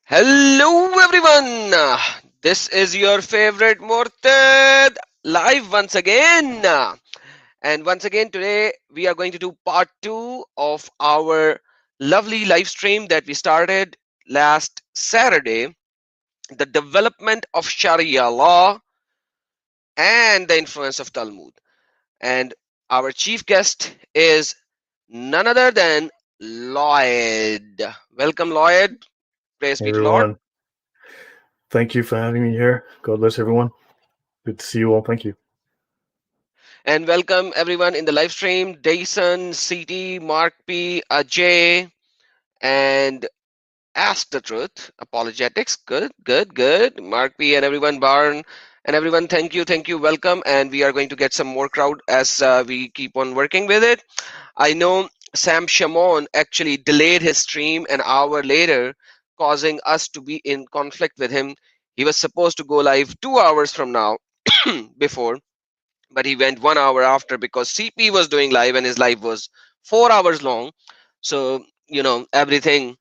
Hello everyone, this is your favorite Murtad live once again. And once again today we are going to do part 2 of our lovely live stream that we started last Saturday, the development of Sharia law and the influence of Talmud. And our chief guest is none other than Lloyd. Welcome Lloyd, praise Hey be to Lord. everyone, thank you for having me here. God bless everyone. Good to see you all. Thank you. And welcome everyone in the live stream. Dason, CT, Mark P, Ajay, and Ask the Truth. Apologetics. Good. Mark P and everyone, Barn and everyone, thank you, welcome. And we are going to get some more crowd as we keep on working with it. I know Sam Shamon actually delayed his stream an hour later, causing us to be in conflict with him. He was supposed to go live 2 hours from now before, but he went 1 hour after because CP was doing live and his live was 4 hours long. So, everything.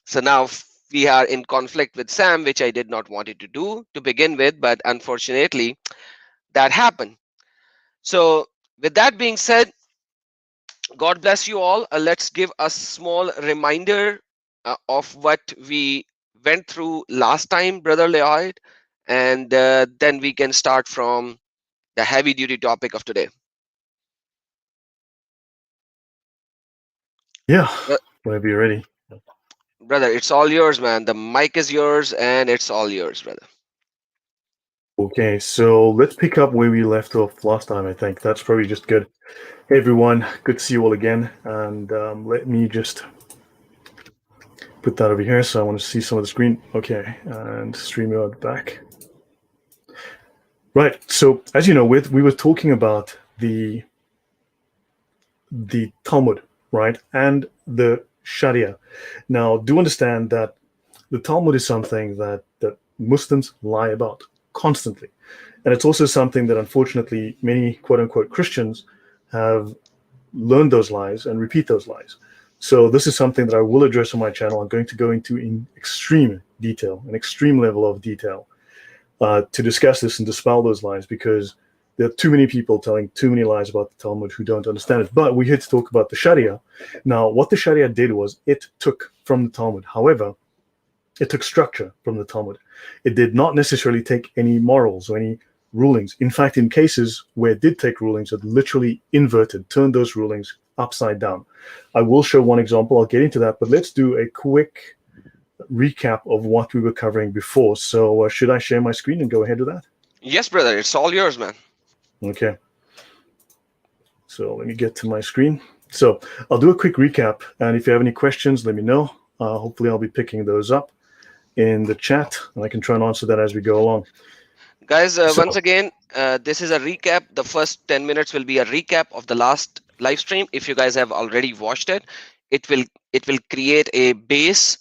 So now we are in conflict with Sam, which I did not want it to do to begin with, but unfortunately that happened. So, with that being said, God bless you all. Let's give a small reminder of what we went through last time, Brother Lloyd, and then we can start from the heavy duty topic of today. Yeah, Uh, whenever you're ready. Brother, it's all yours, man. The mic is yours and it's all yours, brother. Okay, so let's pick up where we left off last time. I think that's probably just good. Hey everyone, good to see you all again. And let me just put that over here. So I want to see some of the screen. Okay, and StreamYard back. Right. So as you know, we were talking about the Talmud, right, and the Sharia. Now, do understand that the Talmud is something that Muslims lie about constantly, and it's also something that unfortunately many quote unquote Christians have learned those lies and repeat those lies. So this is something that I will address on my channel. I'm going to go into in extreme detail, an extreme level of detail, to discuss this and dispel those lies, because there are too many people telling too many lies about the Talmud who don't understand it. But we're here to talk about the Sharia. Now, what the Sharia did was it took from the Talmud. However, it took structure from the Talmud. It did not necessarily take any morals or any rulings. In fact, in cases where it did take rulings, it literally inverted, turned those rulings upside down. I will show one example. I'll get into that, but let's do a quick recap of what we were covering before. So should I share my screen and go ahead with that? Yes, brother, it's all yours, man. Okay. So let me get to my screen. So I'll do a quick recap, and if you have any questions, let me know. Hopefully I'll be picking those up in the chat, and I can try and answer that as we go along. Guys, So once again, this is a recap. The first 10 minutes will be a recap of the last live stream. If you guys have already watched it, it will it will create a base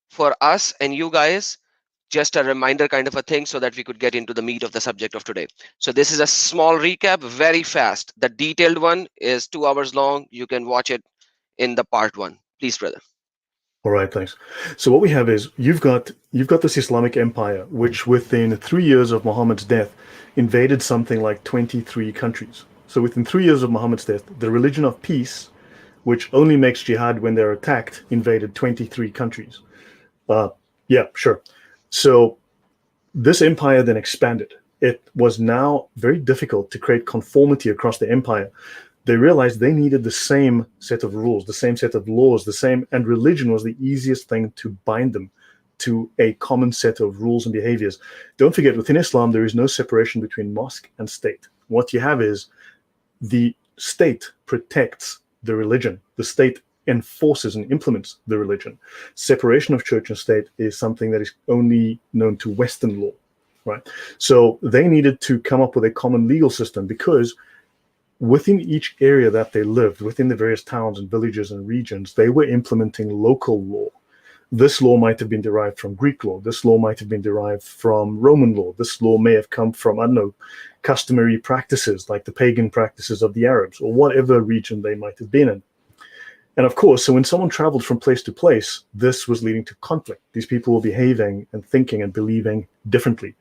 for us and you guys, just a reminder kind of a thing, so that we could get into the meat of the subject of today. So this is a small recap, very fast. The detailed one is 2 hours long. You can watch it in the part one. Please, brother. all right, thanks. So what we have is you've got this Islamic empire, which within 3 years of Muhammad's death invaded something like 23 countries. So within 3 years of Muhammad's death, the religion of peace, which only makes jihad when they're attacked, invaded 23 countries. Uh, yeah, sure. So this empire then expanded. It was now very difficult to create conformity across the empire. They realized they needed the same set of rules, the same set of laws, and religion was the easiest thing to bind them to a common set of rules and behaviors. Don't forget, within Islam, there is no separation between mosque and state. What you have is the state protects the religion. The state enforces and implements the religion. Separation of church and state is something that is only known to Western law, right? So they needed to come up with a common legal system, because within each area that they lived, within the various towns and villages and regions, they were implementing local law. This law might have been derived from Greek law. This law might have been derived from Roman law. This law may have come from, I don't know, customary practices like the pagan practices of the Arabs or whatever region they might have been in. And of course, so when someone traveled from place to place, this was leading to conflict. These people were behaving and thinking and believing differently.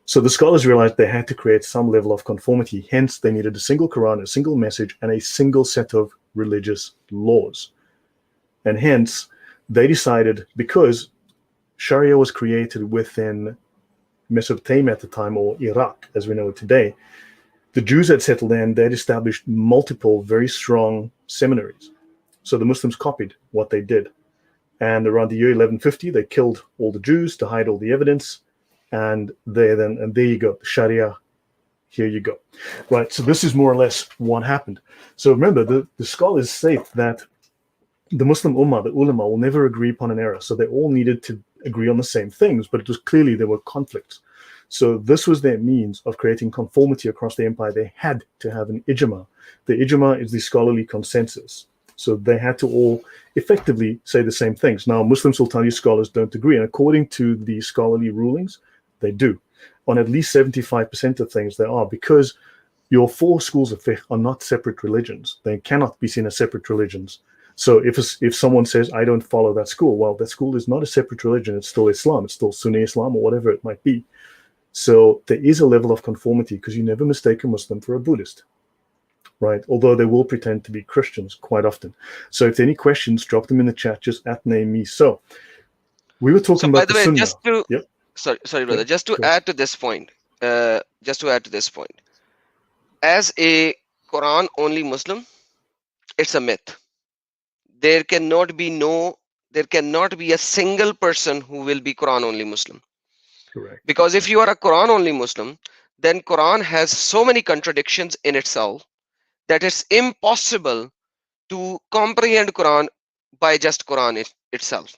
So the scholars realized they had to create some level of conformity. Hence, they needed a single Quran, a single message, and a single set of religious laws. And hence, they decided, because Sharia was created within Mesopotamia at the time, or Iraq, as we know it today, the Jews had settled in, they'd established multiple very strong seminaries. So the Muslims copied what they did. And around the year 1150, they killed all the Jews to hide all the evidence. And there you go, Sharia, here you go. Right, so this is more or less what happened. So remember, the scholars state that the Muslim Ummah, the ulama, will never agree upon an error. So they all needed to agree on the same things, but it was clearly there were conflicts. So this was their means of creating conformity across the empire. They had to have an ijma. The ijma is the scholarly consensus. So they had to all effectively say the same things. Now, Muslims will tell you scholars don't agree. And according to the scholarly rulings, they do. On at least 75% of things, they are, because your four schools of fiqh are not separate religions. They cannot be seen as separate religions. So if someone says, I don't follow that school, well, that school is not a separate religion. It's still Islam. It's still Sunni Islam or whatever it might be. So there is a level of conformity, because you never mistake a Muslim for a Buddhist, right? Although they will pretend to be Christians quite often. So if there are any questions, drop them in the chat, just @name me. So we were So talking by about the the way, Sunnah. Yep. sorry, brother, Yep. just to Go ahead. add to this point, as a Quran only Muslim, it's a myth. There cannot be a single person who will be Quran only Muslim. Correct. Because if you are a Quran only Muslim, then Quran has so many contradictions in itself that it's impossible to comprehend Quran by just Quran itself.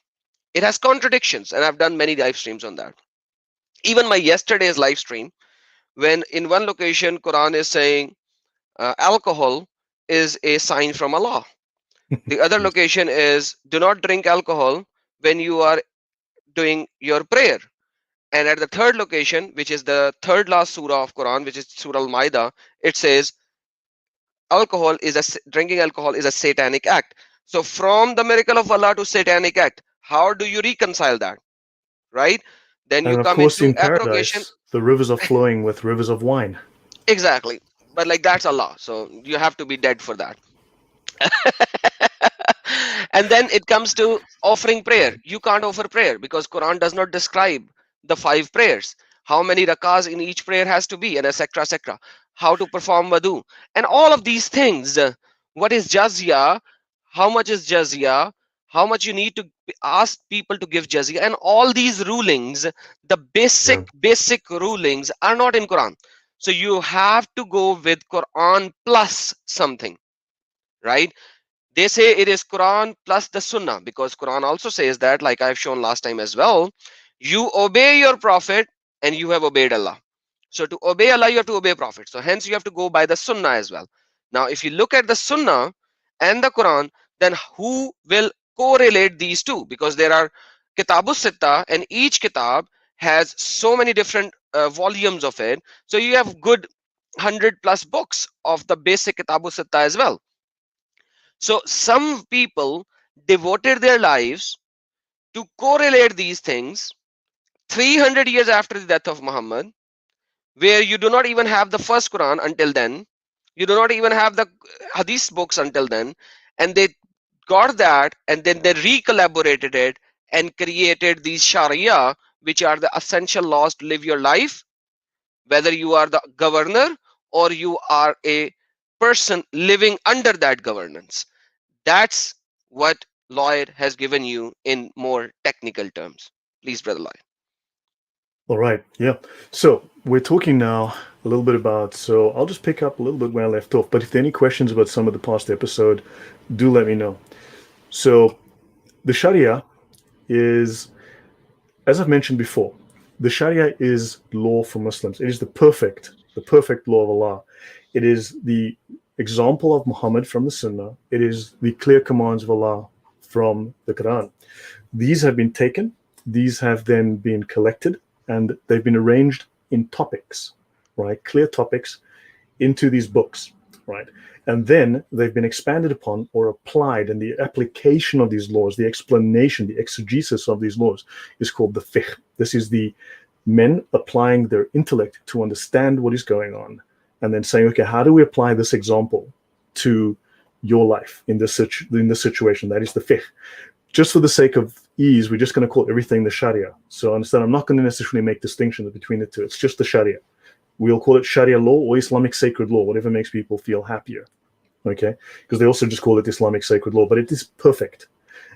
It has contradictions, and I've done many live streams on that. Even my yesterday's live stream, when in one location Quran is saying alcohol is a sign from Allah. The other Yes. location is do not drink alcohol when you are doing your prayer. And at the third location, which is the third last surah of Quran, which is Surah Al-Ma'idah, it says drinking alcohol is a satanic act. So from the miracle of Allah to satanic act, how do you reconcile that? Right? Then you And of come course, into in abrogation. paradise, the rivers are flowing with rivers of wine. Exactly. But like that's Allah. So you have to be dead for that. And then it comes to offering prayer. You can't offer prayer because Quran does not describe the 5 prayers, how many rakas in each prayer has to be, and etc, etc, how to perform wudu, and all of these things. What is jazya, how much is jazya, how much you need to ask people to give jazya, and all these rulings, the Yeah. basic rulings are not in Quran. So you have to go with Quran plus something, right? They say it is Quran plus the Sunnah, because Quran also says that, like I've shown last time as well, you obey your prophet and you have obeyed Allah. So to obey Allah, you have to obey prophet. So hence you have to go by the Sunnah as well. Now if you look at the Sunnah and the Quran, then who will correlate these two? Because there are Kitabus Sitta, and each kitab has so many different volumes of it. So you have good 100 plus books of the basic Kitabus Sitta as well. So some people devoted their lives to correlate these things 300 years after the death of Muhammad, where you do not even have the first Quran until then, you do not even have the Hadith books until then, and they got that and then they recollaborated it and created these Sharia, which are the essential laws to live your life, whether you are the governor or you are a person living under that governance. That's what Lloyd has given you in more technical terms. Please, Brother Lloyd. All right. Yeah. So we're talking now a little bit about, so I'll just pick up a little bit where I left off. But if there are any questions about some of the past episode, do let me know. So the Sharia is, as I've mentioned before, the Sharia is law for Muslims. It is the perfect law of Allah. It is the example of Muhammad from the Sunnah. It is the clear commands of Allah from the Quran. These have been taken, these have then been collected, and they've been arranged in topics, right? Clear topics into these books. right? And then they've been expanded upon or applied, and the application of these laws, the explanation, the exegesis of these laws is called the fiqh. This is the men applying their intellect to understand what is going on and then saying, okay, how do we apply this example to your life in this situation? That is the fiqh. Just for the sake of ease, we're just going to call everything the Sharia. So understand, I'm not going to necessarily make distinctions between the two. It's just the Sharia. We'll call it Sharia law or Islamic sacred law, whatever makes people feel happier. Okay, because they also just call it Islamic sacred law, but it is perfect.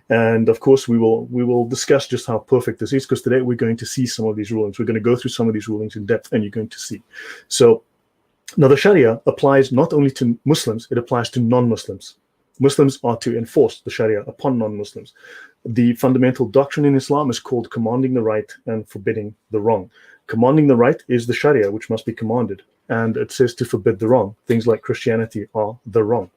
And of course, we will discuss just how perfect this is, because today we're going to see some of these rulings. We're going to go through some of these rulings in depth, and you're going to see. So now the Sharia applies not only to Muslims, it applies to non-Muslims. Muslims are to enforce the Sharia upon non-Muslims. The fundamental doctrine in Islam is called commanding the right and forbidding the wrong. Commanding the right is the Sharia, which must be commanded. And it says to forbid the wrong. Things like Christianity are the wrong,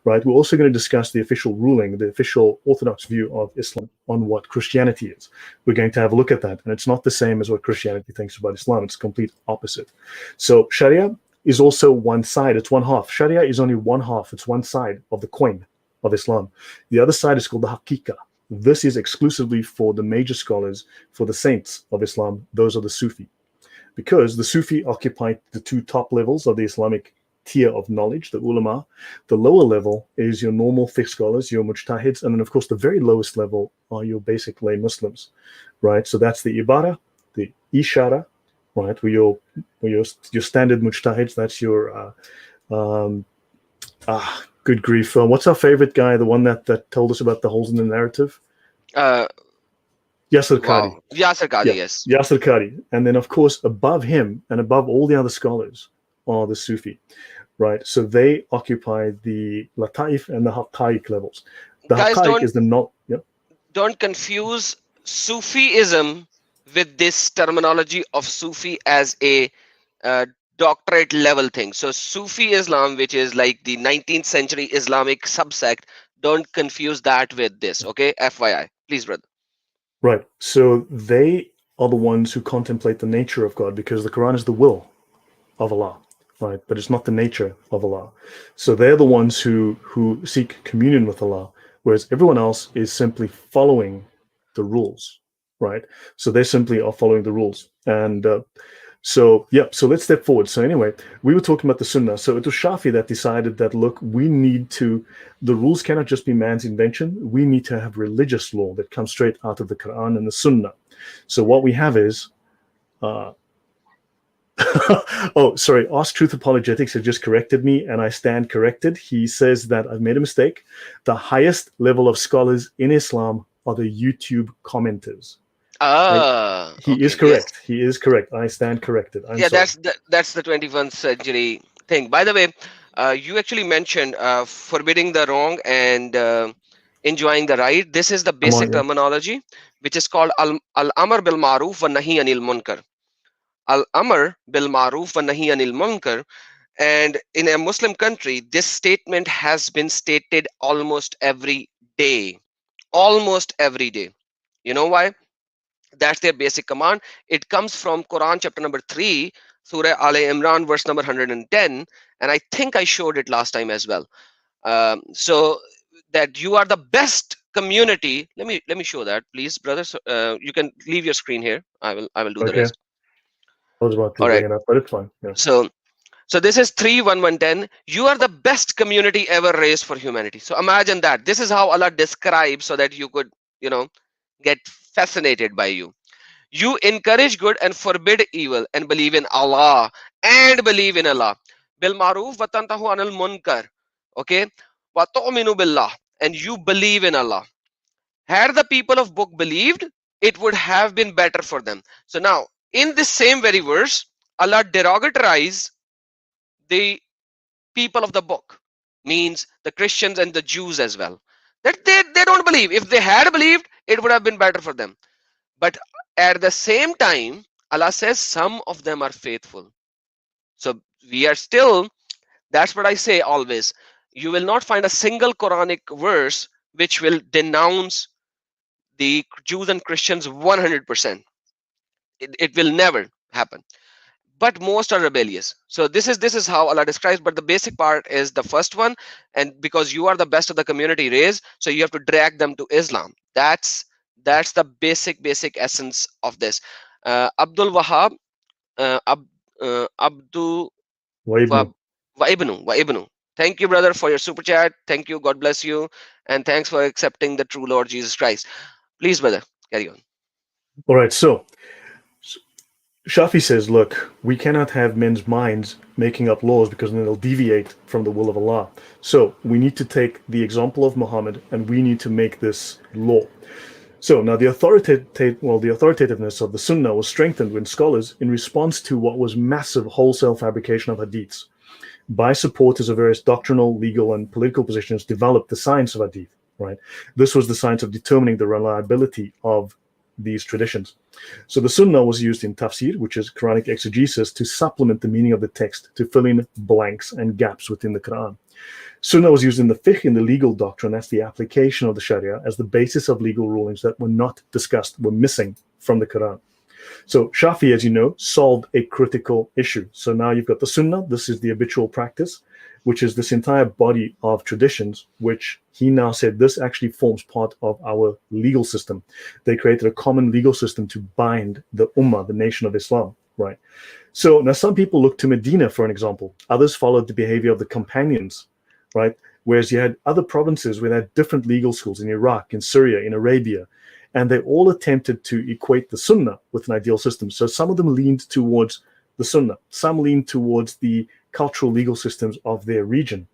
right? We're also going to discuss the official ruling, the official orthodox view of Islam on what Christianity is. We're going to have a look at that. And it's not the same as what Christianity thinks about Islam. It's complete opposite. So Sharia is also one side. It's one half. Sharia is only one half. It's one side of the coin of Islam. The other side is called the Haqiqah. This is exclusively for the major scholars, for the saints of Islam. Those are the Sufi. Because the Sufi occupy the two top levels of the Islamic tier of knowledge, the ulama. The lower level is your normal fiqh scholars, your mujtahids, and then of course the very lowest level are your basic lay Muslims, right? So that's the ibara, the ishara, right? Where your standard mujtahids. That's your good grief. What's our favorite guy? The one that told us about the holes in the narrative? Uh, Yasir Qadi. wow. Yasir Yeah, Qadi, yes. Yasir Qadi. And then, of course, above him and above all the other scholars are the Sufi, right? So they occupy the Lataif and the Haqqaiq levels. The Guys, Haqqaiq is the not. Yep. don't confuse Sufism with this terminology of Sufi as a uh, doctorate level thing. So Sufi Islam, which is like the 19th century Islamic subsect, don't confuse that with this. Okay, FYI, please, brother. Right. So they are the ones who contemplate the nature of God, because the Quran is the will of Allah, right? But it's not the nature of Allah. So they're the ones who seek communion with Allah, whereas everyone else is simply following the rules, right? So they simply are following the rules. And so yeah, so let's step forward. So anyway, we were talking about the Sunnah. So it was Shafi that decided that, look, the rules cannot just be man's invention. We need to have religious law that comes straight out of the Quran and the Sunnah. So what we have is uh, oh, sorry. Ask Truth Apologetics has just corrected me, and I stand corrected. He says that I've made a mistake. The highest level of scholars in Islam are the YouTube commenters. I, Ah, he is okay, yes. correct. He is correct. I stand corrected. I'm Yeah, sorry. that's the 21st century thing. By the way, you actually mentioned forbidding the wrong and enjoying the right. This is the Come on, basic yeah. terminology, which is called al-amr bil ma'ruf wa nahi anil munkar. Al-amr bil ma'ruf wa nahi anil munkar. And in a Muslim country, this statement has been stated almost every day. Almost every day. You know why? That's their basic command. It comes from Quran chapter number 3, Surah Al Imran, verse number 110. And I think I showed it last time as well. So that you are the best community. Let me show that, please, brothers. You can leave your screen here. I will do the Okay. rest. I was about to All bring right. it up, but it's fine. Yeah. So this is 3:1:110. You are the best community ever raised for humanity. So imagine that. This is how Allah describes, so that you could, you know, get fascinated by you. You encourage good and forbid evil, and believe in Allah. And believe in Allah. Bil maruf wa tantahu anil munkar. Okay? Wa tu'minu billah. And you believe in Allah. Had the people of book believed, it would have been better for them. So now, in this same very verse, Allah derogatorize the people of the book, means the Christians and the Jews as well. That they don't believe. If they had believed, it would have been better for them. But at the same time, Allah says some of them are faithful. So we are still, that's what I say always. You will not find a single Quranic verse which will denounce the Jews and Christians 100%. It will never happen. but most are rebellious. So this is how Allah describes, but the basic part is the first one. And because you are the best of the community race, so you have to drag them to Islam. That's the basic essence of this. Abdul Wahab, Abdu Waibnu. wa, wa ibnu. Thank you, brother, for your super chat. Thank you. God bless you, and thanks for accepting the true Lord Jesus Christ. Please, brother, carry on. All right, so Shafi says, look, we cannot have men's minds making up laws because then they'll deviate from the will of Allah. So we need to take the example of Muhammad and we need to make this law. So now the authoritativeness of the Sunnah was strengthened when scholars, in response to what was massive wholesale fabrication of hadiths by supporters of various doctrinal, legal, and political positions, developed the science of hadith. Right, this was the science of determining the reliability of these traditions. So the Sunnah was used in tafsir, which is Quranic exegesis, to supplement the meaning of the text, to fill in blanks and gaps within the Quran. Sunnah was used in the fiqh, in the legal doctrine, as the application of the Sharia, as the basis of legal rulings that were not discussed, were missing from the Quran. So Shafi, as you know, solved a critical issue. So now you've got the Sunnah, this is the habitual practice, which is this entire body of traditions, which he now said this actually forms part of our legal system. They created a common legal system to bind the Ummah, the nation of Islam, right? So now some people look to Medina for an example. Others followed the behavior of the companions, right? Whereas you had other provinces where they had different legal schools in Iraq, in Syria, in Arabia, and they all attempted to equate the Sunnah with an ideal system. So some of them leaned towards the Sunnah, some leaned towards the cultural legal systems of their region.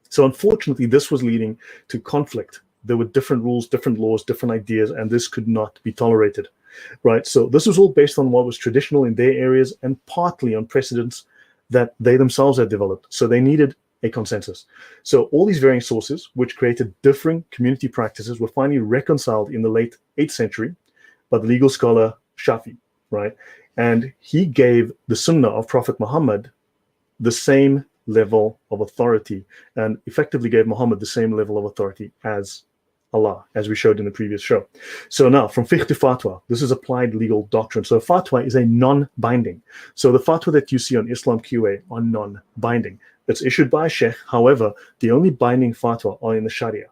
So unfortunately, this was leading to conflict. There were different rules, different laws, different ideas, and this could not be tolerated, right? So this was all based on what was traditional in their areas and partly on precedents that they themselves had developed. So they needed a consensus. So all these varying sources, which created differing community practices, were finally reconciled in the late 8th century by the legal scholar Shafi, right? And he gave the Sunnah of Prophet Muhammad the same level of authority and effectively gave Muhammad the same level of authority as Allah, as we showed in the previous show. So now, from fiqh to fatwa, this is applied legal doctrine. So fatwa is a non-binding. So the fatwa that you see on Islam QA are non-binding. It's issued by a sheikh. However, the only binding fatwa are in the Sharia,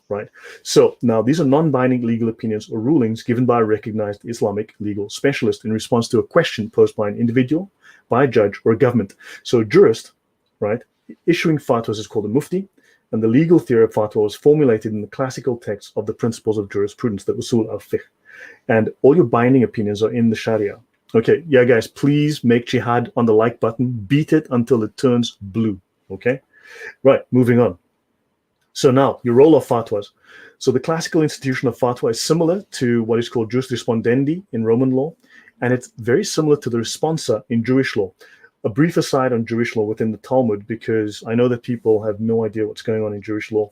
right? So now these are non-binding legal opinions or rulings given by a recognized Islamic legal specialist in response to a question posed by an individual, by a judge, or a government. So a jurist, right, issuing fatwas is called a mufti, and the legal theory of fatwa was formulated in the classical text of the principles of jurisprudence, the usul al-fiqh. And all your binding opinions are in the Sharia. Okay, yeah, guys, please make jihad on the like button. Beat it until it turns blue, okay? Right, moving on. So now, your role of fatwas. So the classical institution of fatwa is similar to what is called jus respondendi in Roman law, and it's very similar to the responsa in Jewish law. A brief aside on Jewish law within the Talmud, because I know that people have no idea what's going on in Jewish law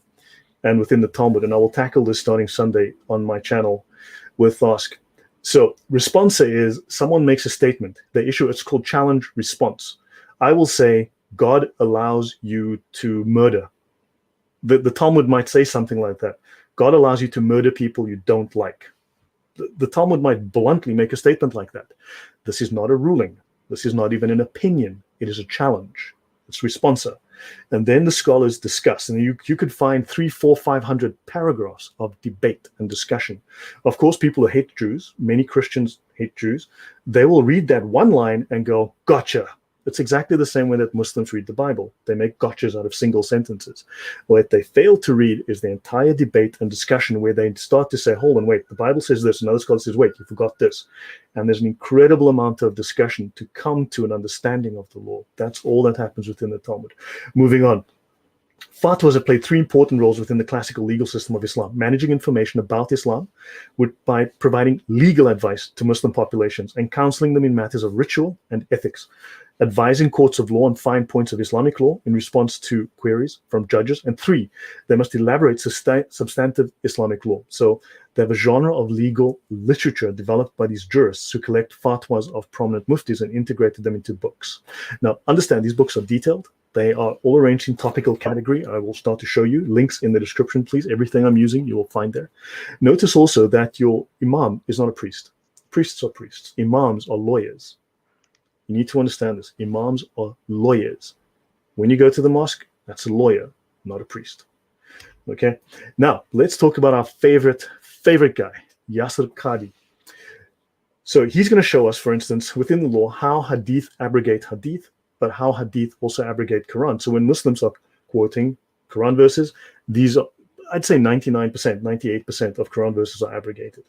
and within the Talmud, and I will tackle this starting Sunday on my channel with Ask. So responsa is someone makes a statement. They issue, it's called challenge response. I will say, God allows you to murder. The Talmud might say something like that. God allows you to murder people you don't like. The Talmud might bluntly make a statement like that. This is not a ruling. This is not even an opinion. It is a challenge. It's responsa. And then the scholars discuss, and you could find 300, 400, 500 paragraphs of debate and discussion. Of course, people who hate Jews, many Christians hate Jews, they will read that one line and go, gotcha. It's exactly the same way that Muslims read the Bible. They make gotchas out of single sentences. What they fail to read is the entire debate and discussion where they start to say, hold on, wait, the Bible says this. Another scholar says, wait, you forgot this. And there's an incredible amount of discussion to come to an understanding of the law. That's all that happens within the Talmud. Moving on. Fatwas have played three important roles within the classical legal system of Islam: managing information about Islam by providing legal advice to Muslim populations and counseling them in matters of ritual and ethics, advising courts of law on fine points of Islamic law in response to queries from judges, and three, they must elaborate substantive Islamic law. So they have a genre of legal literature developed by these jurists who collect fatwas of prominent muftis and integrated them into books. Now, understand these books are detailed. They are all arranged in topical category. I will start to show you links in the description, please. Everything I'm using, you will find there. Notice also that your imam is not a priest. Priests are priests. Imams are lawyers. You need to understand this. Imams are lawyers. When you go to the mosque, that's a lawyer, not a priest. Okay. Now let's talk about our favorite guy, Yasir Qadi. So he's going to show us, for instance, within the law, how hadith abrogate hadith, but how hadith also abrogate Quran. So when Muslims are quoting Quran verses, these are, I'd say 99%, 98% of Quran verses are abrogated.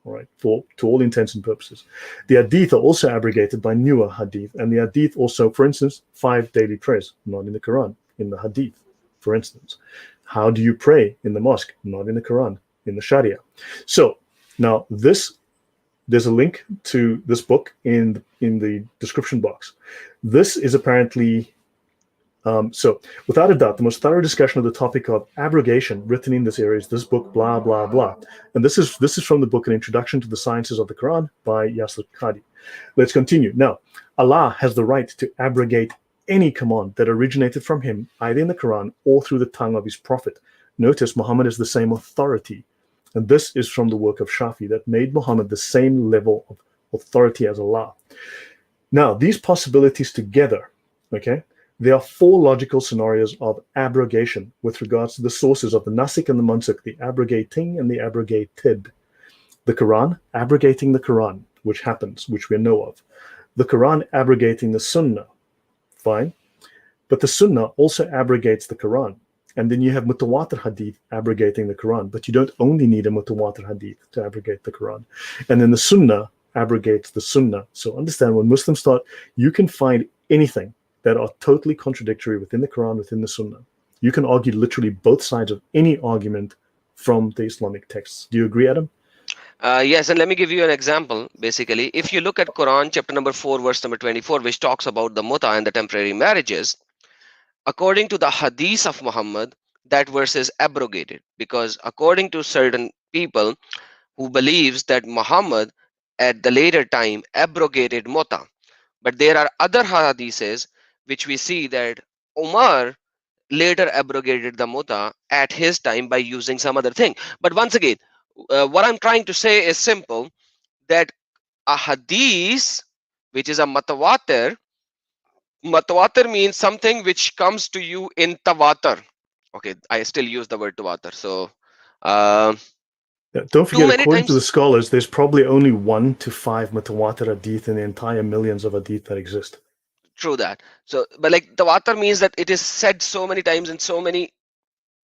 All right, to all intents and purposes. The hadith are also abrogated by newer hadith, and the hadith also, for instance, 5 daily prayers, not in the Quran, in the hadith, for instance. How do you pray in the mosque? Not in the Quran, in the Sharia. So now there's a link to this book in the description box. This is apparently so without a doubt, the most thorough discussion of the topic of abrogation written in this area is this book, blah, blah, blah. And this is from the book, An Introduction to the Sciences of the Quran by Yasir Qadi. Let's continue. Now, Allah has the right to abrogate any command that originated from him, either in the Quran or through the tongue of his prophet. Notice Muhammad is the same authority. And this is from the work of Shafei that made Muhammad the same level of authority as Allah. Now, these possibilities together, okay, there are 4 logical scenarios of abrogation with regards to the sources of the nasik and the mansuk, the abrogating and the abrogated. The Quran abrogating the Quran, which happens, which we know of. The Quran abrogating the sunnah, fine. But the sunnah also abrogates the Quran. And then you have mutawatir hadith abrogating the Quran, but you don't only need a mutawatir hadith to abrogate the Quran. And then the sunnah abrogates the sunnah. So understand, when Muslims start, you can find anything that are totally contradictory within the Quran, within the Sunnah. You can argue literally both sides of any argument from the Islamic texts. Do you agree, Adam? Yes, and let me give you an example. Basically, if you look at Quran chapter number 4, verse number 24, which talks about the muta and the temporary marriages, according to the hadith of Muhammad, that verse is abrogated, because according to certain people who believes that Muhammad at the later time abrogated muta. But there are other hadiths which we see that Umar later abrogated the muta at his time by using some other thing. But once again, what I'm trying to say is simple, that a hadith, which is a mutawatir means something which comes to you in tawatur. Okay, I still use the word tawatur. So don't too forget, many according to the times. scholars, there's probably only 1 to 5 mutawatir hadith in the entire millions of hadith that exist. True that. So, but like tawatur means that it is said so many times in so many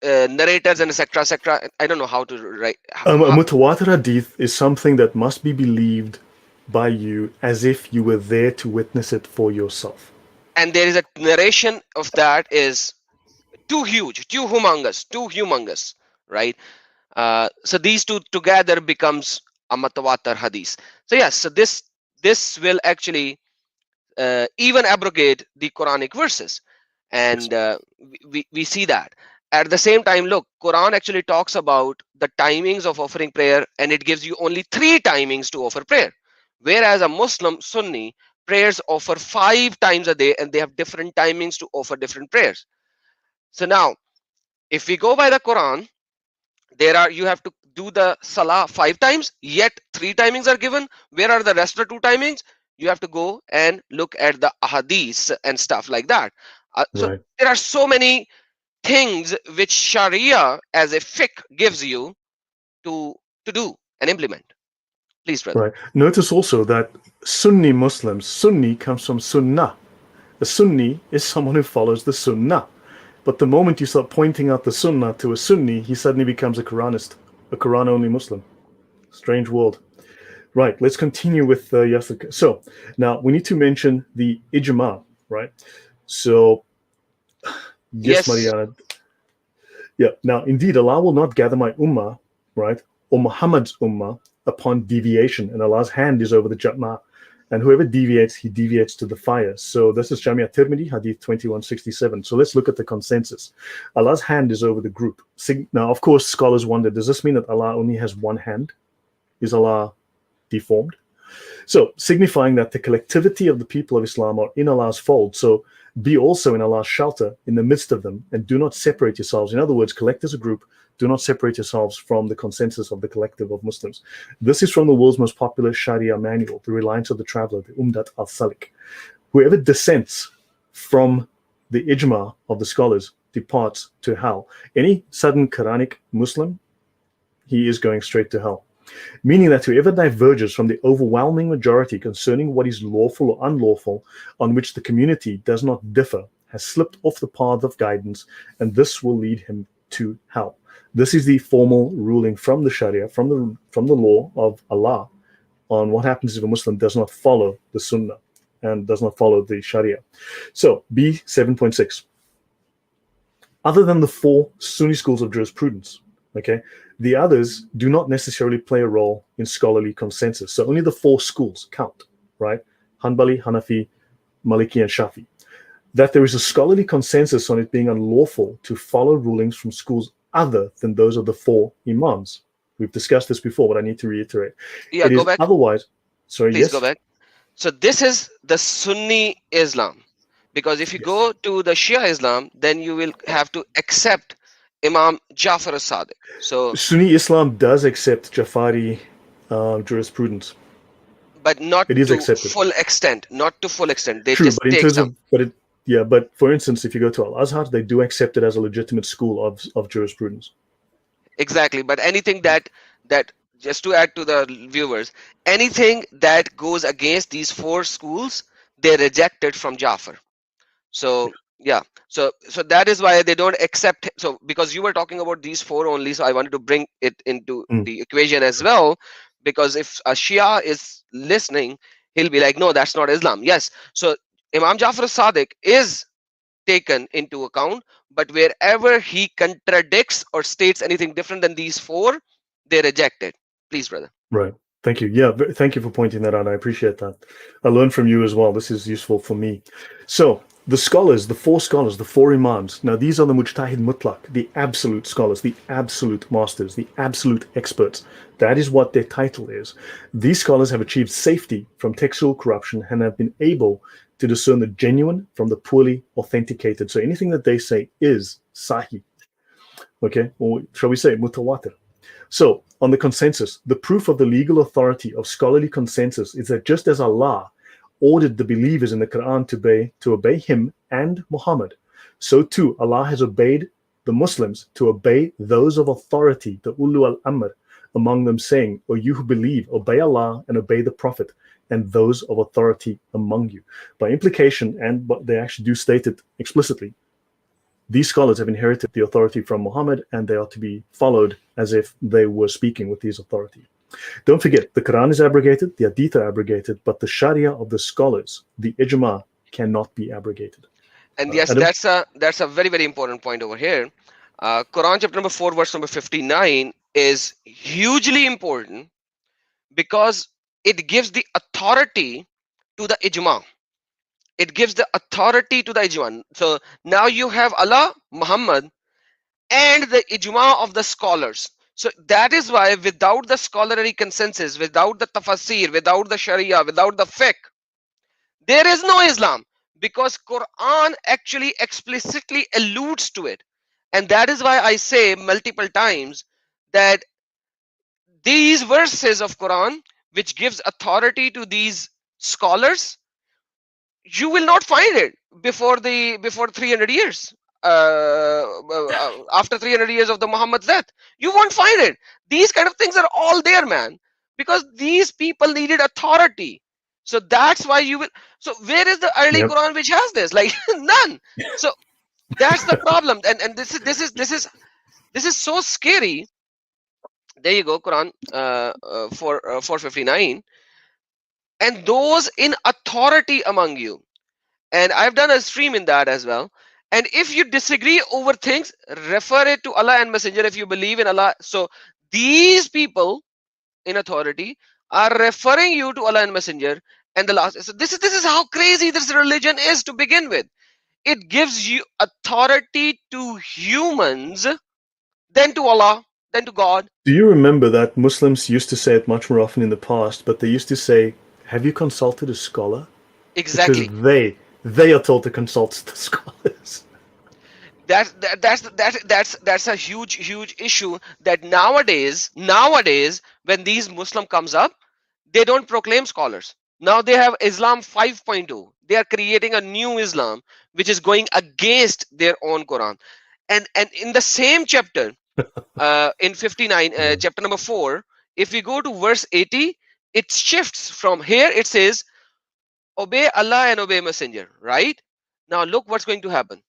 narrators and etc. etc. I don't know how to write. A mutawatir hadith is something that must be believed by you as if you were there to witness it for yourself. And there is a narration of that is too huge, too humongous, right? So these two together becomes a mutawatir hadith. So yes, so this will actually even abrogate the Quranic verses, and we see that. At the same time, look, Quran actually talks about the timings of offering prayer, and it gives you only 3 timings to offer prayer, whereas a Muslim Sunni prayers offer 5 times a day, and they have different timings to offer different prayers. So now, if we go by the Quran, you have to do the salah 5 times, yet 3 timings are given. Where are the rest of the 2 timings? You have to go and look at the ahadith and stuff like that. So Right. there are so many things which Sharia as a fiqh gives you to do and implement. Please, brother. Right. Notice also that Sunni Muslims, Sunni comes from Sunnah. A Sunni is someone who follows the Sunnah. But the moment you start pointing out the Sunnah to a Sunni, he suddenly becomes a Quranist, a Quran-only Muslim. Strange world. Right, let's continue with Yasir. So now we need to mention the ijma, right? So, yes, Yes. Mariana. Yeah, now indeed, Allah will not gather my ummah, right, or Muhammad's ummah upon deviation, and Allah's hand is over the Jatma. And whoever deviates, he deviates to the fire. So this is Jamia Tirmidhi, Hadith 2167. So let's look at the consensus. Allah's hand is over the group. Now, of course, scholars wonder, does this mean that Allah only has one hand? Is Allah deformed? So signifying that the collectivity of the people of Islam are in Allah's fold. So be also in Allah's shelter in the midst of them, and do not separate yourselves. In other words, collect as a group, Do not separate yourselves from the consensus of the collective of Muslims. This is from the world's most popular Sharia manual, The Reliance of the Traveler, the Umdat al-Salik. Whoever dissents from the ijma of the scholars departs to hell. Any sudden Quranic Muslim, he is going straight to hell. Meaning that whoever diverges from the overwhelming majority concerning what is lawful or unlawful, on which the community does not differ, has slipped off the path of guidance, and this will lead him to hell. This is the formal ruling from the Sharia, from the law of Allah, on what happens if a Muslim does not follow the Sunnah and does not follow the Sharia. So, B 7.6. Other than the four Sunni schools of jurisprudence, okay, the others do not necessarily play a role in scholarly consensus. So only the four schools count, right? Hanbali, Hanafi, Maliki, and Shafi. That there is a scholarly consensus on it being unlawful to follow rulings from schools other than those of the four imams. We've discussed this before, but I need to reiterate. Yeah, It go is back. otherwise. Sorry, Please go yes? back. So this is the Sunni Islam. Because if you Yes. go to the Shia Islam, then you will have to accept Imam Jafar as-Sadiq. So, Sunni Islam does accept Jafari jurisprudence. but not It is to accepted. full extent. Not to full extent. They True, just but in take terms some. of, but for instance, if you go to Al Azhar, they do accept it as a legitimate school of jurisprudence. Exactly. But anything that just to add to the viewers, anything that goes against these four schools, they reject it from Jafar. So yeah, so that is why they don't accept. So because you were talking about these four only, so I wanted to bring it into Mm, the equation as well, because if a Shia is listening, he'll be like, no, that's not Islam. Yes, so Imam Jafar Sadiq is taken into account, but wherever he contradicts or states anything different than these four, they reject it. Please, brother. right. Thank you. Yeah, thank you for pointing that out. I appreciate that. I learned from you as well. This is useful for me. So the scholars, the four scholars, the four imams. Now these are the mujtahid mutlaq, the absolute scholars, the absolute masters, the absolute experts. That is what their title is. These scholars have achieved safety from textual corruption and have been able to discern the genuine from the poorly authenticated. So anything that they say is sahih, okay, or shall we say mutawatir. So on the consensus, the proof of the legal authority of scholarly consensus is that just as Allah ordered the believers in the Quran to obey him and Muhammad, so too Allah has obeyed the Muslims to obey those of authority, the ulu al-amr, among them, saying, O you who believe, obey Allah and obey the Prophet and those of authority among you. By implication, and but they actually do state it explicitly, these scholars have inherited the authority from Muhammad, and they are to be followed as if they were speaking with his authority. Don't forget, the Quran is abrogated, the Hadith are abrogated, but the Sharia of the scholars, the Ijma, cannot be abrogated. And yes, Adam? that's a very, very important point over here. Quran chapter number 4, verse number 59 is hugely important because it gives the authority to the ijma. It gives the authority to the ijma. So now you have Allah, Muhammad, and the ijma of the scholars. So that is why without the scholarly consensus, without the tafsir, without the Sharia, without the fiqh, there is no Islam, because Quran actually explicitly alludes to it. And that is why I say multiple times that these verses of Quran, which gives authority to these scholars, you will not find it before 300 years. After 300 years of the Muhammad's death, you won't find it. These kind of things are all there, man, because these people needed authority. So that's why you will. So where is the early Yep. Quran which has this? Like none. So that's the problem. And this is so scary. There you go, Quran 459. And those in authority among you. And I've done a stream in that as well. And if you disagree over things, refer it to Allah and Messenger if you believe in Allah. So these people in authority are referring you to Allah and Messenger. And the last, so this is how crazy this religion is to begin with. It gives you authority to humans, then to Allah, then to God. Do you remember that Muslims used to say it much more often in the past, but they used to say, have you consulted a scholar? Because Exactly. they are told to consult the scholars. That's a huge issue, that nowadays when these Muslim comes up, they don't proclaim scholars. Now they have Islam 5.0. They are creating a new Islam which is going against their own Quran. And in the same chapter, in 59, Yeah. chapter number 4, if we go to verse 80, it shifts from here. It says, obey Allah and obey Messenger, right? Now look what's going to happen.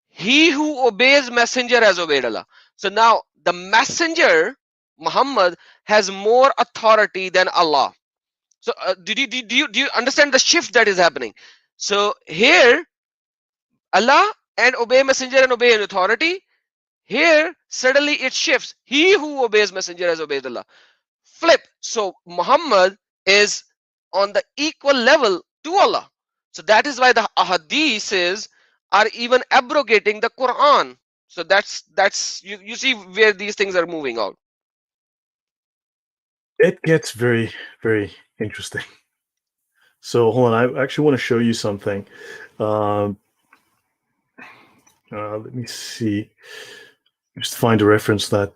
He who obeys Messenger has obeyed Allah. So now the Messenger, Muhammad, has more authority than Allah. So do you understand the shift that is happening? So here, Allah and obey Messenger and obey an authority. Here, suddenly it shifts. He who obeys Messenger has obeyed Allah. Flip. So Muhammad is on the equal level to Allah. So that is why the ahadiths are even abrogating the Quran. So that's you see where these things are moving out. It gets very, very interesting. So hold on, I actually want to show you something. Um, let me see. Just find a reference that.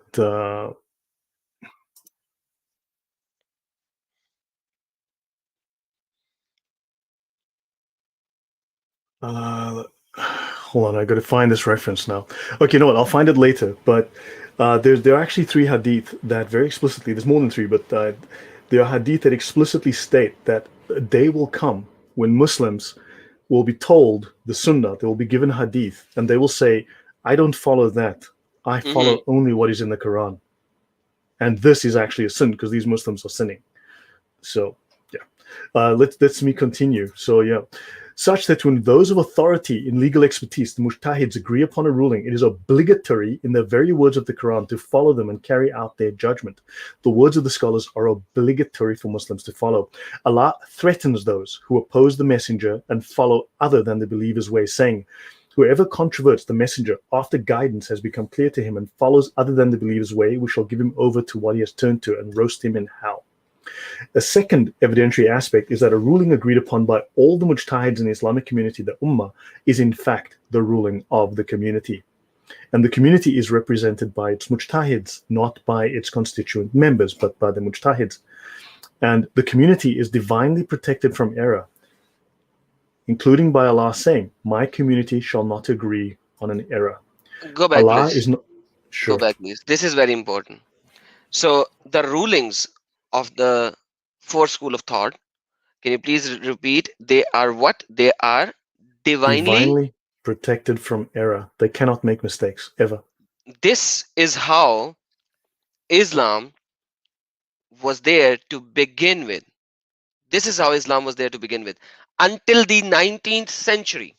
Hold on, I got to find this reference now. Okay, you know what? I'll find it later. But there are actually three hadith that very explicitly. There's more than three, but there are hadith that explicitly state that a day will come when Muslims will be told the sunnah. They will be given hadith, and they will say, "I don't follow that. I Hmm. follow only what is in the Quran." And this is actually a sin because these Muslims are sinning. So yeah, let's me continue. So yeah, such that when those of authority in legal expertise, the mujtahids, agree upon a ruling, it is obligatory in the very words of the Quran to follow them and carry out their judgment. The words of the scholars are obligatory for Muslims to follow. Allah threatens those who oppose the messenger and follow other than the believer's way, saying, "Whoever controverts the messenger after guidance has become clear to him and follows other than the believer's way, we shall give him over to what he has turned to and roast him in hell." A second evidentiary aspect is that a ruling agreed upon by all the mujtahids in the Islamic community, the Ummah, is in fact the ruling of the community. And the community is represented by its mujtahids, not by its constituent members, but by the mujtahids. And the community is divinely protected from error, including by Allah saying, "My community shall not agree on an error." Go back, Allah please. is not Go sure. back, please. This is very important. So the rulings of the fourth school of thought, can you please repeat? They are what? They are divinely. Divinely protected from error. They cannot make mistakes ever. This is how Islam was there to begin with. This is how Islam was there to begin with until the 19th century.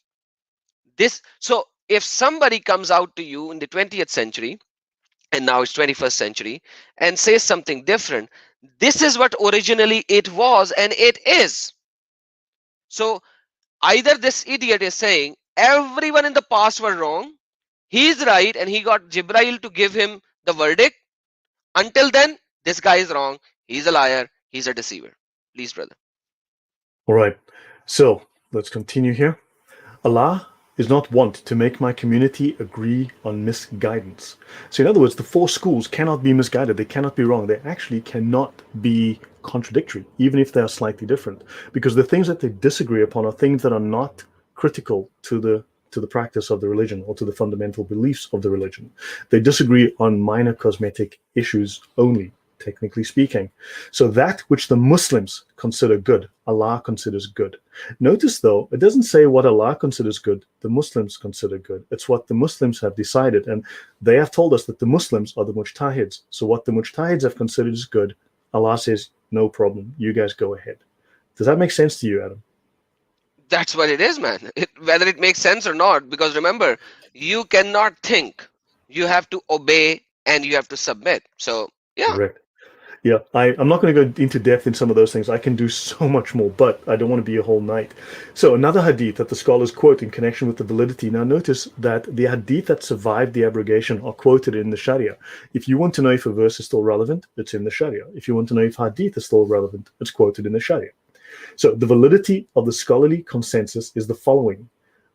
This, so if somebody comes out to you in the 20th century, and now it's 21st century, and says something different, this is what originally it was and it is. So either this idiot is saying everyone in the past were wrong, he's right, and he got Jibrail to give him the verdict. Until then, this guy is wrong, he's a liar, he's a deceiver. Please, brother. All right. So let's continue here. Allah is not wont to make my community agree on misguidance. So, in other words, the four schools cannot be misguided. They cannot be wrong. They actually cannot be contradictory, even if they are slightly different, because the things that they disagree upon are things that are not critical to the practice of the religion or to the fundamental beliefs of the religion. They disagree on minor cosmetic issues only, technically speaking. So that which the Muslims consider good, Allah considers good. Notice, though, it doesn't say what Allah considers good, the Muslims consider good. It's what the Muslims have decided. And they have told us that the Muslims are the mujtahids. So what the mujtahids have considered is good, Allah says, no problem, you guys go ahead. Does that make sense to you, Adam? That's what it is, man. Whether it makes sense or not, because remember, you cannot think. You have to obey and you have to submit. So, yeah. Correct. Yeah, I'm not going to go into depth in some of those things. I can do so much more, but I don't want to be a whole night. So another hadith that the scholars quote in connection with the validity. Now notice that the hadith that survived the abrogation are quoted in the Sharia. If you want to know if a verse is still relevant, it's in the Sharia. If you want to know if hadith is still relevant, it's quoted in the Sharia. So the validity of the scholarly consensus is the following.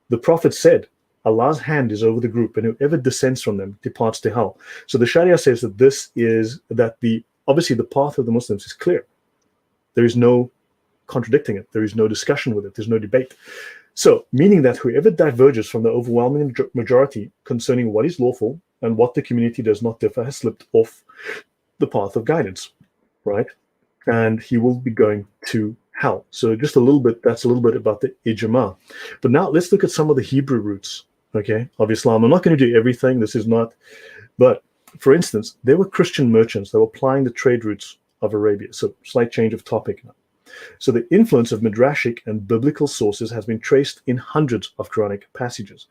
The Prophet said, Allah's hand is over the group, and whoever dissents from them departs to hell. So the Sharia says that obviously the path of the Muslims is clear. There is no contradicting it. There is no discussion with it. There's no debate. So, meaning that whoever diverges from the overwhelming majority concerning what is lawful and what the community does not differ has slipped off the path of guidance, right? And he will be going to hell. So just that's a little bit about the ijma. But now let's look at some of the Hebrew roots, okay, of Islam. I'm not going to do everything. This is not, but for instance, there were Christian merchants that were applying the trade routes of Arabia. So slight change of topic now. So the influence of midrashic and biblical sources has been traced in hundreds of Quranic passages,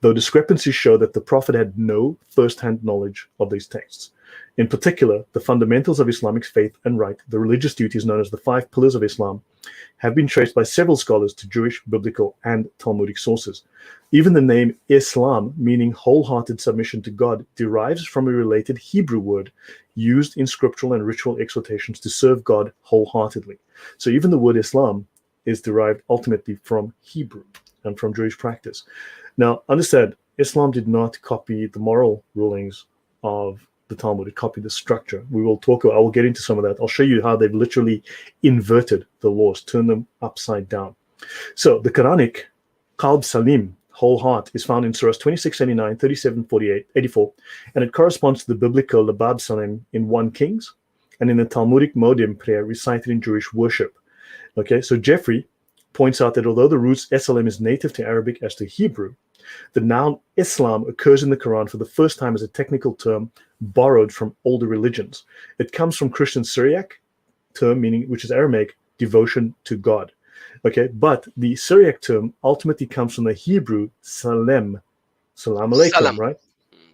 though discrepancies show that the Prophet had no first-hand knowledge of these texts. In particular, the fundamentals of Islamic faith and right, the religious duties known as the 5 pillars of Islam, have been traced by several scholars to Jewish, biblical, and Talmudic sources. Even the name Islam, meaning wholehearted submission to God, derives from a related Hebrew word used in scriptural and ritual exhortations to serve God wholeheartedly. So even the word Islam is derived ultimately from Hebrew and from Jewish practice. Now, understand, Islam did not copy the moral rulings of the Talmud. It copied the structure. I will get into some of that. I'll show you how they've literally inverted the laws, turned them upside down. So the Quranic Qalb Salim, whole heart, is found in Surahs 26:89, 37:48, 84, and it corresponds to the biblical Labab Salim in 1 Kings and in the Talmudic Modim prayer recited in Jewish worship. Okay, so Jeffrey points out that although the roots Esalim is native to Arabic as to Hebrew, the noun Islam occurs in the Quran for the first time as a technical term borrowed from older religions. It comes from Christian Syriac term, meaning, which is Aramaic, devotion to God. Okay, but the Syriac term ultimately comes from the Hebrew salam alaikum, Salam. right?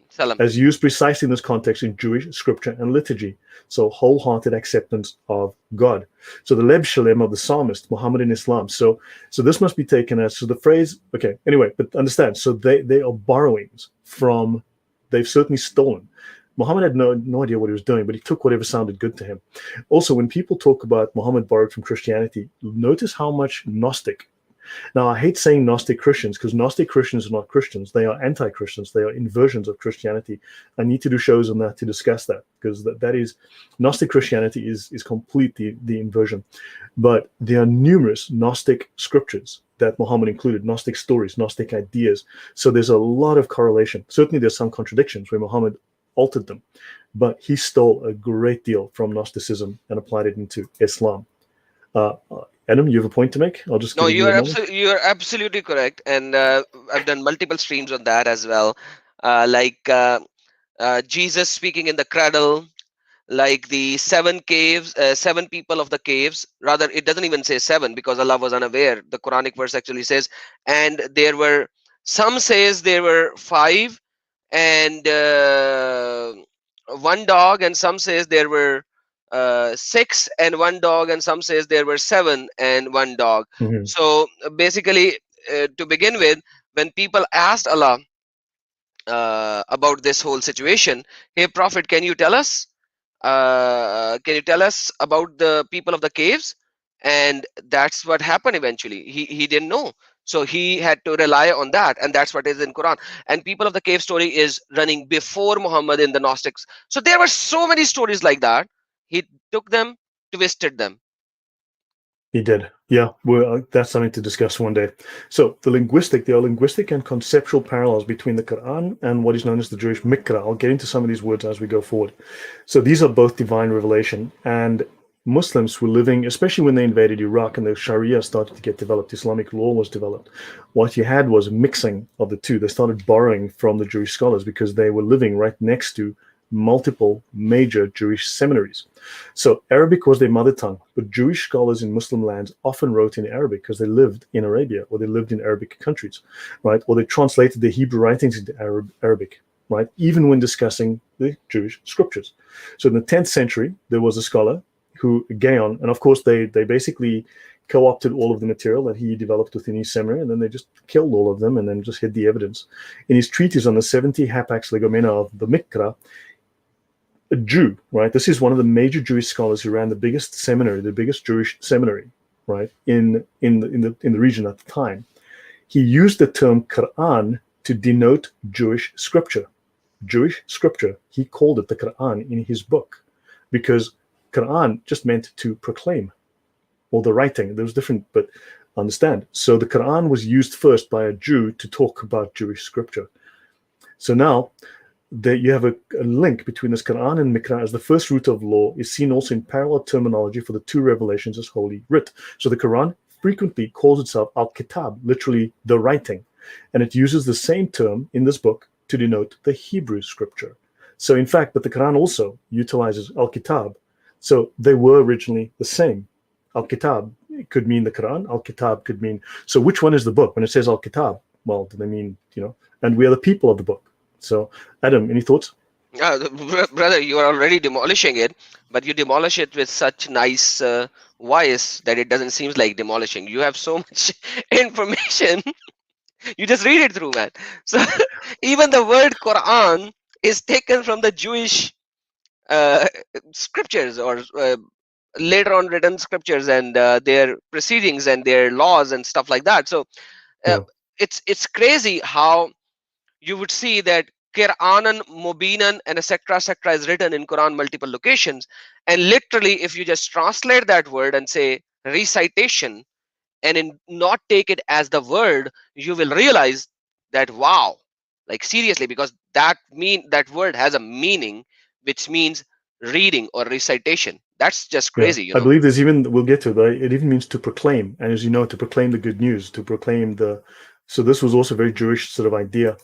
Salam. As used precisely in this context in Jewish scripture and liturgy. So wholehearted acceptance of God. So the Leb Shalem of the psalmist, Muhammad in Islam. So this must be taken as, so the phrase, okay, anyway, but understand, so they are borrowings from, they've certainly stolen. Muhammad had no idea what he was doing, but he took whatever sounded good to him. Also, when people talk about Muhammad borrowed from Christianity, notice how much Gnostic. Now, I hate saying Gnostic Christians because Gnostic Christians are not Christians. They are anti-Christians. They are inversions of Christianity. I need to do shows on that to discuss that, because that is, Gnostic Christianity is completely the inversion. But there are numerous Gnostic scriptures that Muhammad included, Gnostic stories, Gnostic ideas. So there's a lot of correlation. Certainly there's some contradictions where Muhammad altered them, but he stole a great deal from Gnosticism and applied it into Islam. Adam, you have a point to make? I'll just No, give you a moment. you are absolutely correct, and I've done multiple streams on that as well. Like Jesus speaking in the cradle, like the 7 caves, 7 people of the caves. Rather, it doesn't even say 7 because Allah was unaware. The Quranic verse actually says, and there were, some says there were 5 and 1 dog, and some says there were 6 and 1 dog, and some says there were 7 and 1 dog. Mm-hmm. So basically, to begin with, when people asked Allah about this whole situation, hey Prophet, can you tell us about the people of the caves? And that's what happened eventually. He didn't know, so he had to rely on that, and that's what is in Quran. And people of the cave story is running before Muhammad in the Gnostics. So there were so many stories like that. He took them, twisted them. He did. Yeah, well, that's something to discuss one day. So there are linguistic and conceptual parallels between the Quran and what is known as the Jewish Mikra. I'll get into some of these words as we go forward. So these are both divine revelation, and Muslims were living, especially when they invaded Iraq and the Sharia started to get developed, Islamic law was developed. What you had was a mixing of the two. They started borrowing from the Jewish scholars because they were living right next to multiple major Jewish seminaries. So Arabic was their mother tongue, but Jewish scholars in Muslim lands often wrote in Arabic because they lived in Arabia or they lived in Arabic countries, right? Or they translated the Hebrew writings into Arabic, right? Even when discussing the Jewish scriptures. So in the 10th century, there was a scholar who, Gaon, and of course they basically co-opted all of the material that he developed within his seminary, and then they just killed all of them and then just hid the evidence. In his treatise on the 70 hapax legomena of the Mikra, a Jew, right? This is one of the major Jewish scholars who ran the biggest seminary, the biggest Jewish seminary, right, in the region at the time. He used the term Quran to denote Jewish scripture. Jewish scripture. He called it the Quran in his book, because Quran just meant to proclaim, or the writing. There was different, but understand. So the Quran was used first by a Jew to talk about Jewish scripture. So now that you have a link between this Quran and Mikra as the first root of law is seen also in parallel terminology for the two revelations as holy writ. So the Quran frequently calls itself al-Kitab, literally the writing, and it uses the same term in this book to denote the Hebrew scripture. So in fact, but the Quran also utilizes al-Kitab. So they were originally the same. Al-Kitab could mean the Quran, al-Kitab could mean, so which one is the book? When it says al-Kitab, well, do they mean, and we are the people of the book. So, Adam, any thoughts? Brother, you are already demolishing it, but you demolish it with such nice voice that it doesn't seem like demolishing. You have so much information. You just read it through, man. So even the word Quran is taken from the Jewish uh, scriptures, or later on written scriptures, and their proceedings and their laws and stuff like that. So uh, Yeah. it's crazy how you would see that Qur'anan, Mubinan, and etc. is written in Quran multiple locations, and literally, if you just translate that word and say recitation, and not take it as the word, you will realize that wow, like seriously, because that word has a meaning which means reading or recitation. That's just Yeah, crazy, you I know. believe there's even, we'll get to it, but it even means to proclaim. And as you know, to proclaim the good news, to proclaim so this was also a very Jewish sort of idea.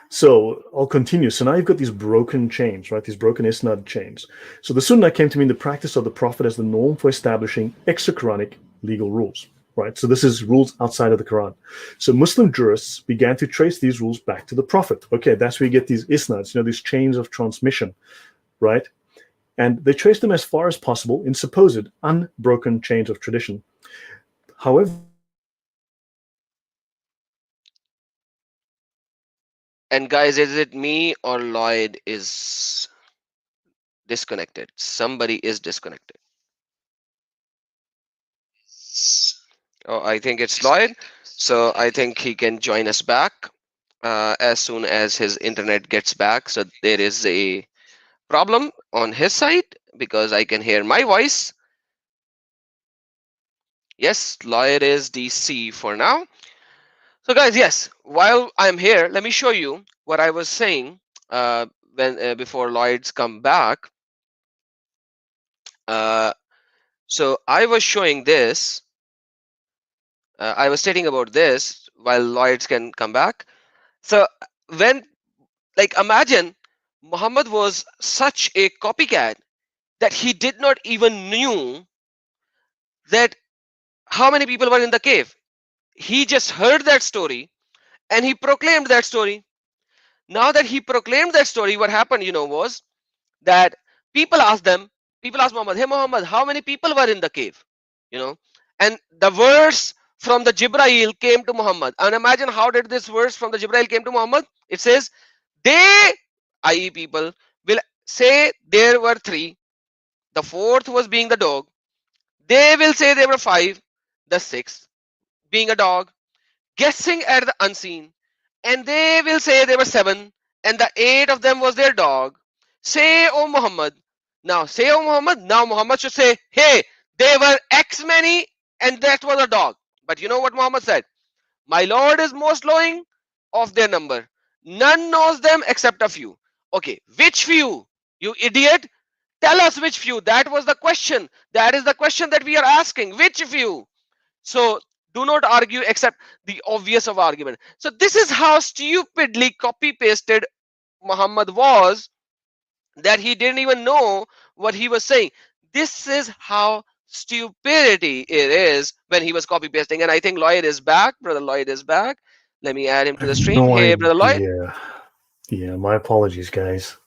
So I'll continue. So now you've got these broken chains, right? These broken isnad chains. So the Sunnah came to mean the practice of the Prophet as the norm for establishing extra-Quranic legal rules, right? So this is rules outside of the Quran. So Muslim jurists began to trace these rules back to the Prophet. Okay, that's where you get these isnads, these chains of transmission, right? And they trace them as far as possible in supposed unbroken chains of tradition. However, And guys, is it me or Lloyd is disconnected? Somebody is disconnected. Oh, I think it's Lloyd. So I think he can join us back as soon as his internet gets back. So there is a problem on his side because I can hear my voice. Yes, Lloyd is DC for now. So guys, yes, while I'm here, let me show you what I was saying when before Lloyd's come back. Uh, so I was showing this. I was stating about this while Lloyd's can come back. So when, like, imagine Muhammad was such a copycat that he did not even knew that how many people were in the cave. He just heard that story and he proclaimed that story. Now that he proclaimed that story, what happened, was that people asked Muhammad, hey Muhammad, how many people were in the cave? You know, and the verse from the Jibrail came to Muhammad. And imagine how did this verse from the Jibrail came to Muhammad? It says, they, i.e., people, will say there were three, the fourth was being the dog. They will say there were five, the sixth being a dog, guessing at the unseen. And they will say there were seven, and the eight of them was their dog. Say, O Muhammad. Now, say, O Muhammad. Now, Muhammad should say, hey, they were X many, and that was a dog. But you know what Muhammad said? My Lord is most knowing of their number. None knows them except a few. Okay, which few? You idiot. Tell us which few. That was the question. That is the question that we are asking. Which few? So do not argue except the obvious of argument. So this is how stupidly copy pasted Muhammad was, that he didn't even know what he was saying. This is how stupidity it is when he was copy pasting. And I think Lloyd is back. Brother Lloyd is back. Let me add him I to the have stream. no Hey, Brother Lloyd. idea. Yeah, my apologies, guys.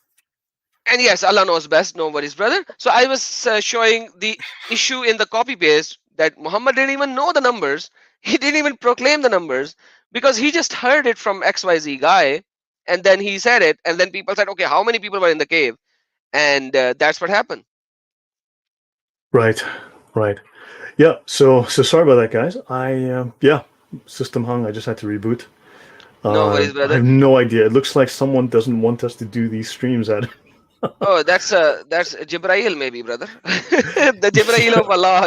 And yes, Allah knows best. No worries, brother. So I was showing the issue in the copy paste that Muhammad didn't even know the numbers. He didn't even proclaim the numbers because he just heard it from XYZ guy, and then he said it, and then people said, okay, how many people were in the cave? And that's what happened. Right, right. Yeah, so sorry about that, guys. Yeah, system hung. I just had to reboot. No worries, I brother. have no idea. It looks like someone doesn't want us to do these streams at. Oh, that's Jibrail maybe, brother. The Jibrail of Allah.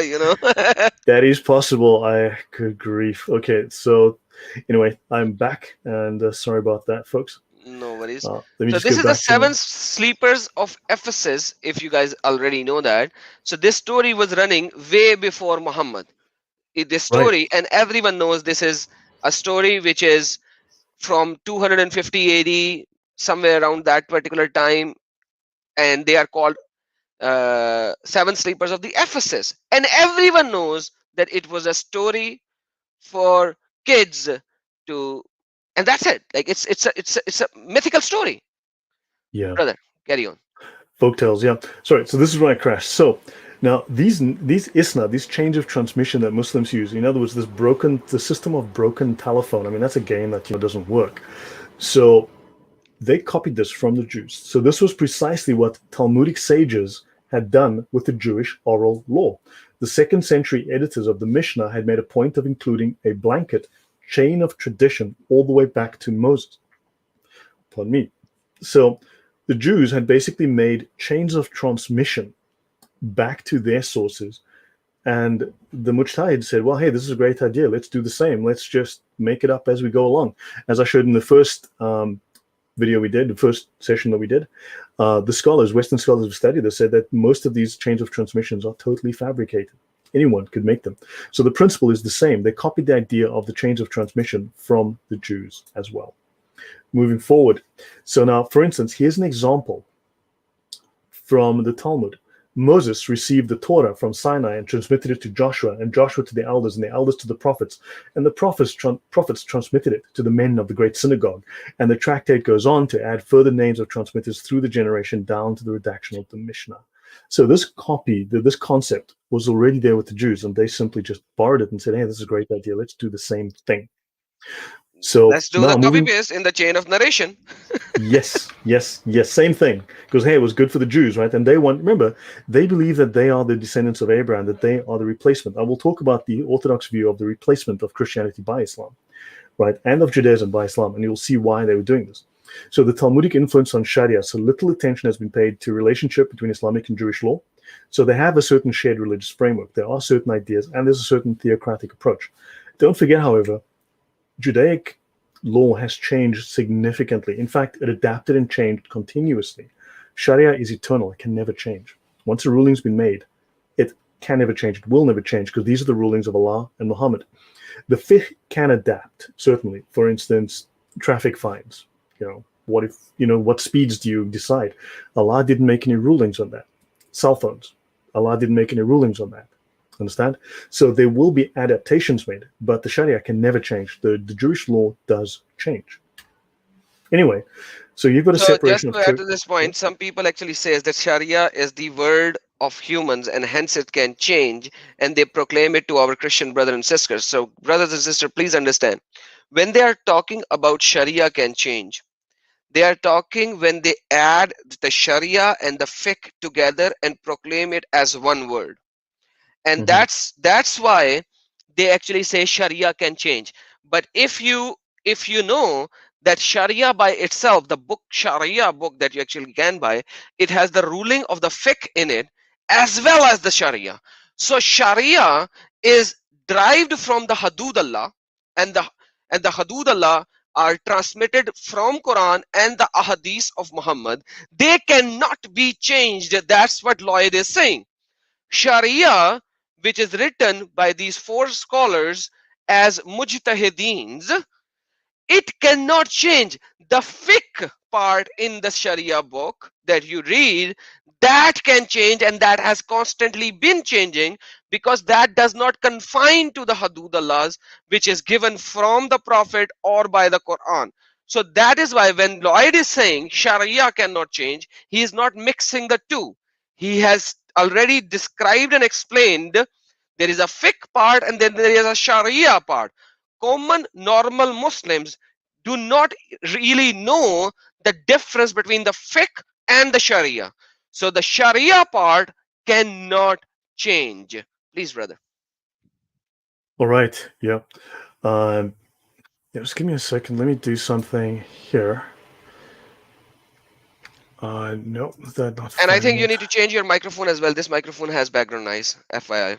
That is possible. I Good grief. Okay, so anyway, I'm back, and sorry about that, folks. No worries. Let me So just this go is the back to my. seven sleepers of Ephesus, if you guys already know that. So this story was running way before Muhammad. This Right. story, and everyone knows this is a story which is from 250 AD, somewhere around that particular time, and they are called seven sleepers of the Ephesus. And everyone knows that it was a story for kids to, and that's it. Like it's a mythical story, Yeah. brother. Carry on. Folktales. Yeah. Sorry. So this is where I crashed. So now these isna, these change of transmission that Muslims use. In other words, the system of broken telephone. I mean, that's a game that doesn't work. So they copied this from the Jews. So this was precisely what Talmudic sages had done with the Jewish oral law. The second century editors of the Mishnah had made a point of including a blanket chain of tradition all the way back to Moses. Pardon me. So the Jews had basically made chains of transmission back to their sources. And the Mujtahid said, well, hey, this is a great idea. Let's do the same. Let's just make it up as we go along. As I showed in the first video we did, the first session that we did, the scholars, Western scholars have studied this, said that most of these chains of transmissions are totally fabricated. Anyone could make them. So the principle is the same. They copied the idea of the chains of transmission from the Jews as well. Moving forward. So now, for instance, here's an example from the Talmud. Moses received the Torah from Sinai and transmitted it to Joshua, and Joshua to the elders, and the elders to the prophets, and the prophets transmitted it to the men of the great synagogue. And the tractate goes on to add further names of transmitters through the generation down to the redaction of the Mishnah. So this this concept was already there with the Jews, and they simply just borrowed it and said, hey, this is a great idea. Let's do the same thing. So Let's do the now copy moving. paste in the chain of narration. Yes, yes, yes, same thing. Because hey, it was good for the Jews, right? And they want, remember, they believe that they are the descendants of Abraham, that they are the replacement. I will talk about the Orthodox view of the replacement of Christianity by Islam, right? And of Judaism by Islam, and you'll see why they were doing this. So the Talmudic influence on Sharia, so little attention has been paid to relationship between Islamic and Jewish law. So they have a certain shared religious framework. There are certain ideas, and there's a certain theocratic approach. Don't forget, however, Judaic law has changed significantly. In fact, it adapted and changed continuously. Sharia is eternal. It can never change. Once a ruling's been made, it can never change. It will never change because these are the rulings of Allah and Muhammad. The fiqh can adapt, certainly. For instance, traffic fines. What speeds do you decide? Allah didn't make any rulings on that. Cell phones. Allah didn't make any rulings on that. Understand? So there will be adaptations made, but the Sharia can never change. The Jewish law does change. Anyway, so you've got a So just separation of to add church. to this point, some people actually says that Sharia is the word of humans and hence it can change, and they proclaim it to our Christian brothers and sisters. So brothers and sisters, please understand, when they are talking about Sharia can change, they are talking when they add the Sharia and the fiqh together and proclaim it as one word. And Mhm. that's why they actually say Sharia can change. But if you know that Sharia by itself, the book Sharia book that you actually can buy, it has the ruling of the fiqh in it as well as the Sharia. So Sharia is derived from the Hudud Allah, and the Hudud Allah are transmitted from Quran and the ahadith of Muhammad. They cannot be changed. That's what Lloyd is saying. Sharia, which is written by these four scholars as mujtahideen, it cannot change. The fiqh part in the Sharia book that you read, that can change, and that has constantly been changing because that does not confine to the Hudud Allahs, which is given from the Prophet or by the Quran. So that is why when Lloyd is saying Sharia cannot change, he is not mixing the two. He has already described and explained there is a fiqh part and then there is a Sharia part. Common normal Muslims do not really know the difference between the fiqh and the Sharia. So the Sharia part cannot change. Please, brother. All right. Yeah. Um, Yeah, just give me a second. Let me do something here. No, that's not And I finding think you it. need to change your microphone as well. This microphone has background noise, FYI.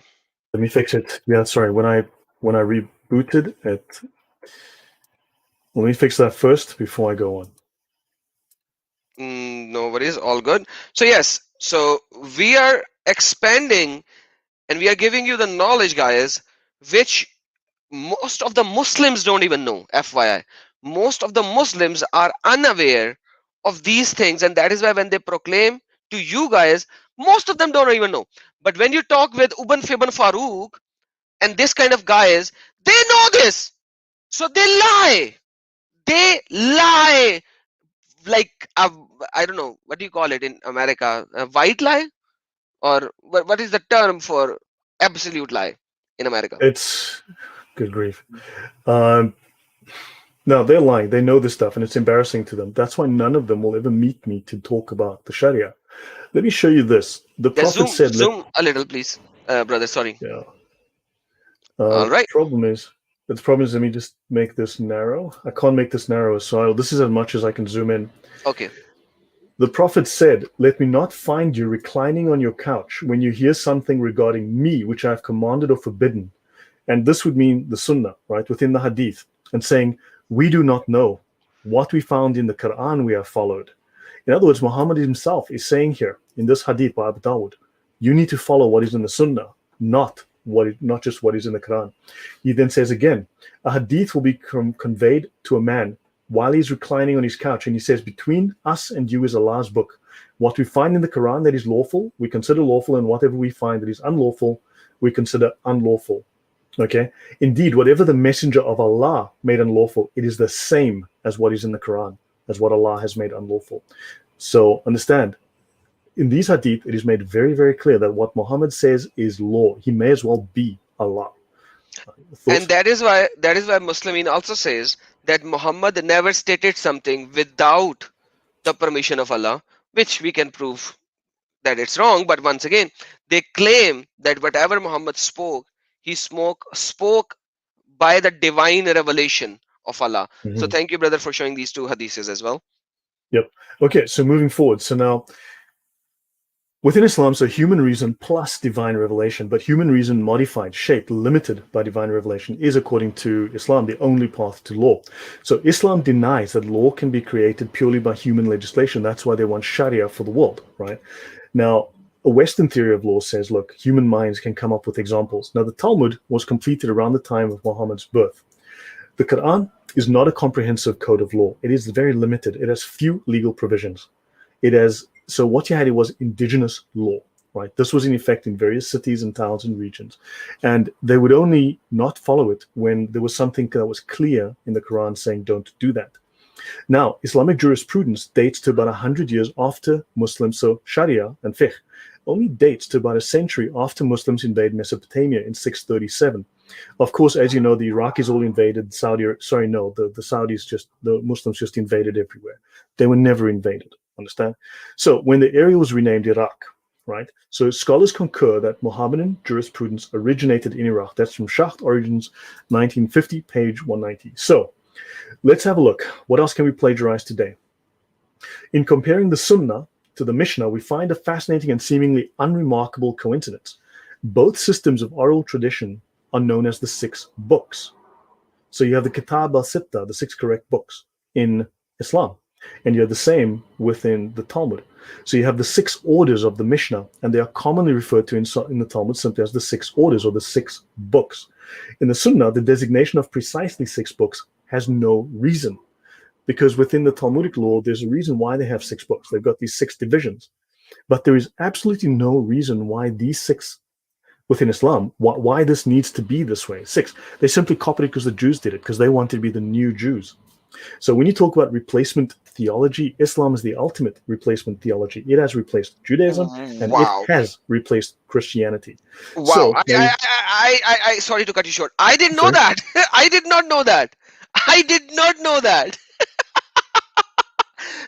Let me fix it. Yeah, sorry. When I rebooted it, let me fix that first before I go on. No worries, all good. So yes, so we are expanding and we are giving you the knowledge, guys, which most of the Muslims don't even know, FYI. Most of the Muslims are unaware of these things, and that is why when they proclaim to you guys, most of them don't even know. But when you talk with Uban Fibn Farouk and this kind of guys, they know this. So they lie. They lie like I don't know what do you call it in America, a white lie, or what is the term for absolute lie in America? It's good grief. Um, no, they're lying. They know this stuff, and it's embarrassing to them. That's why none of them will ever meet me to talk about the Sharia. Let me show you this. The Just Prophet said, "Let." zoom a little, please, brother. Sorry. Yeah. All The right. problem is, let me just make this narrow. I can't make this narrow, so this is as much as I can zoom in. Okay. The Prophet said, "Let me not find you reclining on your couch when you hear something regarding me, which I have commanded or forbidden." And this would mean the Sunnah, right, within the Hadith, and saying, "We do not know. What we found in the Quran, we have followed." In other words, Muhammad himself is saying here in this Hadith by Abu Dawud, you need to follow what is in the Sunnah, not just what is in the Quran. He then says again, a Hadith will be conveyed to a man while he's reclining on his couch, and he says, "Between us and you is Allah's book. What we find in the Quran that is lawful, we consider lawful, and whatever we find that is unlawful, we consider unlawful." Okay. Indeed, whatever the messenger of Allah made unlawful, it is the same as what is in the Quran, as what Allah has made unlawful. So understand, in these hadith, it is made very, very clear that what Muhammad says is law. He may as well be Allah. And Thoughts? that is why Muslimin also says that Muhammad never stated something without the permission of Allah, which we can prove that it's wrong. But once again, they claim that whatever Muhammad spoke, he spoke by the divine revelation of Allah. So Mhm. thank you, brother, for showing these two hadiths as well. Yep. Okay, so moving forward. So now within Islam, so human reason plus divine revelation, but human reason modified, shaped, limited by divine revelation is, according to Islam, the only path to law. So Islam denies that law can be created purely by human legislation. That's why they want Sharia for the world, right? Now, a Western theory of law says, look, human minds can come up with examples. Now, the Talmud was completed around the time of Muhammad's birth. The Quran is not a comprehensive code of law. It is very limited. It has few legal provisions. It has so what you had was indigenous law, right? This was in effect in various cities and towns and regions, and they would only not follow it when there was something that was clear in the Quran saying don't do that. Now, Islamic jurisprudence dates to about 100 years after Muslims, so Sharia and fiqh only dates to about a century after Muslims invade Mesopotamia in 637. Of course, as you know, the Iraqis all invaded Saudi. Sorry, no, the Saudis the Muslims just invaded everywhere. They were never invaded. Understand? So when the area was renamed Iraq, right? So scholars concur that Mohammedan jurisprudence originated in Iraq. That's from Shaht Origins, 1950, page 190. So let's have a look. What else can we plagiarize today? In comparing the Sunnah to the Mishnah, we find a fascinating and seemingly unremarkable coincidence. Both systems of oral tradition are known as the six books. So you have the Kitab al-Sitta, the six correct books in Islam, and you have the same within the Talmud. So you have the six orders of the Mishnah, and they are commonly referred to in the Talmud simply as the six orders or the six books. In the Sunnah, the designation of precisely six books has no reason, because within the Talmudic law, there's a reason why they have six books. They've got these six divisions, but there is absolutely no reason why these six within Islam, why this needs to be this way. Six, they simply copied it because the Jews did it, because they wanted to be the new Jews. So when you talk about replacement theology, Islam is the ultimate replacement theology. It has replaced Judaism and it Wow. has replaced Christianity. Wow. So now we, Sorry to cut you short. I didn't know sorry, that. I did not know that. I did not know that.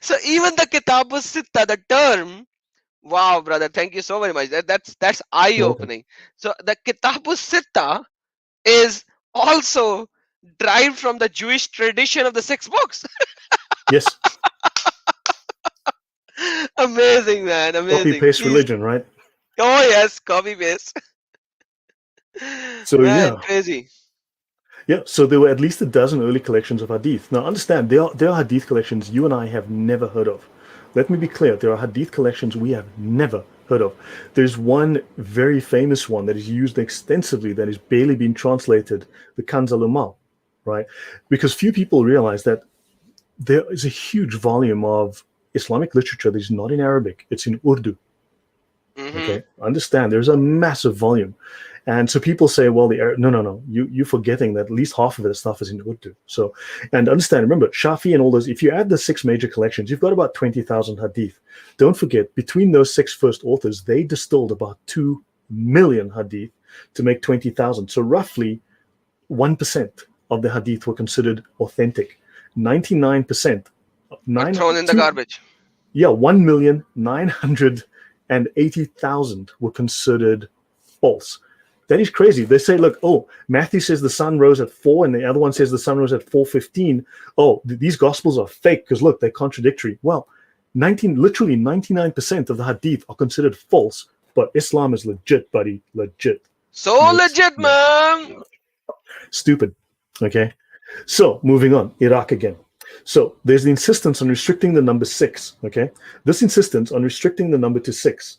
So even the Kitabus Sitta, the term, wow, brother, thank you so very much. That's you're welcome. eye-opening. So the Kitabus Sitta is also derived from the Jewish tradition of the six books. Yes. Amazing, man. Copy Amazing. paste Please. religion, right? Oh, yes. Copy paste. So Man, yeah. crazy. Yeah, so there were at least a dozen early collections of hadith. Now, understand, there are hadith collections you and I have never heard of. Let me be clear, there are hadith collections we have never heard of. There's one very famous one that is used extensively that has barely been translated, the Kanz al-Ummal, right? Because few people realize that there is a huge volume of Islamic literature that is not in Arabic, it's in Urdu. Mm-hmm. Okay, understand there's a massive volume. And so people say, well, no, you're forgetting that at least half of the stuff is in Urdu. So, and understand, remember, Shafi and all those, if you add the six major collections, you've got about 20,000 hadith. Don't forget, between those six first authors, they distilled about 2 million hadith to make 20,000. So roughly 1% of the hadith were considered authentic. 99%, Were nine, thrown in the two, garbage. yeah, 1,980,000 were considered false. That is crazy. They say, look, oh, Matthew says the sun rose at 4, and the other one says the sun rose at 4:15. Oh, these gospels are fake because look, they're contradictory. Well, literally 99% of the hadith are considered false, but Islam is legit, buddy, legit. So No, it's legit, not. man. Stupid. Okay. So moving on, Iraq again. So there's the insistence on restricting the number six. Okay, this insistence on restricting the number to six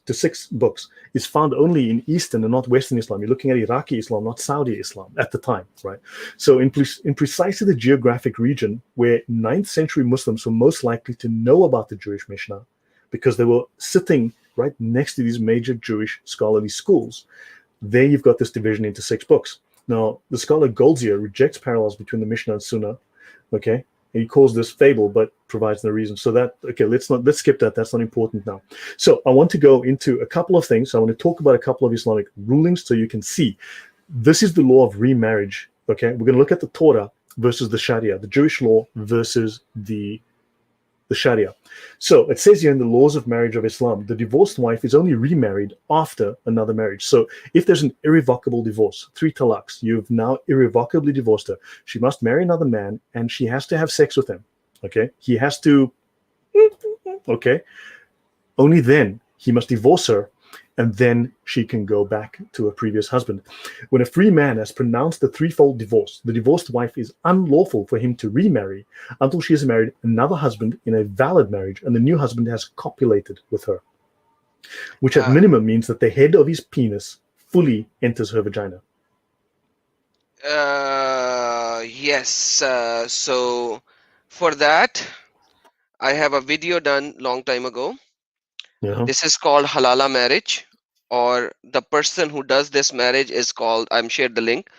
books is found only in Eastern and not Western Islam. You're looking at Iraqi Islam, not Saudi Islam at the time, right? So in precisely the geographic region where 9th century Muslims were most likely to know about the Jewish Mishnah, because they were sitting right next to these major Jewish scholarly schools, there you've got this division into six books. Now, the scholar Goldziher rejects parallels between the Mishnah and Sunnah. Okay, and he calls this fable, but provides no reason. So that, okay, let's skip that. That's not important now. So I want to go into a couple of things. I want to talk about a couple of Islamic rulings so you can see this is the law of remarriage. Okay, we're going to look at the Torah versus the Sharia, the Jewish law versus the Sharia. So it says here in the laws of marriage of Islam, the divorced wife is only remarried after another marriage. So if there's an irrevocable divorce, 3 talaqs, you've now irrevocably divorced her, she must marry another man and she has to have sex with him. Okay, he has to, okay, only then he must divorce her, and then she can go back to her previous husband. When a free man has pronounced the threefold divorce, the divorced wife is unlawful for him to remarry until she has married another husband in a valid marriage and the new husband has copulated with her, which at Uh, minimum means that the head of his penis fully enters her vagina. yes. So for that, I have a video done long time ago. Yeah. This is called halala marriage, or the person who does this marriage is called. I'm shared the link.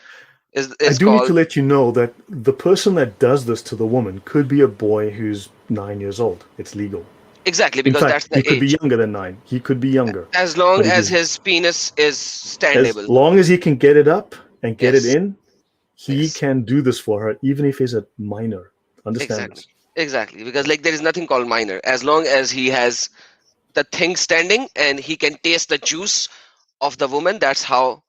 I Is do need to called let you know that the person that does this to the woman could be a boy who's 9 years old. It's legal. exactly In because fact, that's the he could be age. younger than 9. He could be younger, As long but it as is his penis is as standable. long as he can get it up and get it Yes. in, he Yes. can do this for her, even if he's a minor. Understand Exactly. this? Exactly. Because like there is nothing called minor. As long as he has the thing standing and he can taste the juice of the woman, that's how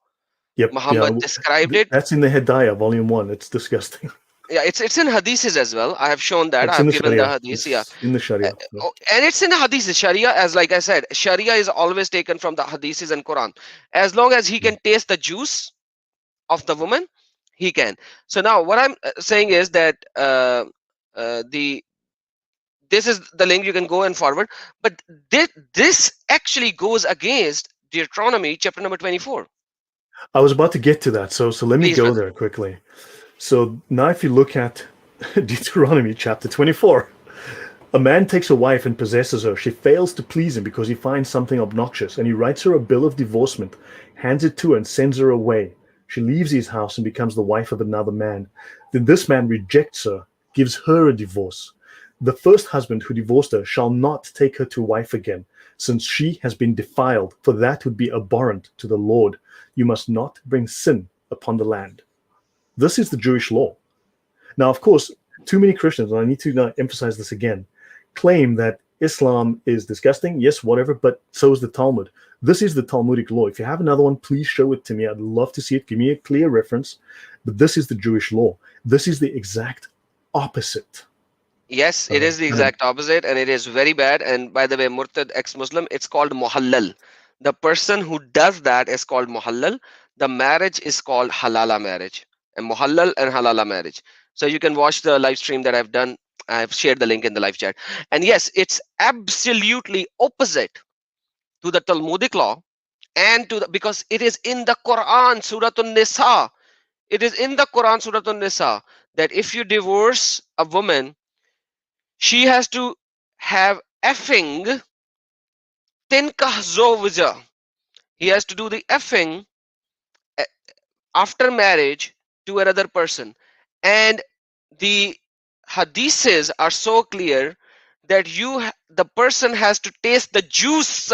Yep. Yeah. Muhammad described it. That's in the Hedaya, Volume 1. It's disgusting. Yeah, it's in hadiths as well. I have shown that. I It's in have the given the Sharia. hadiths. Yeah. It's in the Sharia. Yep. Oh, and it's in the hadiths. Sharia, as like I said, Sharia is always taken from the hadiths and Quran. As long as he can taste the juice of the woman, he can. So now what I'm saying is that the this is the link you can go and forward, but this actually goes against Deuteronomy chapter number 24. I was about to get to that, so let me Please, go brother. there quickly. So now, if you look at Deuteronomy chapter 24, a man takes a wife and possesses her. She fails to please him because he finds something obnoxious, and he writes her a bill of divorcement, hands it to her, and sends her away. She leaves his house and becomes the wife of another man. Then this man rejects her, gives her a divorce. The first husband who divorced her shall not take her to wife again, since she has been defiled, for that would be abhorrent to the Lord. You must not bring sin upon the land. This is the Jewish law. Now, of course, too many Christians, and I need to now emphasize this again, claim that Islam is disgusting. Yes, whatever, but so is the Talmud. This is the Talmudic law. If you have another one, please show it to me. I'd love to see it. Give me a clear reference. But this is the Jewish law. This is the exact opposite. Yes, it is the And exact opposite, and it is very bad. And by the way, Murtad ex-Muslim, it's called muhallal. The person who does that is called muhallal. The marriage is called halala marriage, and muhallal and halala marriage. So you can watch the live stream that I've done. I've shared the link in the live chat. And yes, it's absolutely opposite to the Talmudic law and to the, because it is in the Quran, Surah An-Nisa. It is in the Quran, Surah An-Nisa, that if you divorce a woman, she has to have effing tinkah zawja. He has to do the effing eh, after marriage to another person. And the hadiths are so clear that the person has to taste the juice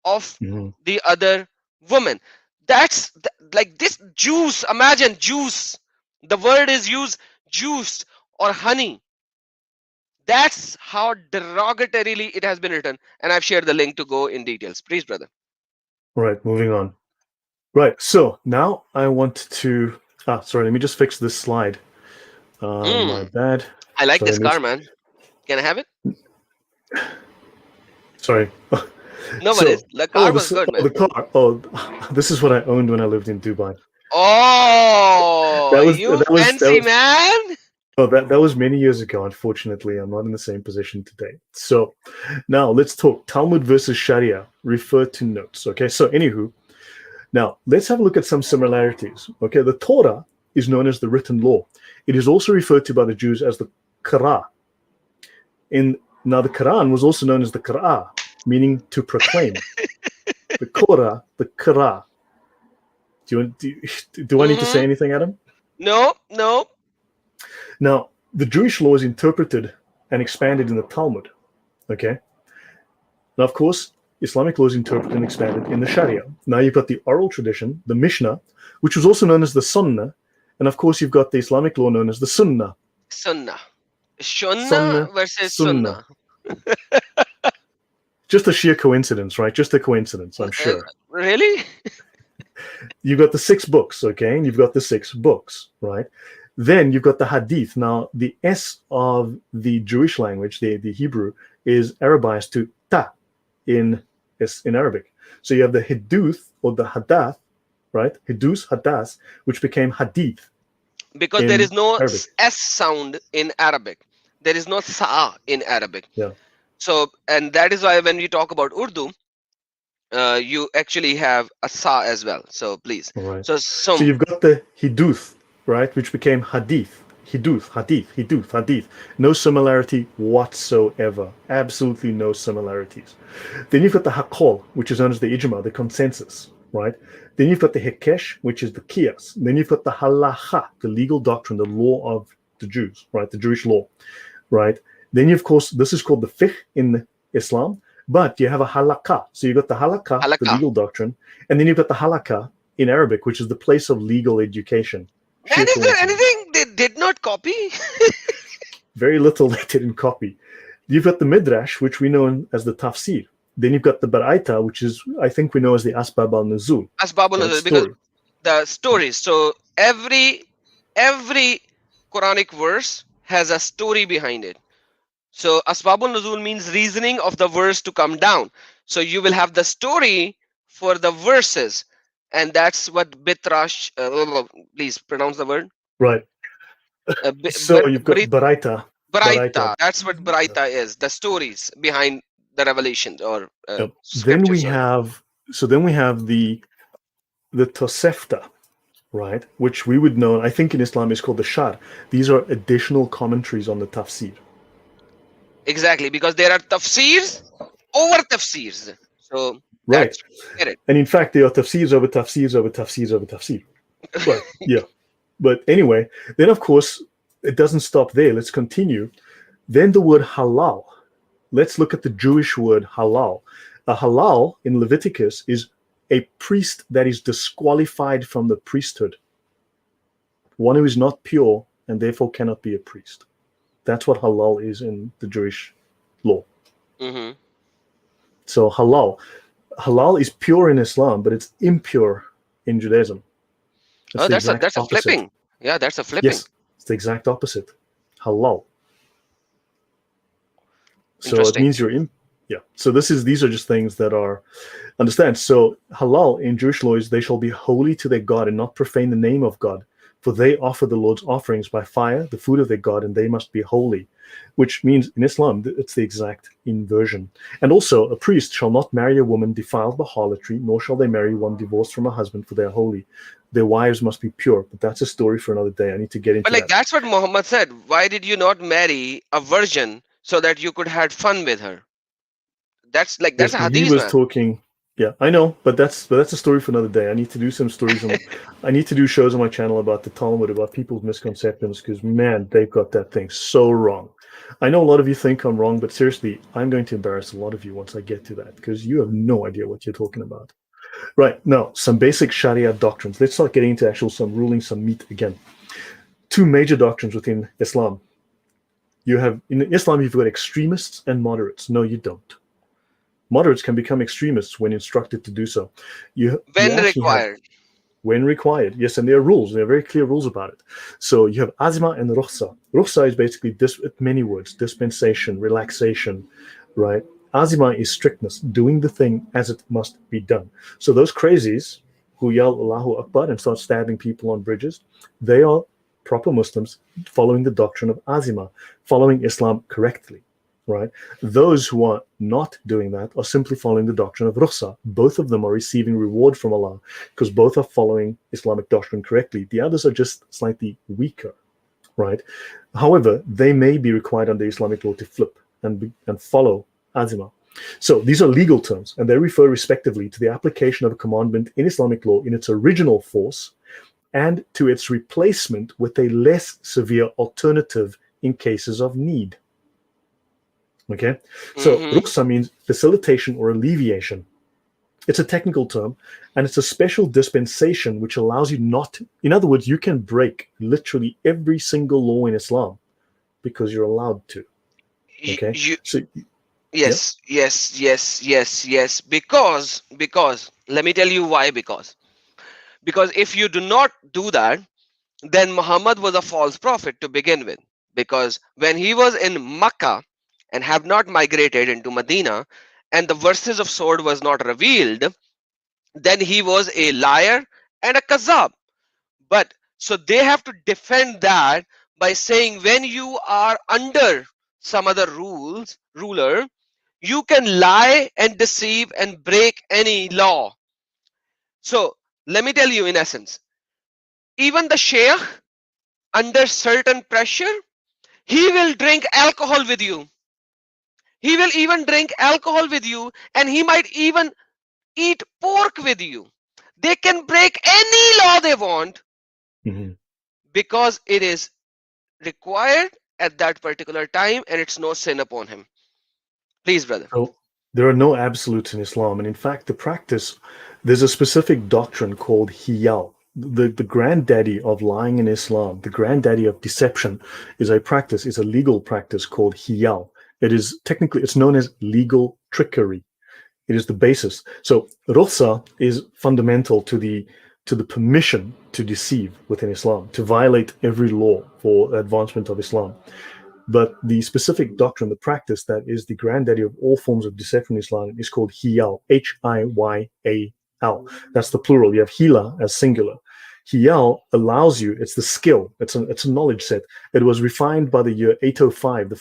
of mhm. the other woman. That's like this juice. Imagine juice. The word is used juice or honey. That's how derogatorily it has been written. And I've shared the link to go in details. Please, brother. Right, moving on. Right, so now I want to. Sorry, let me just fix this slide. My bad. I like Sorry, this let me. car, man. Can I have it? Sorry. No worries. So, The car was this, good, the man. car. Oh, this is what I owned when I lived in Dubai. Oh, That was you that was that fancy was man. Oh, that was many years ago. Unfortunately, I'm not in the same position today. So now let's talk Talmud versus Sharia. Refer to notes. Okay. So anywho, now let's have a look at some similarities. Okay. The Torah is known as the written law. It is also referred to by the Jews as the Qur'an. Now the Quran was also known as the Qur'an, meaning to proclaim. The Korah, the Qur'an. Do I need to say Mm-hmm. anything, Adam? No, no. Now the Jewish law is interpreted and expanded in the Talmud. Okay. Now, of course, Islamic law is interpreted and expanded in the Sharia. Now you've got the oral tradition, the Mishnah, which was also known as the Sunnah, and of course you've got the Islamic law known as the Sunnah. Sunnah. Sunnah Sunnah, versus Sunnah. Sunnah. Just a sheer coincidence, right? Just a coincidence, I'm Uh, sure. really? You've got the 6 books, okay? And you've got the 6 books, right? Then you've got the Hadith. Now, the S of the Jewish language, the Hebrew, is Arabized to ta in Arabic. So you have the Hiduth or the Hadath, right? Hidus, Hadath, which became Hadith Because there is in no Arabic. S sound in Arabic. There is no sa in Arabic. Yeah. So, and that is why when we talk about Urdu, you actually have a sa as well. So please. All right. So So some. you've got the Hiduth, right, which became Hadith. Hiduth, Hadith, Hiduth, Hadith. No similarity whatsoever. Absolutely no similarities. Then you've got the Hakol, which is known as the Ijma, the consensus, right? Then you've got the Hekesh, which is the Qiyas. Then you've got the Halacha, the legal doctrine, the law of the Jews, right? The Jewish law, right? Then you, of course, this is called the Fiqh in Islam, but you have a Halakha. So you've got the Halakha, the Halakha. legal doctrine, and then you've got the Halakha in Arabic, which is the place of legal education. Man, Sheer is there coincidence. anything they did not copy? Very little they didn't copy. You've got the Midrash, which we know as the Tafsir. Then you've got the Baraita, which is, I think we know as the Asbab al-Nuzul, Asbabul right? Nuzul, because Story. the stories. So every Quranic verse has a story behind it. So Asbabul Nuzul means reasoning of the verse to come down. So you will have the story for the verses, and that's what Bitrash. Please pronounce the word. Right. So you've got Baraita. Baraita. Baraita. That's what Baraita is. The stories behind the revelations or Yep. Then scripture. we Sorry. have the Tosefta, right? Which we would know, I think in Islam is called the Shar. These are additional commentaries on the Tafsir. Exactly, because there are tafsirs over tafsirs. So Right. that's get it. And in fact, there are tafsirs over tafsirs over tafsirs over tafsir. But yeah. But anyway, then of course, it doesn't stop there. Let's continue. Then the word halal. Let's look at the Jewish word halal. A halal in Leviticus is a priest that is disqualified from the priesthood, one who is not pure and therefore cannot be a priest. That's what halal is in the Jewish law. Mm-hmm. So halal is pure in Islam, but it's impure in Judaism. It's Oh, the exact that's a opposite. flipping. Yeah, that's a flipping. Yes, it's the exact opposite. Halal. So it Interesting. means you're in. Yeah. So these are just things that are understand. So halal in Jewish law is they shall be holy to their God and not profane the name of God, for they offer the Lord's offerings by fire, the food of their God, and they must be holy. Which means in Islam it's the exact inversion. And also a priest shall not marry a woman defiled by harlotry, nor shall they marry one divorced from a husband, for they are holy. Their wives must be pure. But that's a story for another day. I need to get But into like that. that's what Muhammad said. Why did you not marry a virgin so that you could have fun with her? That's Yes, a but he hadith, was man. talking. Yeah, I know, but that's a story for another day. I need to do some stories on. I need to do shows on my channel about the Talmud, about people's misconceptions, because man, they've got that thing so wrong. I know a lot of you think I'm wrong, but seriously, I'm going to embarrass a lot of you once I get to that, because you have no idea what you're talking about. Right now, some basic Sharia doctrines. Let's start getting into actual some rulings, some meat again. Two major doctrines within Islam. You have in Islam, you've got extremists and moderates. No, you don't. Moderates can become extremists when instructed to do so. You When actually have required. when required, yes, and there are rules. There are very clear rules about it. So you have azma and rukhsa. Rukhsa is basically many words: dispensation, relaxation, right? Azima is strictness, doing the thing as it must be done. So those crazies who yell Allahu Akbar and start stabbing people on bridges, they are proper Muslims following the doctrine of azima, following Islam correctly, right? Those who are not doing that are simply following the doctrine of rukhsa. Both of them are receiving reward from Allah because both are following Islamic doctrine correctly. The others are just slightly weaker, right? However, they may be required under Islamic law to flip and follow azima. So these are legal terms, and they refer respectively to the application of a commandment in Islamic law in its original force and to its replacement with a less severe alternative in cases of need. Okay, so Mm-hmm. rukhsa means facilitation or alleviation. It's a technical term, and it's a special dispensation which allows you not, in other words, you can break literally every single law in Islam because you're allowed to. Okay, You, so yeah. yes. Because let me tell you why. Because if you do not do that, then Muhammad was a false prophet to begin with. Because when he was in Makkah and have not migrated into Medina, and the verses of sword was not revealed, then he was a liar and a kazab. But so they have to defend that by saying when you are under some other ruler, you can lie and deceive and break any law. So let me tell you in essence, even the sheikh under certain pressure, he will drink alcohol with you. He will even drink alcohol with you, and he might even eat pork with you. They can break any law they want Mhm. because it is required at that particular time and it's no sin upon him. Please, brother. So there are no absolutes in Islam, and in fact, the practice there's a specific doctrine called hiyal. The granddaddy of lying in Islam, the granddaddy of deception, is a legal practice called hiyal. It is technically it's known as legal trickery. It is the basis. So rukhsa is fundamental to the permission to deceive within Islam, to violate every law for advancement of Islam. But the specific doctrine, the practice that is the granddaddy of all forms of deception in Islam is called hiyal, Hiyal. That's the plural. You have hila as singular. Hiyal allows you, it's the skill, it's a knowledge set. It was refined by the year 805. The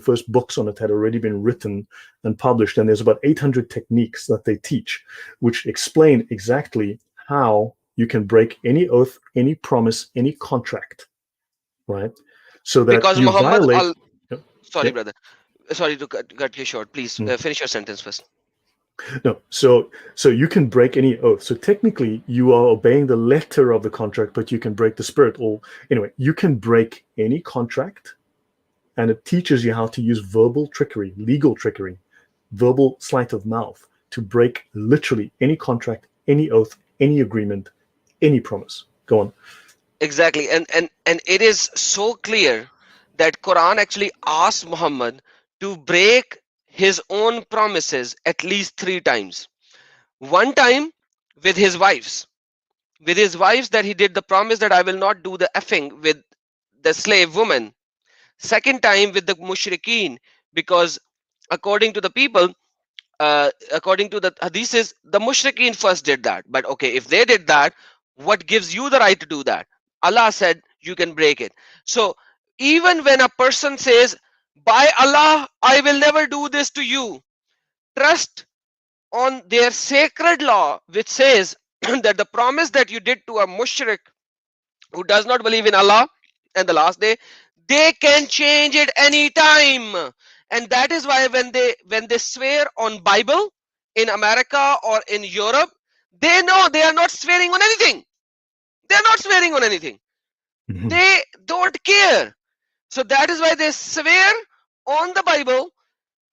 first books on it had already been written and published, and there's about 800 techniques that they teach, which explain exactly how you can break any oath, any promise, any contract, right? So that Because you Muhammad violate. al Yep, sorry, yep. brother. Sorry to cut you short. Please Mm. finish your sentence first. No, so you can break any oath. So technically, you are obeying the letter of the contract, but you can break the spirit. Or anyway, you can break any contract, and it teaches you how to use verbal trickery, legal trickery, verbal sleight of mouth to break literally any contract, any oath, any agreement, any promise. Go on. Exactly. And it is so clear that Quran actually asked Muhammad to break his own promises at least 3 times. One time with his wives, that he did the promise that I will not do the effing with the slave woman. Second time with the mushrikeen, because according to the people, according to the hadiths, the mushrikeen first did that. But okay, if they did that, what gives you the right to do that? Allah said you can break it. So even when a person says, by Allah, I will never do this to you, trust on their sacred law, which says that the promise that you did to a mushrik who does not believe in Allah and the last day, they can change it anytime. And that is why when they swear on Bible in America or in Europe, they know they are not swearing on anything. They are not swearing on anything. Mhm. They don't care. So that is why they swear on the Bible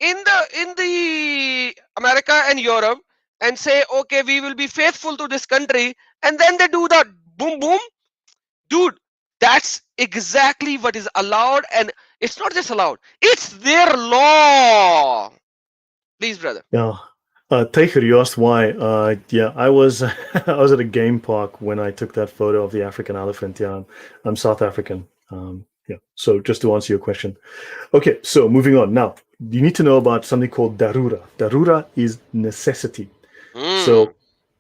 in the America and Europe and say, okay, we will be faithful to this country, and then they do that boom boom. Dude, that's exactly what is allowed, and it's not just allowed, it's their law. Please, brother. Yeah. Taker, you asked why. Yeah, I was I was at a game park when I took that photo of the African elephant. Yeah, I'm South African. Yeah. So just to answer your question. Okay, so moving on. Now, you need to know about something called darura. Darura is necessity. Mm. So,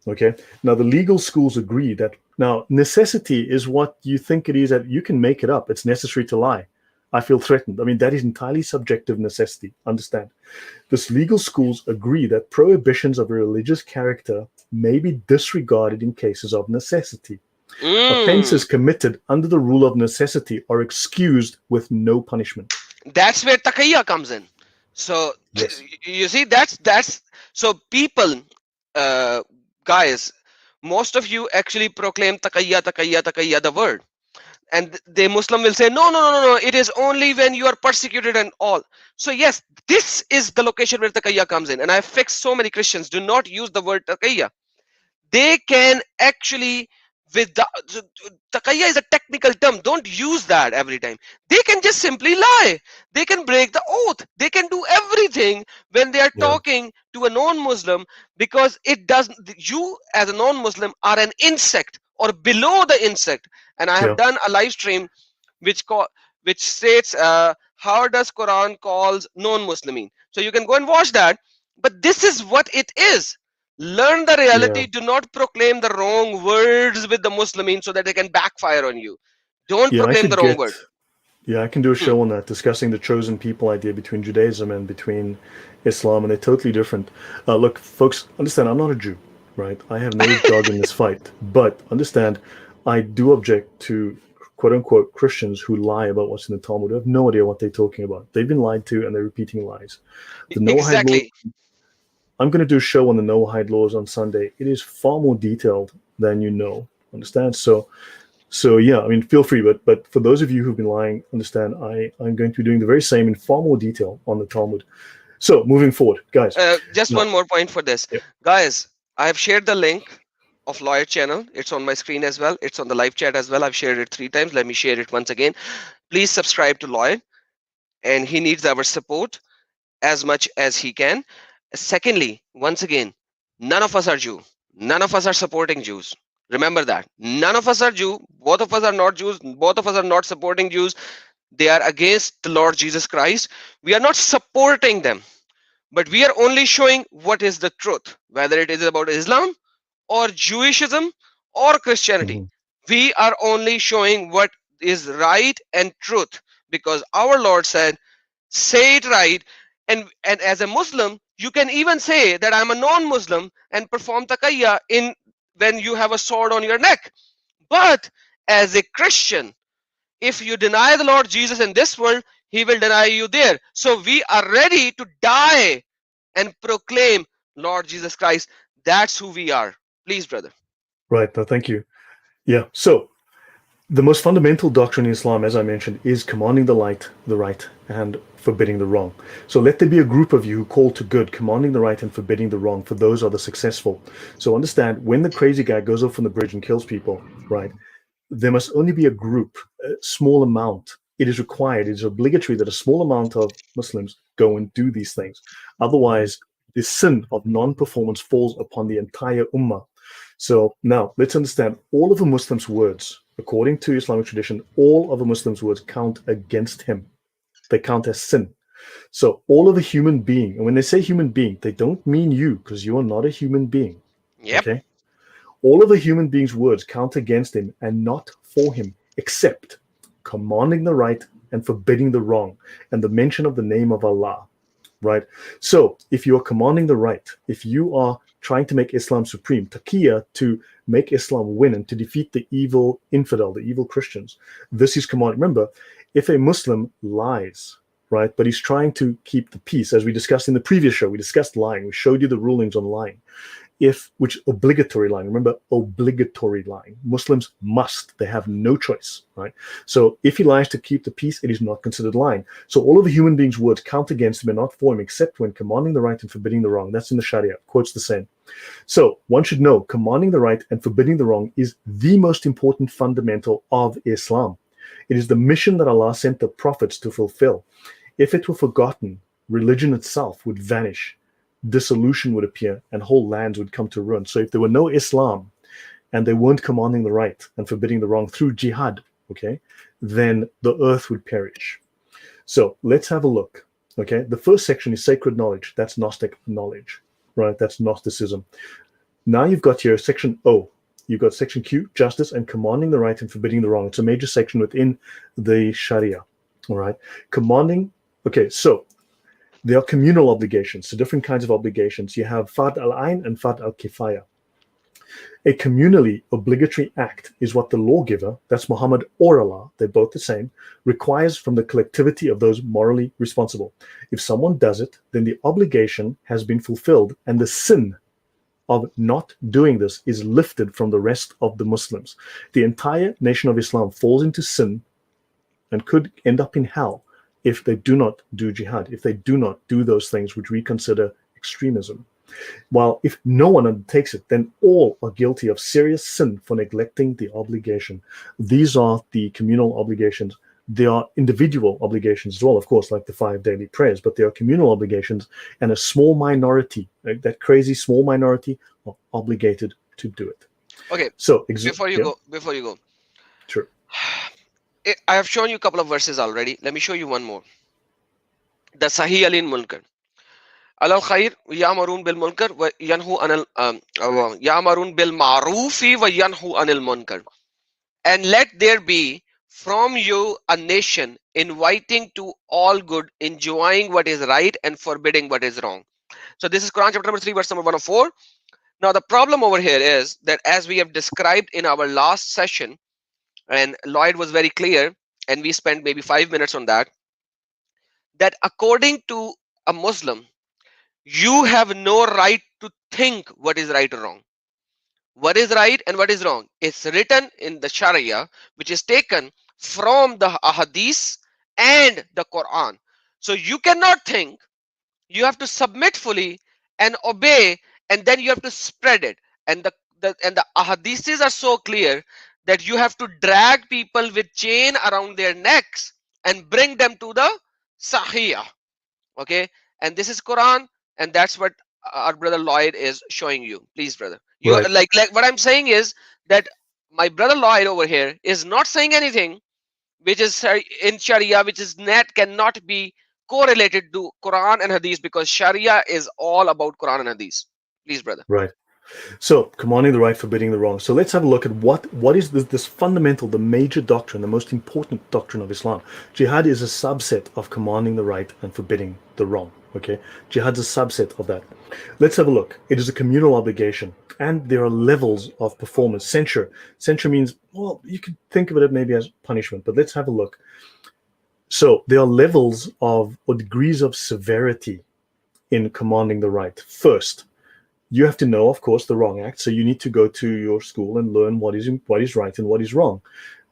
okay. Now, the legal schools agree that now necessity is what you think it is, that you can make it up. It's necessary to lie. I feel threatened. I mean, that is entirely subjective necessity. Understand? This legal schools agree that prohibitions of a religious character may be disregarded in cases of necessity. Mm. Offenses committed under the rule of necessity are excused with no punishment. That's where takayya comes in. So Yes. you see, that's so people, uh, guys, most of you actually proclaim takayya, takayya, takayya, the word, and the Muslim will say, no, no, no, no, no, it is only when you are persecuted and all. So yes, this is the location where takayya comes in, and I fixed so many Christians do not use the word takayya. They can actually, with the takayya is a technical term, don't use that every time. They can just simply lie, they can break the oath, they can do everything when they are Yeah. talking to a non-Muslim, because it doesn't, you as a non-Muslim are an insect or below the insect. And I have Yeah. done a live stream which which states, how does Quran calls non-Muslimin. So you can go and watch that. But this is what it is. Learn the Yeah. reality. Do not proclaim the wrong words with the Muslimin so that they can backfire on you. Don't Yeah. I proclaim the could wrong get. word. Yeah, I can do a Hmm. show on that, discussing the chosen people idea between Judaism and between Islam, and they're totally different. Look, folks, understand, I'm not a Jew, right? I have no dog in this fight, but understand, I do object to quote unquote Christians who lie about what's in the Talmud. I have no idea what they're talking about. They've been lied to and they're repeating lies. The Noahide law, Exactly. I'm going to do a show on the Noahide laws on Sunday. It is far more detailed than you know. Understand? So yeah, I mean, feel free, but for those of you who've been lying, understand I'm going to be doing the very same in far more detail on the Talmud. So moving forward, guys. Just Now, one more point for this, yeah, guys. I have shared the link of Lawyer channel. It's on my screen as well. It's on the live chat as well. I've shared it 3 times. Let me share it once again. Please subscribe to Lawyer, and he needs our support as much as he can. Secondly, once again, none of us are Jew. None of us are supporting Jews. Remember that. None of us are Jew. Both of us are not Jews. Both of us are not supporting Jews. They are against the Lord Jesus Christ. We are not supporting them, but we are only showing what is the truth, whether it is about Islam or Jewishism or Christianity. mhm, We are only showing what is right and truth, because our Lord said, say it right. And as a Muslim, you can even say that I'm a non-Muslim and perform taqiyya in when you have a sword on your neck. But as a Christian, if you deny the Lord Jesus in this world, he will deny you there. So we are ready to die and proclaim Lord Jesus Christ. That's who we are. Please, brother. right. No, thank you. Yeah. So the most fundamental doctrine in Islam, as I mentioned, is commanding the right, and forbidding the wrong. So let there be a group of you who call to good, commanding the right and forbidding the wrong, for those are the successful. So understand, when the crazy guy goes off on the bridge and kills people, right? There must only be a group, a small amount it is required, it is obligatory that a small amount of Muslims go and do these things. Otherwise, the sin of non-performance falls upon the entire ummah. So now let's understand all of a Muslim's words, according to Islamic tradition, all of a Muslim's words count against him. They count as sin. So all of a human being, and when they say human being, they don't mean you because you are not a human being. Yep. Okay? All of a human being's words count against him and not for him, except commanding the right and forbidding the wrong, and the mention of the name of Allah. Right? So if you are commanding the right, if you are trying to make Islam supreme, taqiyya, to make Islam win and to defeat the evil infidel, the evil Christians, this is command. Remember, if a Muslim lies, right, but he's trying to keep the peace, as we discussed in the previous show, we discussed lying. We showed you the rulings on lying. Which obligatory lying, remember, obligatory lying. Muslims must, they have no choice, right? So if he lies to keep the peace, it is not considered lying. So all of a human being's words count against him and not for him, except when commanding the right and forbidding the wrong. That's in the Sharia, quotes the same. So one should know, commanding the right and forbidding the wrong is the most important fundamental of Islam. It is the mission that Allah sent the prophets to fulfill. If it were forgotten, religion itself would vanish, dissolution would appear, and whole lands would come to ruin. So if there were no Islam and they weren't commanding the right and forbidding the wrong through jihad, okay, then the earth would perish. So let's have a look. Okay, the first section is sacred knowledge. That's Gnostic knowledge, right? That's Gnosticism. Now you've got here section O. You've got section Q, justice and commanding the right and forbidding the wrong. It's a major section within the Sharia. All right, commanding. Okay, so there are communal obligations, so different kinds of obligations. You have Fard al-Ain and Fard al-Kifaya. A communally obligatory act is what the lawgiver, that's Muhammad or Allah, they're both the same, requires from the collectivity of those morally responsible. If someone does it, then the obligation has been fulfilled and the sin of not doing this is lifted from the rest of the Muslims. The entire nation of Islam falls into sin and could end up in hell if they do not do jihad, if they do not do those things which we consider extremism. While if no one undertakes it, then all are guilty of serious sin for neglecting the obligation. These are the communal obligations. There are individual obligations as well, of course, like the 5 daily prayers, but there are communal obligations, and a small minority, like that crazy small minority, are obligated to do it. Okay. So before you go, sure. I have shown you a couple of verses already. Let me show you one more. The Sahih Alin Munkar. Alal khair ya'marun bil munkar wa yanhu anil ya'marun bil ma'rufi wa yanhu anil munkar. And let there be from you a nation inviting to all good, enjoying what is right and forbidding what is wrong. So this is Quran chapter number 3 verse number 104. Now the problem over here is that, as we have described in our last session, and Lloyd was very clear, and we spent maybe 5 minutes on that, that according to a Muslim, you have no right to think what is right or wrong. What is right and what is wrong? It's written in the Sharia, which is taken from the Ahadith and the Quran. So you cannot think, you have to submit fully and obey, and then you have to spread it. And the Ahadiths are so clear that you have to drag people with chain around their necks and bring them to the Sahih. Okay, and this is Quran, and that's what our brother Lloyd is showing you. Please, brother, you Right. like what I'm saying is that my brother Lloyd over here is not saying anything which is in Sharia, which is cannot be correlated to Quran and Hadith, because Sharia is all about Quran and Hadith. Please, brother. Right. So, commanding the right, forbidding the wrong. So let's have a look at what is this fundamental, the major doctrine, the most important doctrine of Islam. Jihad is a subset of commanding the right and forbidding the wrong. Okay, jihad is a subset of that. Let's have a look. It is a communal obligation, and there are levels of performance. Censure. Censure means, well, you could think of it maybe as punishment, but let's have a look. So there are levels of or degrees of severity in commanding the right. First, you have to know, of course, the wrong act. So you need to go to your school and learn what is right and what is wrong.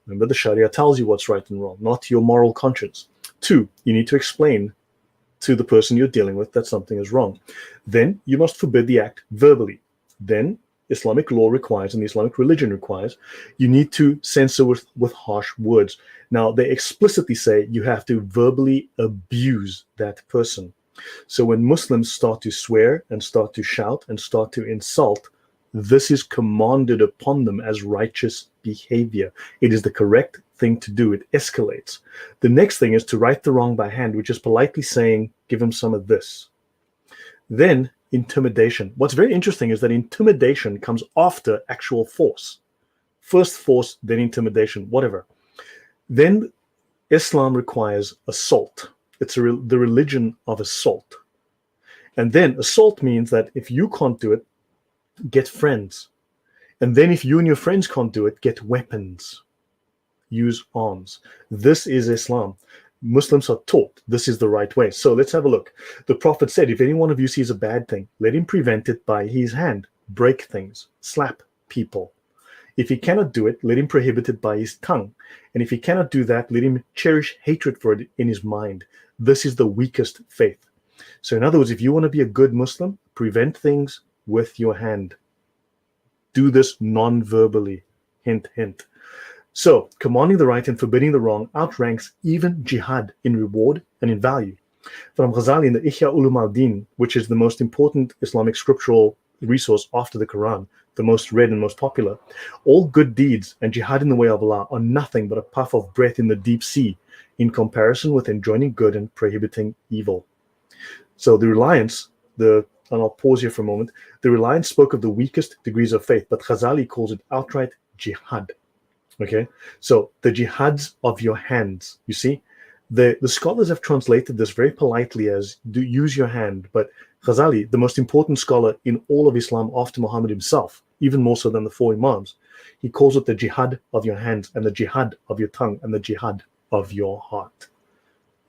Remember, the Sharia tells you what's right and wrong, not your moral conscience. 2, you need to explain to the person you're dealing with that something is wrong. Then you must forbid the act verbally. Then Islamic law requires and the Islamic religion requires, you need to censor with harsh words. Now, they explicitly say you have to verbally abuse that person. So when Muslims start to swear and start to shout and start to insult, this is commanded upon them as righteous behavior. It is the correct thing to do. It escalates. The next thing is to right the wrong by hand, which is politely saying, give him some of this. Then intimidation. What's very interesting is that intimidation comes after actual force. First force, then intimidation, whatever. Then Islam requires assault. It's the religion of assault. And then assault means that if you can't do it, get friends. And then if you and your friends can't do it, get weapons. Use arms. This is Islam. Muslims are taught this is the right way. So let's have a look. The Prophet said, if any one of you sees a bad thing, let him prevent it by his hand. Break things. Slap people. If he cannot do it, let him prohibit it by his tongue. And if he cannot do that, let him cherish hatred for it in his mind. This is the weakest faith. So in other words, if you want to be a good Muslim, prevent things with your hand. Do this non-verbally. Hint, hint. So, commanding the right and forbidding the wrong outranks even jihad in reward and in value. From Ghazali in the Ihya Ulum al-Din, which is the most important Islamic scriptural resource after the Quran, the most read and most popular, all good deeds and jihad in the way of Allah are nothing but a puff of breath in the deep sea in comparison with enjoining good and prohibiting evil. So the reliance, and I'll pause here for a moment, the reliance spoke of the weakest degrees of faith, but Ghazali calls it outright jihad. Okay, so the jihads of your hands, you see, the scholars have translated this very politely as do use your hand, but Ghazali, the most important scholar in all of Islam after Muhammad himself, even more so than the four Imams, he calls it the jihad of your hands and the jihad of your tongue and the jihad of your heart.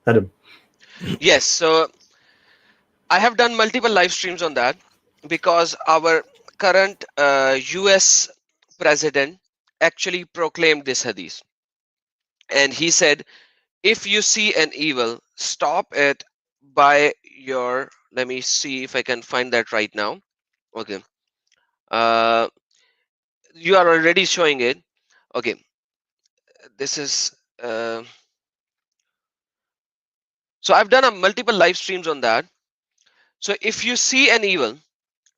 Adam. Yes, so I have done multiple live streams on that because our current US president actually proclaimed this hadith. And he said, if you see an evil, stop it by your, let me see if I can find that right now. Okay. You are already showing it. Okay. This is, so I've done a multiple live streams on that. So if you see an evil,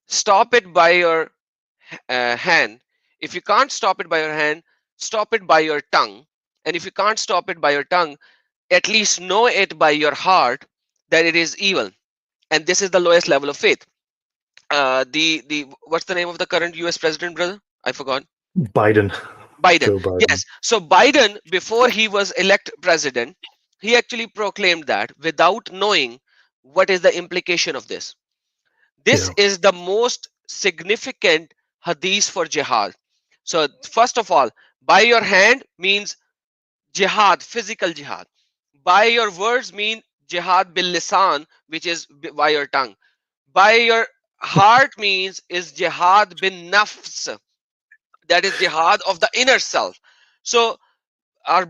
stop it by your hand. If you can't stop it by your hand, stop it by your tongue. And if you can't stop it by your tongue, at least know it by your heart that it is evil. And this is the lowest level of faith. The what's the name of the current US president, brother? I forgot. Biden. Biden. Joe Biden. Yes. So Biden, before he was elected president, he actually proclaimed that without knowing what is the implication of this. This Yeah. is the most significant hadith for jihad. So first of all, by your hand means jihad, physical jihad. By your words mean jihad bil lisan, which is by your tongue. By your heart means is jihad bin nafs, that is jihad of the inner self. So our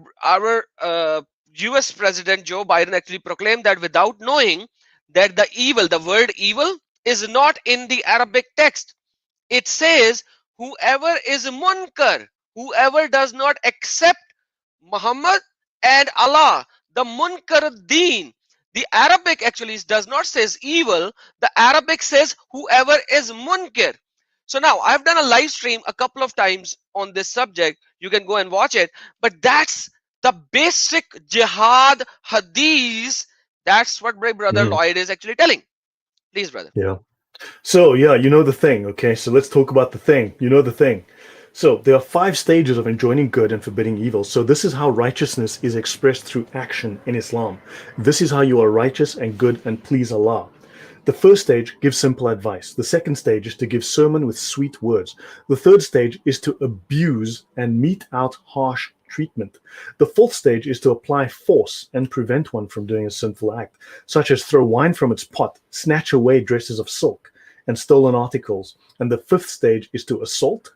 US President Joe Biden actually proclaimed that without knowing that the word evil is not in the Arabic text. It says whoever is munkar, whoever does not accept Muhammad and Allah, the munkar deen. The Arabic actually does not says evil. The Arabic says whoever is munkar. So now I've done a live stream a couple of times on this subject. You can go and watch it. But that's the basic jihad hadith. That's what my brother Mm, Lloyd is actually telling. Please, brother. yeah. So, yeah, you know the thing, okay? So let's talk about the thing. You know the thing. So there are 5 stages of enjoining good and forbidding evil. So this is how righteousness is expressed through action in Islam. This is how you are righteous and good and please Allah. The first stage gives simple advice. The second stage is to give sermon with sweet words. The third stage is to abuse and mete out harsh treatment. The fourth stage is to apply force and prevent one from doing a sinful act, such as throw wine from its pot, snatch away dresses of silk and stolen articles. And the fifth stage is to assault,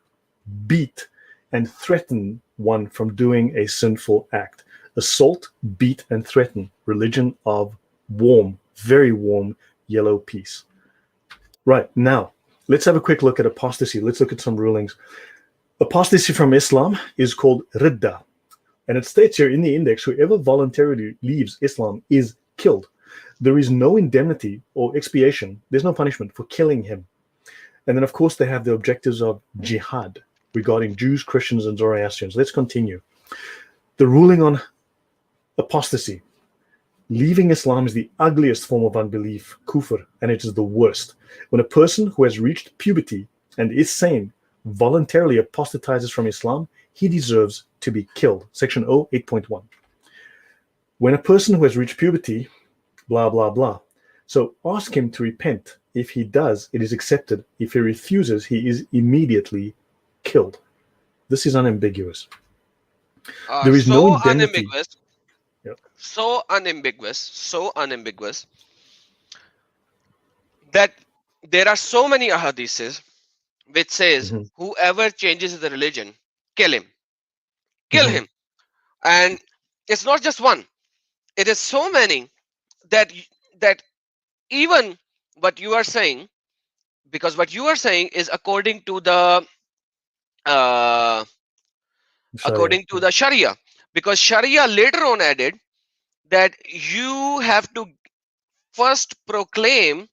beat, and threaten one from doing a sinful act. Assault, beat, and threaten. Religion of warm, very warm, yellow peace. Right, now, let's have a quick look at apostasy. Let's look at some rulings. Apostasy from Islam is called ridda. And it states here in the index, whoever voluntarily leaves Islam is killed. There is no indemnity or expiation. There's no punishment for killing him. And then, of course, they have the objectives of jihad regarding Jews, Christians, and Zoroastrians. Let's continue. The ruling on apostasy. Leaving Islam is the ugliest form of unbelief, kufr, and it is the worst. When a person who has reached puberty and is sane voluntarily apostatizes from Islam, he deserves to be killed. Section O, 8.1. When a person who has reached puberty, blah, blah, blah. So ask him to repent. If he does, it is accepted. If he refuses, he is immediately killed. This is unambiguous. There is no So indemnity. unambiguous, Yeah. so unambiguous that there are so many ahadiths which says Mhm. whoever changes the religion, kill him, kill Mhm. him. And it's not just one; it is so many that that even what you are saying, because what you are saying is uh, Sharia. according to the Sharia, because Sharia later on added that you have to first proclaim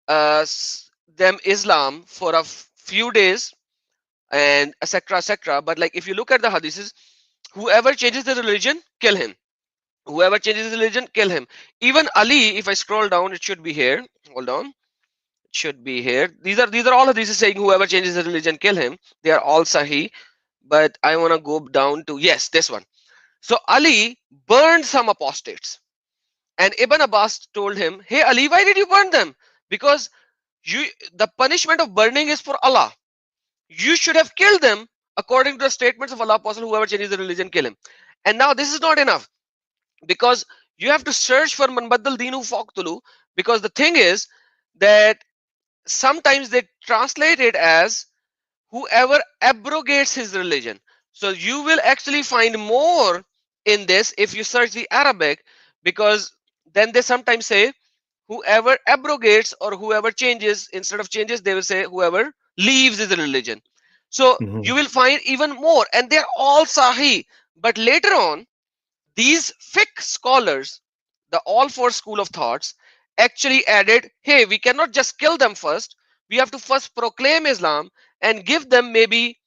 them Islam for a few days and etc etc. But like if you look at the hadiths, whoever changes the religion, kill him. Whoever changes the religion, kill him. Even Ali, if I scroll down, it should be here. Hold on, it should be here. These are all hadiths saying whoever changes the religion, kill him. They are all sahih. But I want to go down to, yes, this one. So Ali burned some apostates, and Ibn Abbas told him, "Hey Ali, why did you burn them? Because you the punishment of burning is for Allah. You should have killed them according to the statements of Allah. Apostle, whoever changes the religion, kill him." And now this is not enough, because you have to search for man baddal dinu faqtulu, because the thing is that sometimes they translate it as whoever abrogates his religion. So you will actually find more in this if you search the Arabic, because then they sometimes say whoever abrogates or whoever changes. Instead of changes, they will say whoever leaves his religion. So Mhm. you will find even more, and they're all sahih. But later on, these fiqh scholars, the all four school of thoughts, actually added, hey, we cannot just kill them first. We have to first proclaim Islam and give them maybe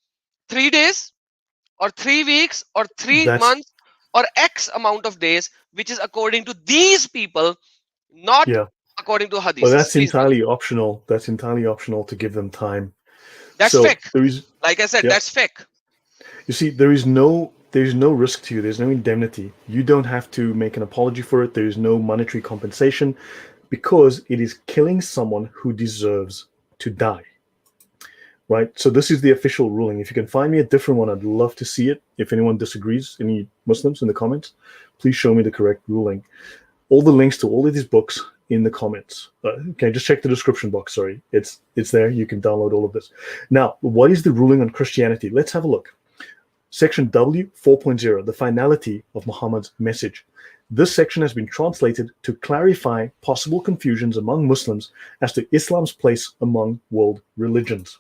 3 days or 3 weeks or three That's, months or X amount of days, which is according to these people, not yeah. according to Well, hadiths. that's Please, brother. entirely optional. That's entirely optional to give them time. That's So fiqh. there is, Like I said, yeah. that's fiqh. You see, there is no risk to you. There's no indemnity. You don't have to make an apology for it. There is no monetary compensation because it is killing someone who deserves to die. Right? So this is the official ruling. If you can find me a different one, I'd love to see it. If anyone disagrees, any Muslims in the comments, please show me the correct ruling. All the links to all of these books in the comments. Okay, just check the description box. Sorry, it's there. You can download all of this. Now, what is the ruling on Christianity? Let's have a look. Section W 4.0, the finality of Muhammad's message. This section has been translated to clarify possible confusions among Muslims as to Islam's place among world religions.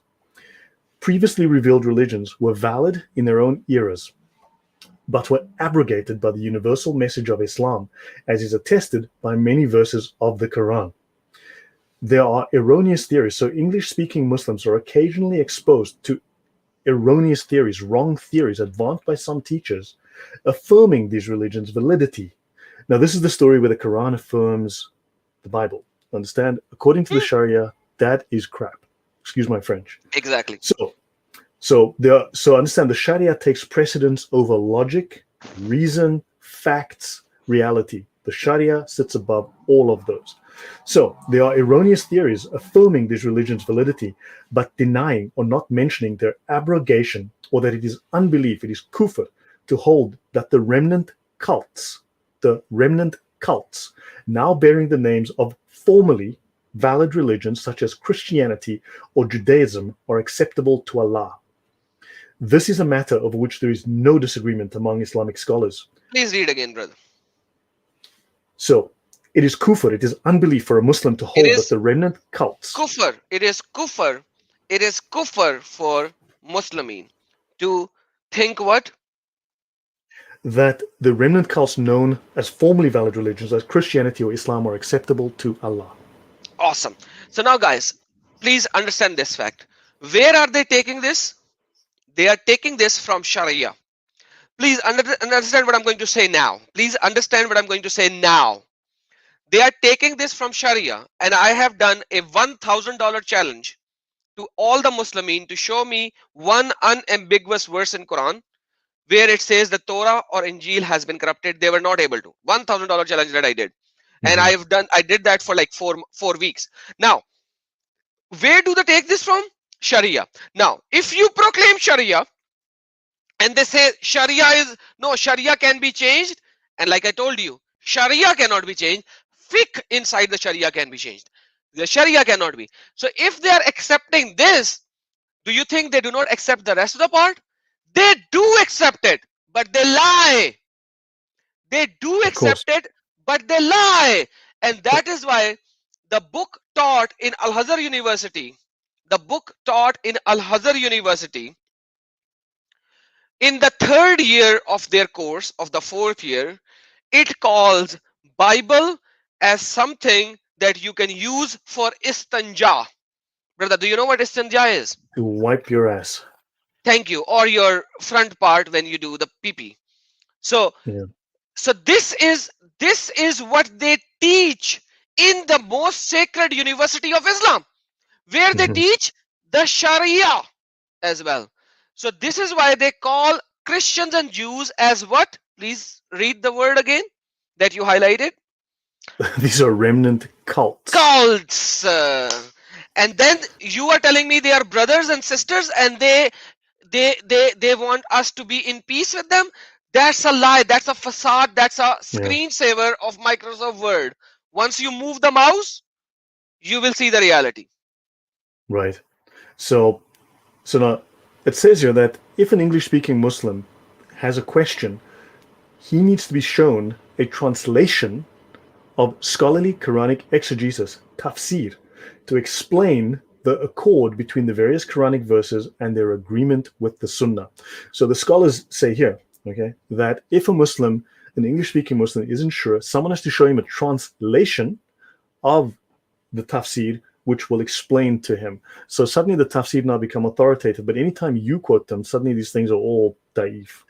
Previously revealed religions were valid in their own eras, but were abrogated by the universal message of Islam, as is attested by many verses of the Quran. There are erroneous theories, so English-speaking Muslims are occasionally exposed to erroneous theories, wrong theories advanced by some teachers, affirming these religions' validity. Now, this is the story where the Quran affirms the Bible. Understand? According to the Hmm, Sharia, that is crap. Excuse my French. exactly. So understand the Sharia takes precedence over logic, reason, facts, reality. The Sharia sits above all of those. So there are erroneous theories affirming these religions' validity, but denying or not mentioning their abrogation, or that it is unbelief, it is kufr, to hold that the remnant cults, now bearing the names of formerly valid religions such as Christianity or Judaism, are acceptable to Allah. This is a matter over which there is no disagreement among Islamic scholars. Please read again, brother. So, It is kufr, it is unbelief for a Muslim to It hold that is the remnant cults, kufr. It is kufr. It is kufr for Muslimin to think what? that the remnant cults known as formally valid religions as Christianity or Islam are acceptable to Allah. Awesome. So now, guys, please understand this fact. Where are they taking this? They are taking this from Sharia. Please understand what I'm going to say now. Please understand what I'm going to say now. They are taking this from Sharia, and I have done a $1,000 challenge to all the Muslimin to show me one unambiguous verse in Quran where it says the Torah or Injil has been corrupted. They were not able to. $1,000 challenge that I did, and Mhm. I did that for like four weeks. Now, where do they take this from? Sharia. Now, if you proclaim Sharia and they say Sharia is no, Sharia can be changed, and like I told you, Sharia cannot be changed. Fiqh inside the Sharia can be changed. The Sharia cannot be. So if they are accepting this, do you think they do not accept the rest of the part? They do accept it, but they lie. They do Of course. accept it, but they lie. And that is why the book taught in Al Azhar University, the book taught in Al Azhar University in the third year of their course of the fourth year, it calls Bible as something that you can use for istanja. Brother, do you know what istanja is? To wipe your ass. Thank you. Or your front part when you do the pee. So Yeah. so this is what they teach in the most sacred university of Islam, where they Mhm. teach the Sharia as well. So this is why they call Christians and Jews as what? Please read the word again that you highlighted. These are remnant cults. Cults. And then you are telling me they are brothers and sisters, and they want us to be in peace with them. That's a lie. That's a facade. That's a Yeah, screensaver of Microsoft Word. Once you move the mouse, you will see the reality. right. So, so now it says here that if an English-speaking Muslim has a question, he needs to be shown a translation of scholarly Quranic exegesis, tafsir, to explain the accord between the various Quranic verses and their agreement with the Sunnah. So the scholars say here, okay, that if a Muslim, an English-speaking Muslim, isn't sure, someone has to show him a translation of the tafsir, which will explain to him. So suddenly the tafsir now become authoritative, but anytime you quote them, suddenly these things are all daif.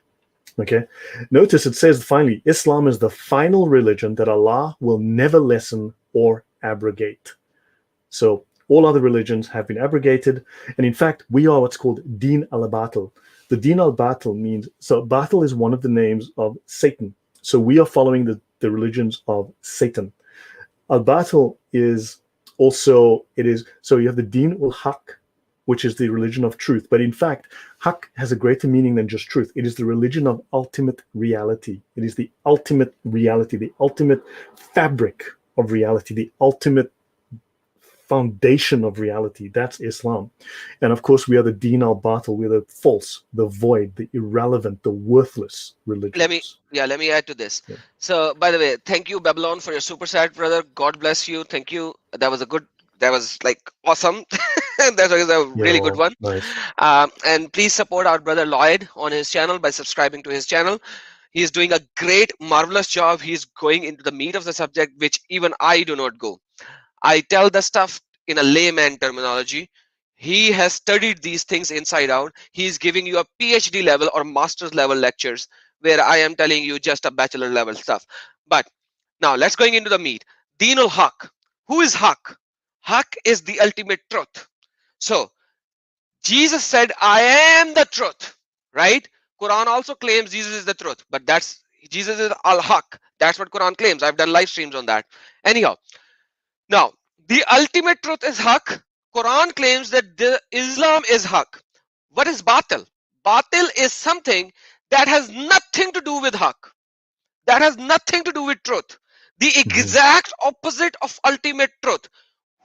Okay. Notice it says finally, Islam is the final religion that Allah will never lessen or abrogate. So all other religions have been abrogated. And in fact, we are what's called Din al-Batil. The Din al-Batil means, so Batil is one of the names of Satan. So we are following the religions of Satan. Al-Batil is also, it is, so you have the Din ul-Haq, which is the religion of truth. But in fact, Haq has a greater meaning than just truth. It is the religion of ultimate reality. It is the ultimate reality, the ultimate fabric of reality, the ultimate foundation of reality. That's Islam. And of course, we are the Din al Batil, we're the false, the void, the irrelevant, the worthless Let me religions. let me add to this. Yeah. So by the way, thank you Babylon for your super chat, brother. God bless you. Thank you. That was a good. That was like awesome. That was a Yeah, really good well, one. nice. And please support our brother Lloyd on his channel by subscribing to his channel. He is doing a great, marvelous job. He's going into the meat of the subject, which even I do not go. I tell the stuff in a layman terminology. He has studied these things inside out. He's giving you a PhD level or master's level lectures where I am telling you just a bachelor level stuff. But now let's going into the meat. Dinul Haq. Who is Haq? Haq is the ultimate truth. So Jesus said, I am the truth, right? Quran also claims Jesus is the truth, but that's Jesus is al-Haq. That's what Quran claims. I've done live streams on that. Anyhow, now, the ultimate truth is Haq. Quran claims that the Islam is Haq. What is Batil? Batil is something that has nothing to do with Haq. That has nothing to do with truth. The Mhm. exact opposite of ultimate truth.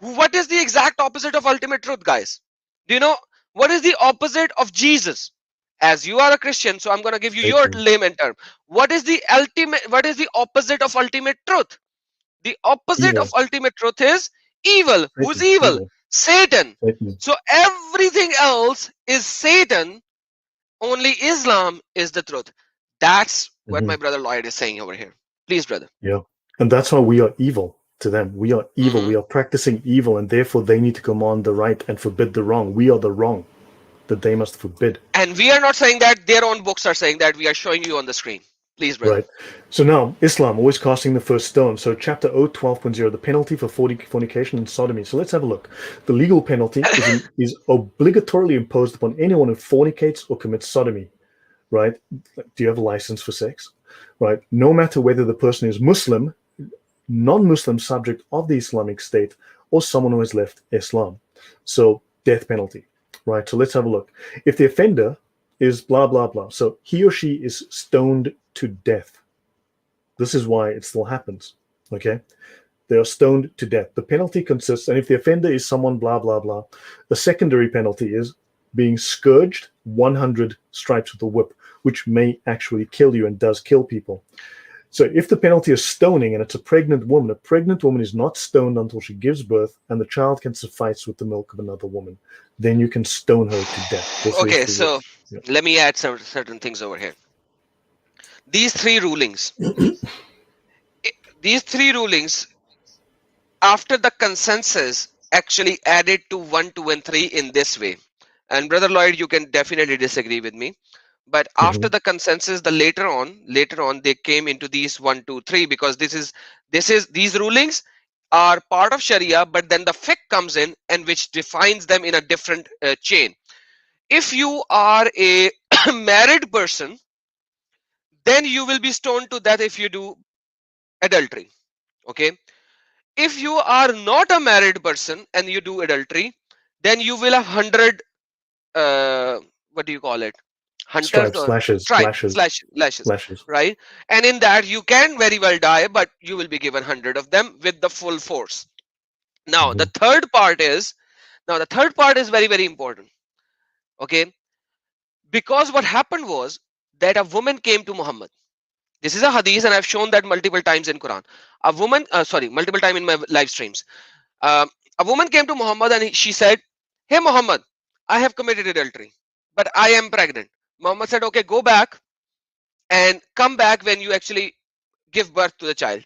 What is the exact opposite of ultimate truth, guys? Do you know what is the opposite of Jesus? As you are a Christian, so I'm going to give you your Satan. layman term. What is the opposite of ultimate truth? The opposite of Evil. ultimate truth is evil. Who's Satan. evil? Evil. Satan. Satan. So everything else is Satan. Only Islam is the truth. That's what Hmm. my brother Lloyd is saying over here. Please, brother. Yeah. And that's why we are evil to them. We are evil. Hmm. We are practicing evil, and therefore they need to command the right and forbid the wrong. We are the wrong that they must forbid. And we are not saying that. Their own books are saying that. We are showing you on the screen. Please, brother. Right. So now, Islam, always casting the first stone. So, chapter 012.0, the penalty for fornication and sodomy. So, let's have a look. The legal penalty is obligatorily imposed upon anyone who fornicates or commits sodomy. Right? Do you have a license for sex? Right? No matter whether the person is Muslim, non Muslim subject of the Islamic State, or someone who has left Islam. So, death penalty. Right? So, let's have a look. If the offender is blah, blah, blah, so he or she is stoned to death. This is why it still happens. Okay? They are stoned to death. The penalty consists, and if the offender is someone blah, blah, blah, the secondary penalty is being scourged 100 stripes with a whip, which may actually kill you and does kill people. So if the penalty is stoning and it's a pregnant woman is not stoned until she gives birth and the child can suffice with the milk of another woman. Then you can stone her to death. This is Okay, the rule. so Yeah. let me add some certain things over here. These three rulings, these three rulings, after the consensus, actually added to 1, 2, and 3 in this way. And brother Lloyd, you can definitely disagree with me. But after Mhm. the consensus, the later on, they came into these 1, 2, 3 because these rulings are part of Sharia, but then the fiqh comes in and which defines them in a different chain. If you are a married person, then you will be stoned to death if you do adultery. Okay. If you are not a married person and you do adultery, then you will have 100 what do you call it, hunters Stripes, or lashes, stripes lashes, slash lashes, lashes. right? And in that you can very well die, but you will be given 100 of them with the full force. Now the Mhm. third part is very, very important. Okay, because what happened was that a woman came to Muhammad. This is a hadith and I've shown that multiple times in Quran. A woman, sorry, multiple time in my live streams. um, a woman came to Muhammad and she said, hey Muhammad, I have committed adultery, but I am pregnant. Muhammad said, okay, go back and come back when you actually give birth to the child.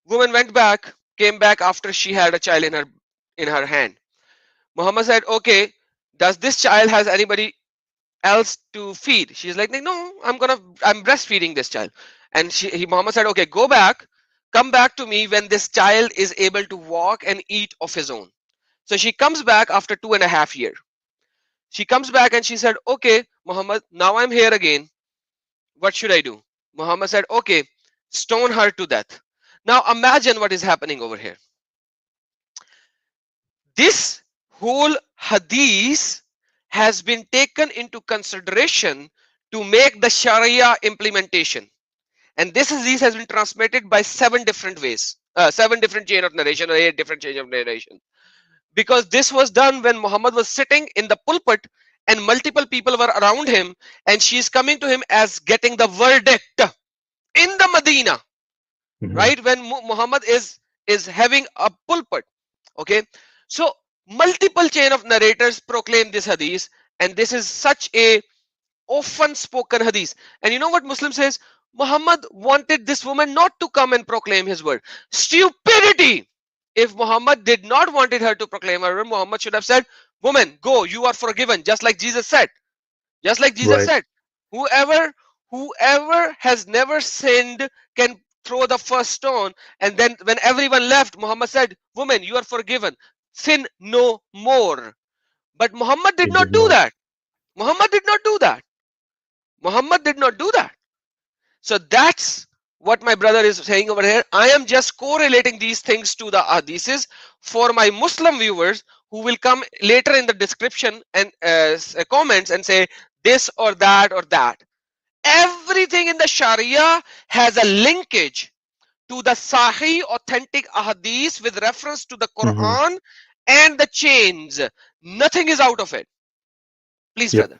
Woman went back, came back after she had a child in her hand. Muhammad said, okay, does this child has anybody else to feed? She's like, no, I'm breastfeeding this child. And Muhammad said, okay, go back, come back to me when this child is able to walk and eat of his own. So she comes back after 2.5 years. She comes back and she said, okay, Muhammad, now I'm here again. What should I do? Muhammad said, okay, stone her to death. Now imagine what is happening over here. This whole hadith has been taken into consideration to make the Sharia implementation. And this hadith has been transmitted by 7 different ways, 7 different chain of narration or 8 different chain of narration. Because this was done when Muhammad was sitting in the pulpit and multiple people were around him, and she is coming to him as getting the verdict in the Medina, Mhm. right? When Muhammad is having a pulpit. Okay, so multiple chain of narrators proclaim this hadith, and this is such a often spoken hadith. And you know what Muslim says? Muhammad wanted this woman not to come and proclaim his word. Stupidity! If Muhammad did not wanted her to proclaim her word, Muhammad should have said, woman, go, you are forgiven, just like Jesus said. Just like Jesus Right. said, whoever has never sinned can throw the first stone. And then when everyone left, Muhammad said, woman, you are forgiven, sin no more. But Muhammad did He not did do not. that. Muhammad did not do that. Muhammad did not do that. So that's what my brother is saying over here. I am just correlating these things to the hadiths for my Muslim viewers who will come later in the description and comments and say this or that or that. Everything in the Sharia has a linkage to the Sahih authentic hadith with reference to the Mhm. Quran and the chains. Nothing is out of it. Please, Yep. brother.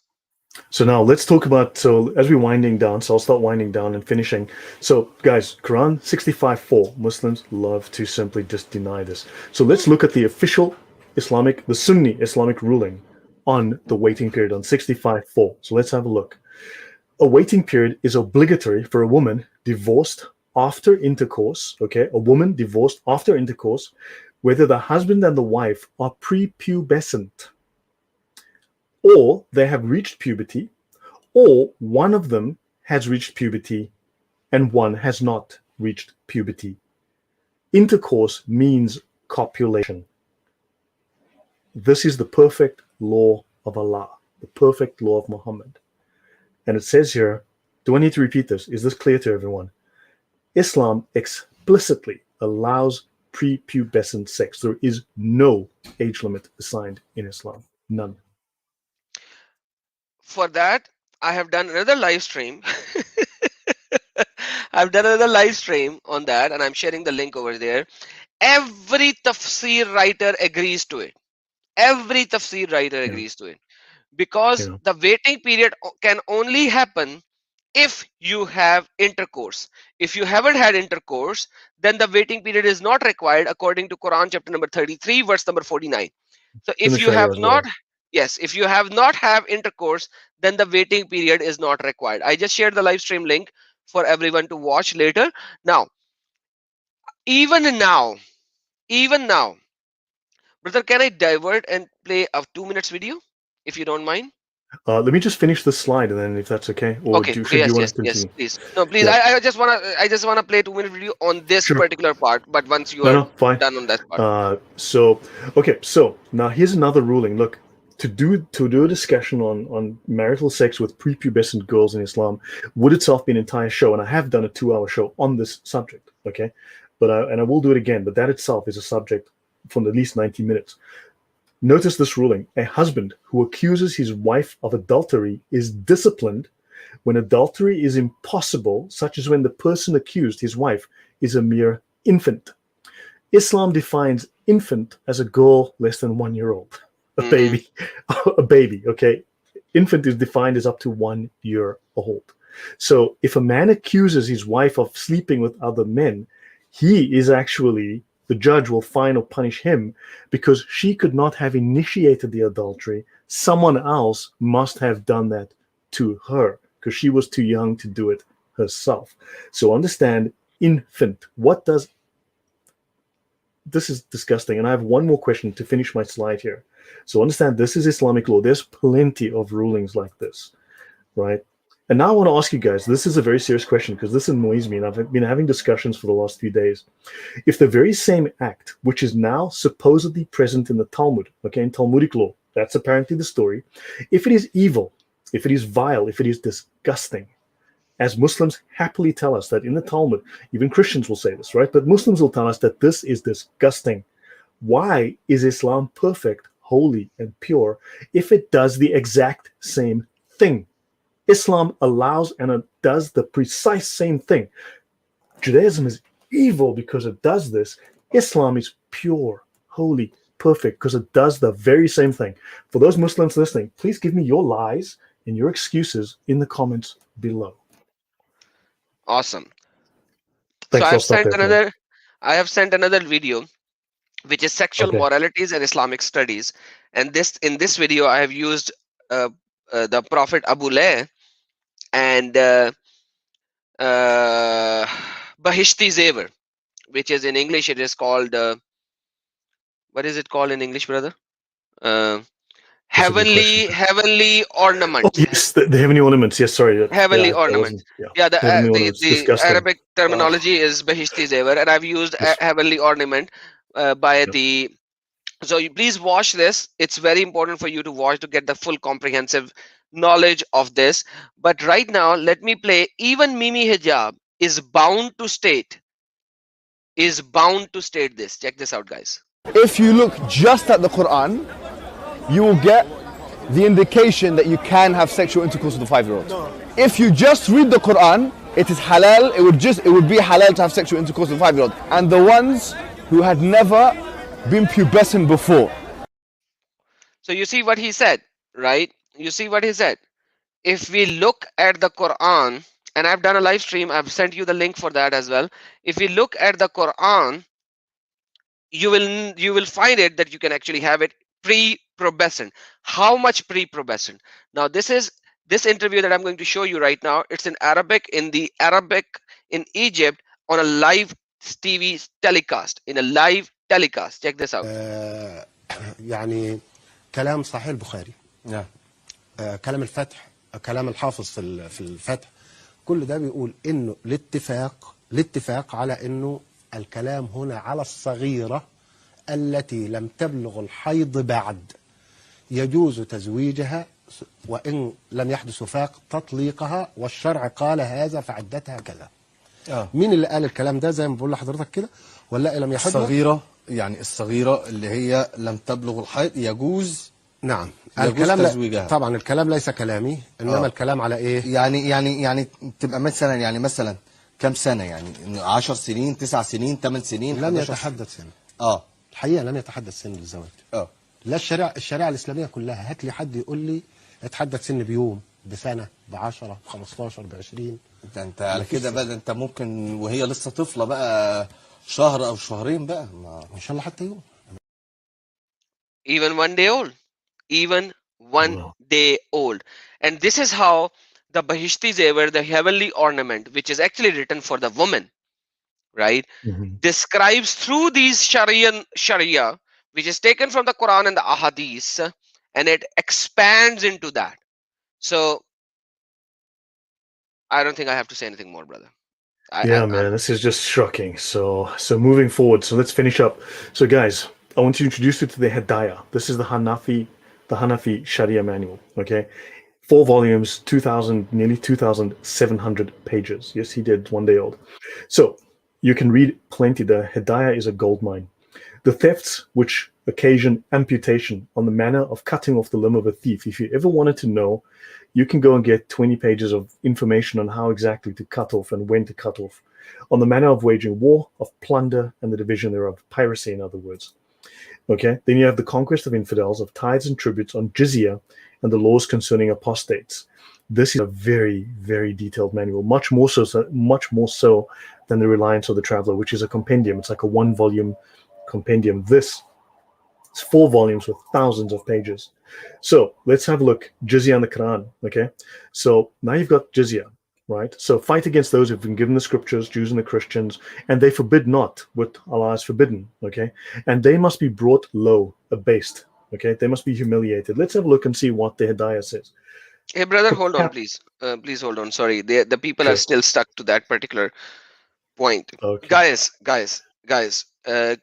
So now let's talk about, so as we're winding down, so I'll start winding down and finishing. So guys, Quran 65:4, Muslims love to simply just deny this. So let's look at the official Islamic, the Sunni Islamic ruling on the waiting period on 65:4. So let's have a look. A waiting period is obligatory for a woman divorced after intercourse, okay? A woman divorced after intercourse, whether the husband and the wife are prepubescent, or they have reached puberty, or one of them has reached puberty and one has not reached puberty. Intercourse means copulation. This is the perfect law of Allah, the perfect law of Muhammad. And it says here, do I need to repeat this? Is this clear to everyone? Islam explicitly allows prepubescent sex. There is no age limit assigned in Islam. None. For that, I have done another live stream. I've done another live stream on that, and I'm sharing the link over there. Every tafsir writer agrees to it. Every tafsir writer Yeah. agrees to it, because Yeah. the waiting period can only happen if you have intercourse. If you haven't had intercourse, then the waiting period is not required according to Quran chapter number 33 verse number 49. So In if the you Sharia have as not, well. yes, if you have not have intercourse, then the waiting period is not required. I just shared the live stream link for everyone to watch later. Now, even now, even now, brother, can I divert and play a 2 minutes video if you don't mind? Let me just finish this slide, and then if that's okay, or Okay, okay, should you yes, want to yes, yes, continue? please. No, please. Yeah, I just wanna play 2 minute video on this sure. particular part. But once you No, are no, fine. done on that part, So, okay, so now here's another ruling. Look, to do a discussion on marital sex with prepubescent girls in Islam would itself be an entire show, and I have done a 2 hour show on this subject. Okay, and I will do it again. But that itself is a subject from at least 90 minutes. Notice this ruling: a husband who accuses his wife of adultery is disciplined when adultery is impossible, such as when the person accused, his wife, is a mere infant. Islam defines infant as a girl less than 1 year old, a mm-hmm. baby, a baby. Okay, infant is defined as up to 1 year old. So if a man accuses his wife of sleeping with other men, he is actually, the judge will fine or punish him because she could not have initiated the adultery. Someone else must have done that to her because she was too young to do it herself. So understand, infant. What does, this is disgusting. And I have one more question to finish my slide here. So understand, this is Islamic law. There's plenty of rulings like this, right? And now I want to ask you guys, this is a very serious question because this annoys me, and I've been having discussions for the last few days. If the very same act, which is now supposedly present in the Talmud, okay, in Talmudic law, that's apparently the story, if it is evil, if it is vile, if it is disgusting, as Muslims happily tell us that in the Talmud, even Christians will say this, right? But Muslims will tell us that this is disgusting. Why is Islam perfect, holy, and pure if it does the exact same thing? Islam allows and it does the precise same thing. Judaism is evil because it does this. Islam is pure, holy, perfect because it does the very same thing. For those Muslims listening, please give me your lies and your excuses in the comments below. Awesome. So Thanks. I'll stop there, man. I have sent another video, which is sexual Okay. moralities and Islamic studies. And in this video, I have used the Prophet Abu Lay and Bahishti Zever, which is in English, it is called, what is it called in English, brother? Uh, That's a good question. heavenly Oh, ornaments. yes, the heavenly ornaments. Yes, sorry. Heavenly Yeah, that ornaments. wasn't, yeah. Yeah, Heavenly ornaments. the Disgusting. Arabic terminology is Bahishti Zever, and I've used Yes. heavenly ornament by Yeah. the. So you please watch this. It's very important for you to watch to get the full comprehensive knowledge of this. But right now, let me play. Even Mimi Hijab is bound to state this. Check this out, guys. If you look just at the Quran, you will get the indication that you can have sexual intercourse with a 5-year-old. If you just read the Quran, it is halal. It would be halal to have sexual intercourse with a 5-year-old. And the ones who had never been pubescent before. So you see what he said, right? You see what he said. if we look at the Quran, and I've done a live stream, I've sent you the link for that as well. If we look at the Quran, you will find it that you can actually have it pre-pubescent. How much pre-pubescent? Now this interview that I'm going to show you right now, it's in Arabic, in the Arabic in Egypt, on a live TV telecast, in a live telecast. Check this out. يعني كلام صحيح البخاري، نعم. كلام الفتح، كلام الحافظ في الفتح، كل ده بيقول انه الاتفاق على انه الكلام هنا على الصغيرة التي لم تبلغ الحيض بعد، يجوز تزويجها وإن لم يحدث وفاق تطليقها، والشرع قال هذا فعدتها كذا. مين اللي قال الكلام ده زي ما بقول لحضرتك كده؟ ولا لم يحدث الصغيرة، يعني الصغيرة اللي هي لم تبلغ الحيض يجوز. نعم. يجوز الكلام تزويجها. طبعا الكلام ليس كلامي، انما الكلام على ايه؟ يعني تبقى مثلا كم سنة؟ يعني 10 سنين، 9 سنين، 8 سنين. لم يتحدث سن. الحقيقة لم يتحدث سن للزواج. لا، الشريعة الإسلامية كلها، هات لي حد يقول لي اتحدث سن بيوم، بسنة، ب10، ب15، ب20. انت على كده بقى، انت ممكن وهي لسه طفلة بقى شهر او شهرين بقى، ان شاء الله حتى يوم. Even 1 day old. Even 1 day old. And this is how the Bahishti Zevar, the heavenly ornament, which is actually written for the woman, right, describes through these Sharia, which is taken from the Quran and the Ahadith, and it expands into that. So I don't think I have to say anything more, brother. Man, this is just shocking. So moving forward, so let's finish up. So guys, I want to introduce you to the Hedaya. This is the Hanafi Sharia manual. Okay, 4 volumes, nearly 2,700 pages. Yes, he did, 1 day old. So you can read plenty. The Hedaya is a gold mine. The thefts which occasion amputation on the manner of cutting off the limb of a thief. If you ever wanted to know, you can go and get 20 pages of information on how exactly to cut off and when to cut off. On the manner of waging war, of plunder, and the division thereof. Piracy, in other words. Okay, then you have the conquest of infidels, of tithes and tributes, on jizya, and the laws concerning apostates. This is a very, very detailed manual, much more so than the Reliance of the Traveler, which is a compendium. It's like a 1-volume compendium. This is 4 volumes with thousands of pages. So let's have a look. Jizya and the Quran. Okay, so now you've got jizya, right? So fight against those who've been given the scriptures, Jews and the Christians, and they forbid not what Allah has forbidden. Okay, and they must be brought low, abased. Okay, they must be humiliated. Let's have a look and see what the Hedaya says. Hey, brother, hold on, please. Please hold on. Sorry, the people are still stuck to that particular point. Okay. Guys,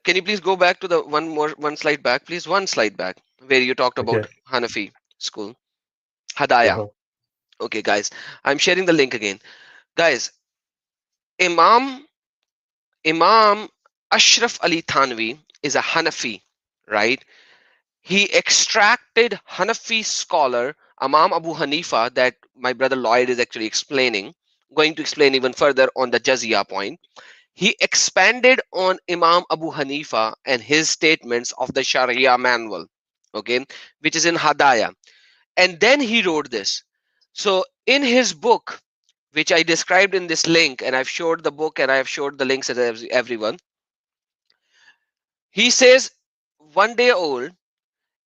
can you please go back to the one slide back, please? One slide back, where you talked about Hanafi school, Hedaya. Okay, guys, I'm sharing the link again. Guys, Imam Ashraf Ali Thanvi is a Hanafi, right? He extracted Hanafi scholar Imam Abu Hanifa, that my brother Lloyd is actually going to explain even further on the Jizya point. He expanded on Imam Abu Hanifa and his statements of the Sharia manual, okay, which is in Hedaya. And then he wrote this. So in his book, which I described in this link, and I've showed the book and I've showed the links to everyone, he says 1 day old,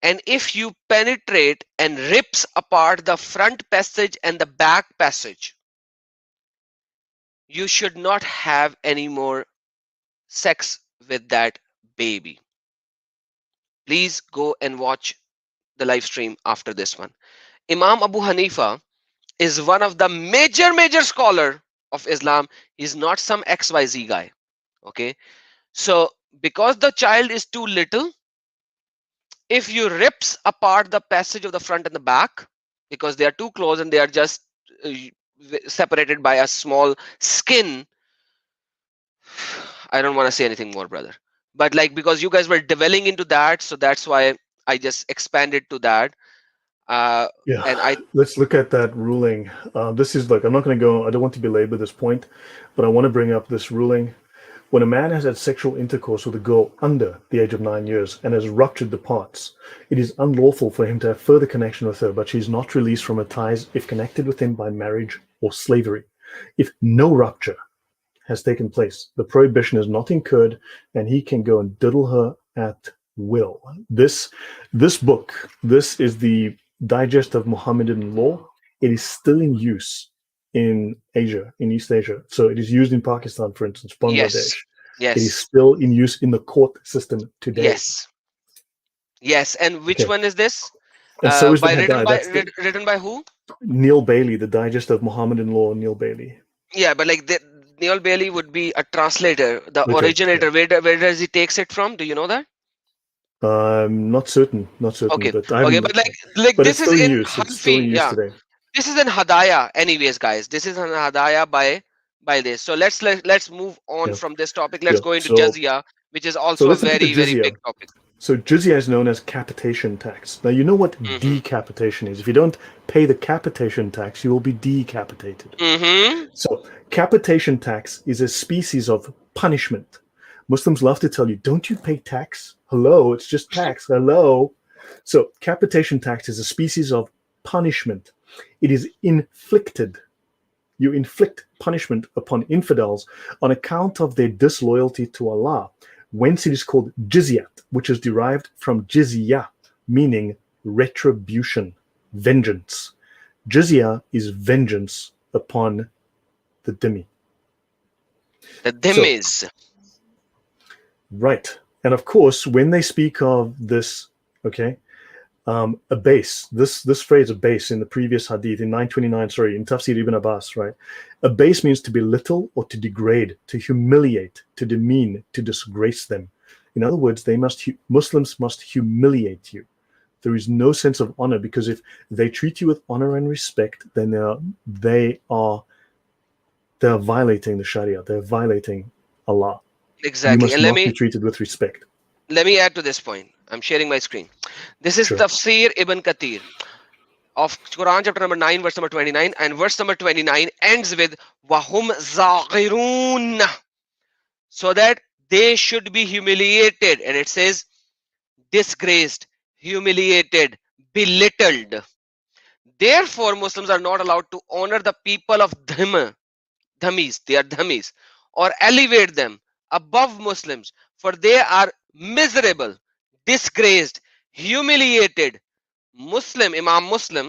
and if you penetrate and rips apart the front passage and the back passage, you should not have any more sex with that baby. Please go and watch the live stream after this one. Imam Abu Hanifa is one of the major scholar of Islam. He's not some XYZ guy. Okay, so because the child is too little, if you rips apart the passage of the front and the back, because they are too close and they are just separated by a small skin, I don't want to say anything more, brother. But like, because you guys were dwelling into that, so that's why I just expanded to that. And let's look at that ruling. This is like, I'm not going to go, I don't want to belabor this point, but I want to bring up this ruling. when a man has had sexual intercourse with a girl under the age of 9 years and has ruptured the parts, it is unlawful for him to have further connection with her, but she is not released from her ties if connected with him by marriage or slavery. If no rupture has taken place, the prohibition is not incurred, and he can go and diddle her at will. This book, this is the Digest of Mohammedan Law. It is still in use in Asia, in East Asia. So it is used in Pakistan, for instance, Bangladesh. Yes. It is still in use in the court system today. Yes. And which one is this? And so is the Hedaya. Written by who? Neil Bailey, the Digest of Mohammedan Law, Neil Bailey. Yeah, but like Neil Bailey would be a translator, the originator. Yeah. Where does he takes it from? Do you know that? Not certain. Okay, but but this is in use. It's still in use today. This is in Hedaya, anyways, guys. This is in Hedaya by this. So let's move on from this topic. Let's go into Jizya, which is also a very big topic. So Jizya is known as capitation tax. Now you know what decapitation is. If you don't pay the capitation tax, you will be decapitated. So capitation tax is a species of punishment. Muslims love to tell you, don't you pay tax? Hello, it's just tax. Hello. So capitation tax is a species of punishment. It is inflicted. You inflict punishment upon infidels on account of their disloyalty to Allah. Whence it is called Jizya, which is derived from Jizya, meaning retribution, vengeance. Jizya is vengeance upon the dhimmi. The dhimmis. Right. And of course, when they speak of this, a base, this phrase, a base, in the previous hadith, in 929, in Tafsir Ibn Abbas, right? A base means to belittle or to degrade, to humiliate, to demean, to disgrace them. In other words, Muslims must humiliate you. There is no sense of honor, because if they treat you with honor and respect, then they're violating the Sharia. They're violating Allah. Exactly. You must not be treated with respect. Let me add to this point. I'm sharing my screen. This is Tafsir Ibn Kathir of Quran chapter number 9, verse number 29, and verse number 29 ends with Wahum Zaghirun, so that they should be humiliated, and it says disgraced, humiliated, belittled. Therefore, Muslims are not allowed to honor the people of Dhammis, they are Dhammis, or elevate them above Muslims, for they are miserable, disgraced, humiliated. Imam Muslim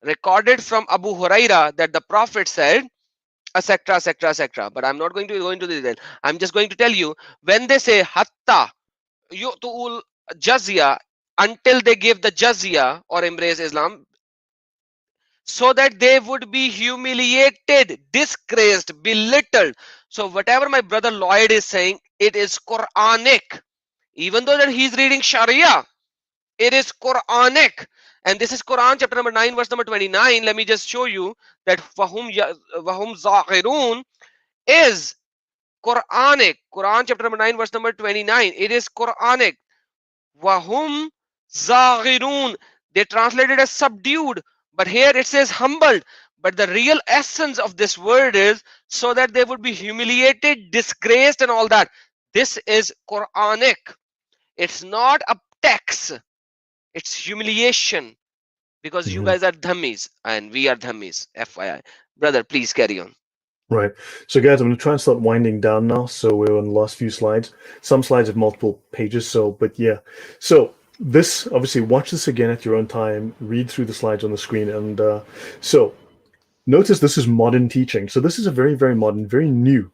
recorded from Abu Huraira that the Prophet said, etc. But I'm not going to go into the detail. I'm just going to tell you, when they say hatta yu'tul jizya, until they give the jizya or embrace Islam, so that they would be humiliated, disgraced, belittled. So whatever my brother Lloyd is saying, it is Quranic. Even though that he's reading Sharia, it is Quranic. And this is Quran chapter number 9, verse number 29. Let me just show you that Wahum Zaghirun is Quranic. Quran chapter number 9, verse number 29. It is Quranic. Wahum Zaghirun. They translated as subdued, but here it says humbled. But the real essence of this word is so that they would be humiliated, disgraced, and all that. This is Quranic. It's not a text. It's humiliation, because you guys are dhammis and we are dhammis. FYI. Brother, please carry on. Right. So guys, I'm going to try and start winding down now. So we're on the last few slides. Some slides have multiple pages. So this, obviously, watch this again at your own time. Read through the slides on the screen. And so notice this is modern teaching. So this is a very, very modern, very new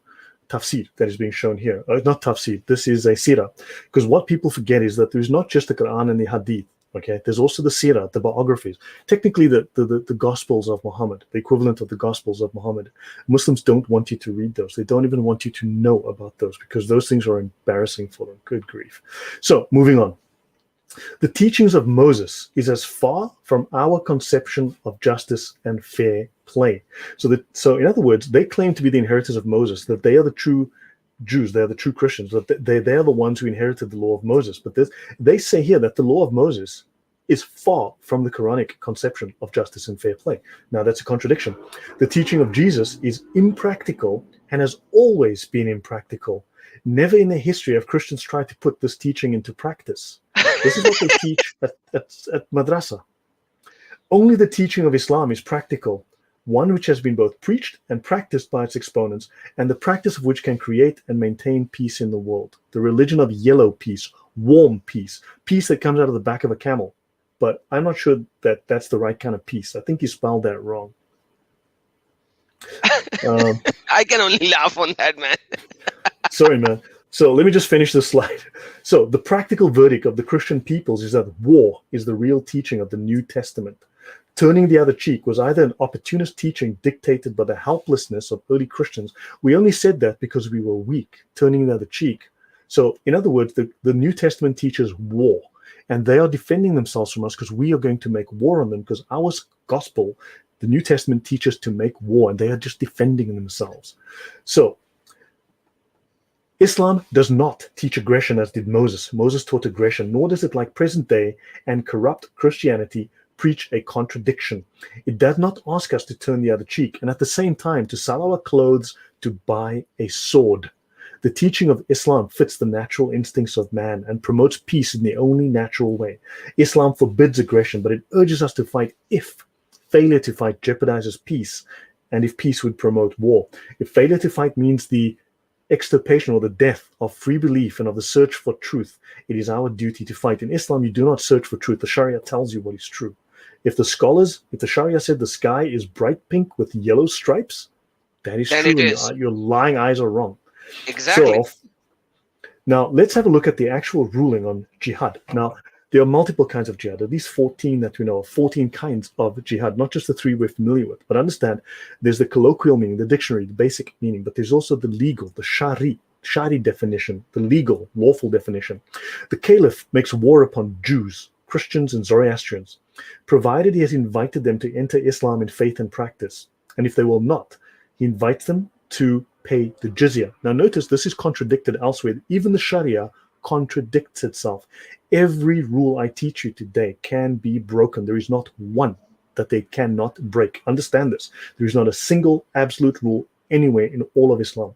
tafsir that is being shown here. Not tafsir. This is a sirah. Because what people forget is that there's not just the Quran and the hadith. Okay, there's also the sirah, the biographies, technically the Gospels of Muhammad, the equivalent of the Gospels of Muhammad. Muslims don't want you to read those. They don't even want you to know about those, because those things are embarrassing for them. Good grief. So moving on. The teachings of Moses is as far from our conception of justice and fair play. So in other words, they claim to be the inheritors of Moses, that they are the true Jews, they're the true Christians, that they're the ones who inherited the law of Moses. But they say here that the law of Moses is far from the Quranic conception of justice and fair play. Now, that's a contradiction. The teaching of Jesus is impractical and has always been impractical. Never in the history have Christians tried to put this teaching into practice. This is what they teach at madrasa. Only the teaching of Islam is practical, one which has been both preached and practiced by its exponents, and the practice of which can create and maintain peace in the world. The religion of yellow peace, warm peace, peace that comes out of the back of a camel. But I'm not sure that that's the right kind of peace. I think you spelled that wrong. I can only laugh on that, man. Sorry, man. So let me just finish this slide. So the practical verdict of the Christian peoples is that war is the real teaching of the New Testament. Turning the other cheek was either an opportunist teaching dictated by the helplessness of early Christians. We only said that because we were weak, turning the other cheek. So in other words, the New Testament teaches war, and they are defending themselves from us because we are going to make war on them, because our gospel, the New Testament, teaches to make war, and they are just defending themselves. So Islam does not teach aggression as did Moses. Moses taught aggression, nor does it, like present day and corrupt Christianity, preach a contradiction. It does not ask us to turn the other cheek and at the same time to sell our clothes to buy a sword. The teaching of Islam fits the natural instincts of man and promotes peace in the only natural way. Islam forbids aggression, but it urges us to fight if failure to fight jeopardizes peace, and if peace would promote war. If failure to fight means the extirpation or the death of free belief and of the search for truth, it is our duty to fight. In Islam, you do not search for truth. The Sharia tells you what is true. If the Sharia said the sky is bright pink with yellow stripes, that is Then true, it and is. your lying eyes are wrong. Exactly. So now let's have a look at the actual ruling on jihad. Now, there are multiple kinds of jihad. There are these 14 that we know of, 14 kinds of jihad, not just the 3 we're familiar with. But understand, there's the colloquial meaning, the dictionary, the basic meaning, but there's also the legal, the shari definition, the legal, lawful definition. The caliph makes war upon Jews, Christians, and Zoroastrians, provided he has invited them to enter Islam in faith and practice. And if they will not, he invites them to pay the jizya. Now notice this is contradicted elsewhere. Even the Sharia contradicts itself. Every rule I teach you today can be broken. There is not one that they cannot break. Understand this. There is not a single absolute rule anywhere in all of Islam.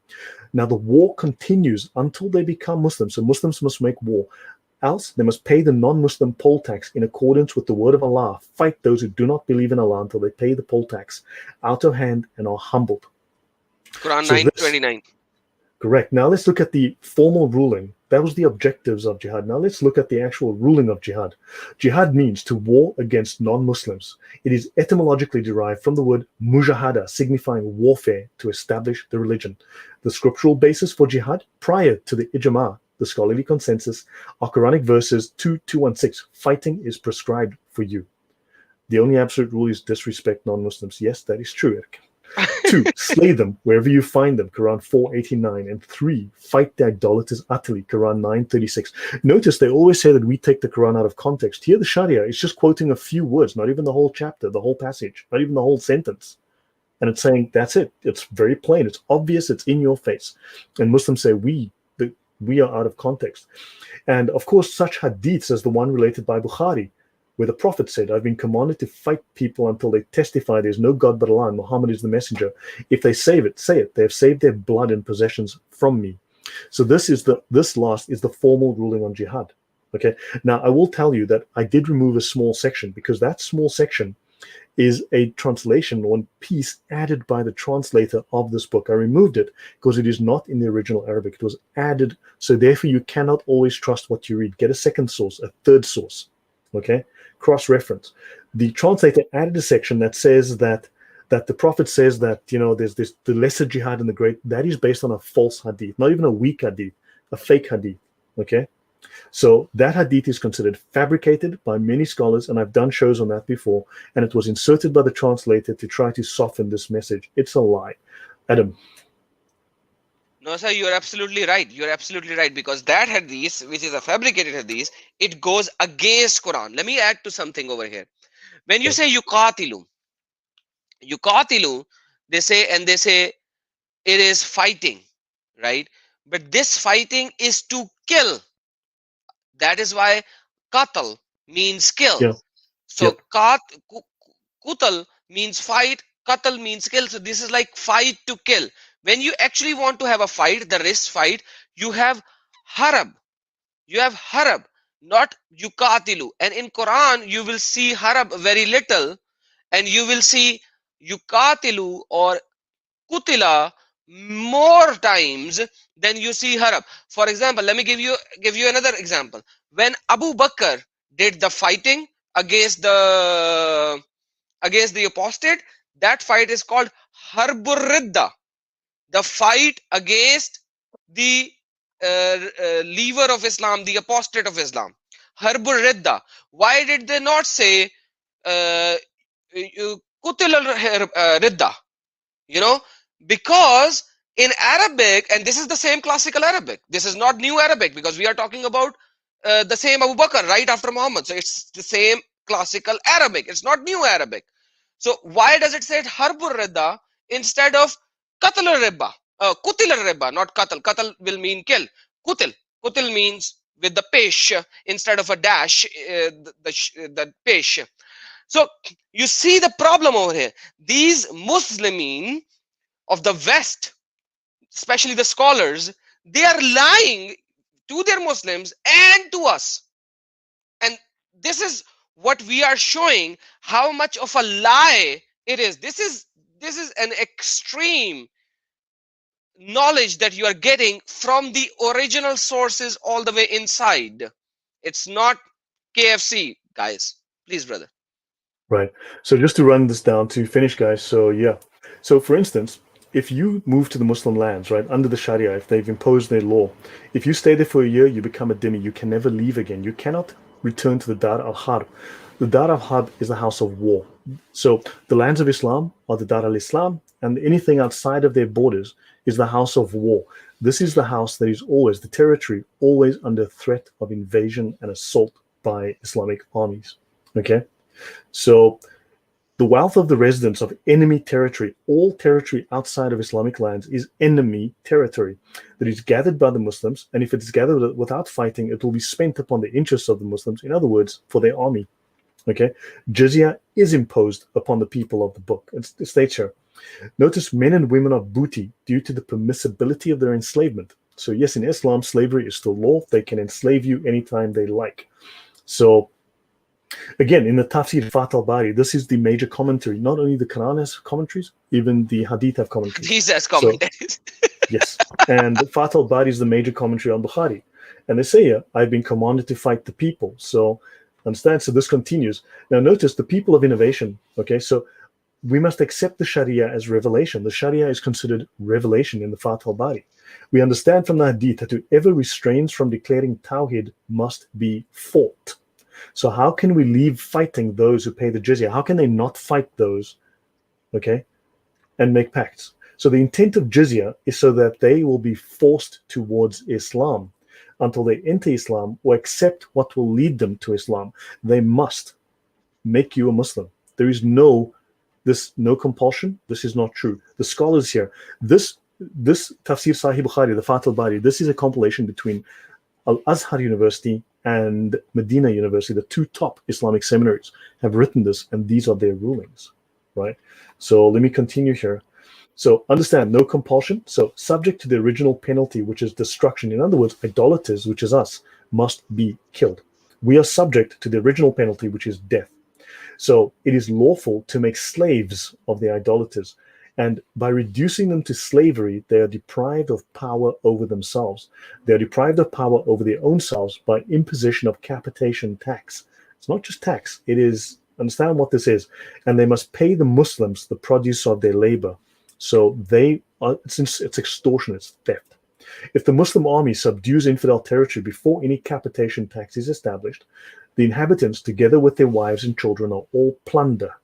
Now the war continues until they become Muslims. So Muslims must make war. Else they must pay the non-Muslim poll tax in accordance with the word of Allah. Fight those who do not believe in Allah until they pay the poll tax out of hand and are humbled. Quran So 9:29. Correct. Now let's look at the formal ruling. That was the objectives of jihad. Now let's look at the actual ruling of jihad. Jihad means to war against non-Muslims. It is etymologically derived from the word mujahada, signifying warfare to establish the religion. The scriptural basis for jihad prior to the ijma, the scholarly consensus, are Quranic verses 2:216. Fighting is prescribed for you. The only absolute rule is disrespect non-Muslims. Yes, that is true, Eric. 2, slay them wherever you find them, Quran 4:89. And 3, fight the idolaters utterly, Quran 9:36. Notice they always say that we take the Quran out of context. Here the Sharia is just quoting a few words, not even the whole chapter, the whole passage, not even the whole sentence. And it's saying, that's it. It's very plain. It's obvious. It's in your face. And Muslims say we are out of context. And of course, such hadiths as the one related by Bukhari, where the Prophet said, I've been commanded to fight people until they testify there's no God but Allah and Muhammad is the messenger. If they say it, they have saved their blood and possessions from me. So this last is the formal ruling on jihad. Okay. Now I will tell you that I did remove a small section because that small section is a translation or piece added by the translator of this book. I removed it because it is not in the original Arabic. It was added. So therefore you cannot always trust what you read. Get a second source, a third source. Okay, cross-reference. The translator added a section that says that the Prophet says that, there's the lesser jihad and the great. That is based on a false hadith, not even a weak hadith, a fake hadith. Okay, so that hadith is considered fabricated by many scholars, and I've done shows on that before. And it was inserted by the translator to try to soften this message. It's a lie, Adam. No, sir, you're absolutely right. You're absolutely right, because that hadith, which is a fabricated hadith, it goes against Quran. Let me add to something over here. When you say yuqatilu, they say it is fighting, right? But this fighting is to kill. That is why qatl means kill. Yeah. So Yep. kutal means fight, qatal means kill. So this is like fight to kill. When you actually want to have a fight, the wrist fight, you have harab. You have harab, not yukatilu. And in Quran, you will see harab very little, and you will see yukatilu or kutila more times than you see harab. For example, let me give you another example. When Abu Bakr did the fighting against the apostate, that fight is called Harbur Ridda, the fight against the leaver of Islam, the apostate of Islam. Harbur Ridda. Why did they not say Kutil Ridda? You know, because in Arabic, and this is the same classical Arabic, this is not new Arabic, because we are talking about the same Abu Bakr right after Muhammad. So it's the same classical Arabic, it's not new Arabic. So why does it say Harbur Ridda instead of Qatal Ribba? Kutil Ribba, not Qatal. Qatal will mean kill. Kutil. Kutil means with the pesh instead of a dash, the pesh. So you see the problem over here. These Muslimin of the West, especially the scholars, they are lying to their Muslims and to us. And this is what we are showing, how much of a lie it is. This is an extreme knowledge that you are getting from the original sources all the way inside. It's not KFC, guys. Please, brother. Right. So just to run this down to finish, guys. So yeah. So for instance, if you move to the Muslim lands, right, under the Sharia, if they've imposed their law, if you stay there for a year, you become a dhimmi. You can never leave again. You cannot return to the Dar al-Harb. The Dar al-Harb is the house of war. So the lands of Islam are the Dar al-Islam, and anything outside of their borders is the house of war. This is the house that is always, the territory, always under threat of invasion and assault by Islamic armies. Okay? So the wealth of the residents of enemy territory, all territory outside of Islamic lands, is enemy territory that is gathered by the Muslims. And if it is gathered without fighting, it will be spent upon the interests of the Muslims. In other words, for their army. Okay, Jizya is imposed upon the people of the book. It states here. Notice men and women are booty due to the permissibility of their enslavement. So yes, in Islam, slavery is still law. They can enslave you anytime they like. So again, in the Tafsir Fath al-Bari, this is the major commentary. Not only the Quran has commentaries, even the Hadith have commentaries. He says commentaries. So, yes, and Fath al-Bari is the major commentary on Bukhari. And they say here, I've been commanded to fight the people. So understand, so this continues. Now notice the people of innovation, okay, so we must accept the Sharia as revelation. The Sharia is considered revelation in the Fath al-Bari. We understand from the Hadith that whoever restrains from declaring Tawhid must be fought. So how can we leave fighting those who pay the jizya? How can they not fight those, okay, and make pacts? So the intent of jizya is so that they will be forced towards Islam until they enter Islam or accept what will lead them to Islam. They must make you a Muslim. There is no compulsion. This is not true. The scholars here, this Tafsir Sahih Bukhari, the Fath al-Bari, this is a compilation between Al-Azhar University and Medina University. The two top Islamic seminaries have written this, and these are their rulings, right? So let me continue here. So understand, no compulsion. So subject to the original penalty, which is destruction. In other words, idolaters, which is us, must be killed. We are subject to the original penalty, which is death. So it is lawful to make slaves of the idolaters. And by reducing them to slavery, they are deprived of power over themselves. They are deprived of power over their own selves by imposition of capitation tax. It's not just tax. It is, understand what this is. And they must pay the Muslims the produce of their labor. So it's extortion, it's theft. If the Muslim army subdues infidel territory before any capitation tax is established, the inhabitants, together with their wives and children, are all plunder.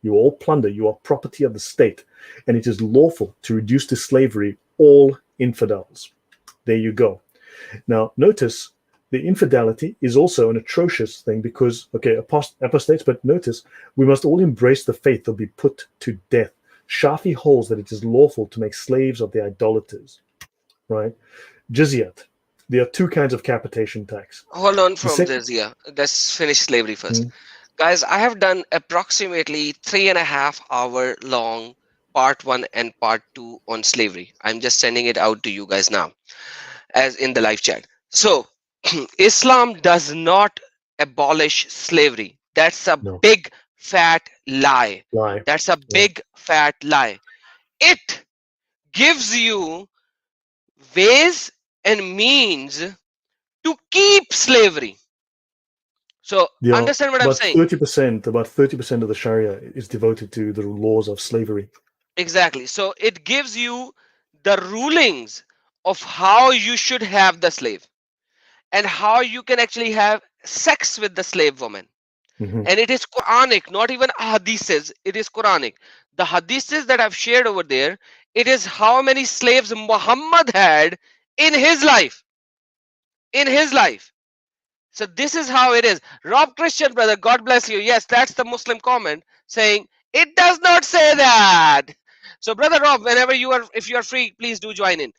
You all plunder, you are property of the state, and it is lawful to reduce to slavery all infidels. There you go. Now, notice the infidelity is also an atrocious thing because, okay, apostates, but notice we must all embrace the faith or be put to death. Shafei holds that it is lawful to make slaves of the idolaters, right? Jizyat. There are two kinds of capitation tax. Hold on The from second, this, yeah. Let's finish slavery first. Mhm. Guys, I have done approximately 3.5 hour long part one and part two on slavery. I'm just sending it out to you guys now, as in the live chat. So, Islam does not abolish slavery. That's a no, big fat lie. lie. That's a Yeah. big fat lie. It gives you ways and means to keep slavery. So, There are understand what I'm about saying? 30%, about 30% of the Sharia is devoted to the laws of slavery. Exactly. So it gives you the rulings of how you should have the slave and how you can actually have sex with the slave woman. Mhm. And it is Quranic, not even hadiths. It is Quranic. The hadiths that I've shared over there, it is how many slaves Muhammad had in his life. In his life. So this is how it is. Rob Christian, brother, God bless you. Yes, that's the Muslim comment saying it does not say that. So, brother Rob, whenever you are, if you are free, please do join in.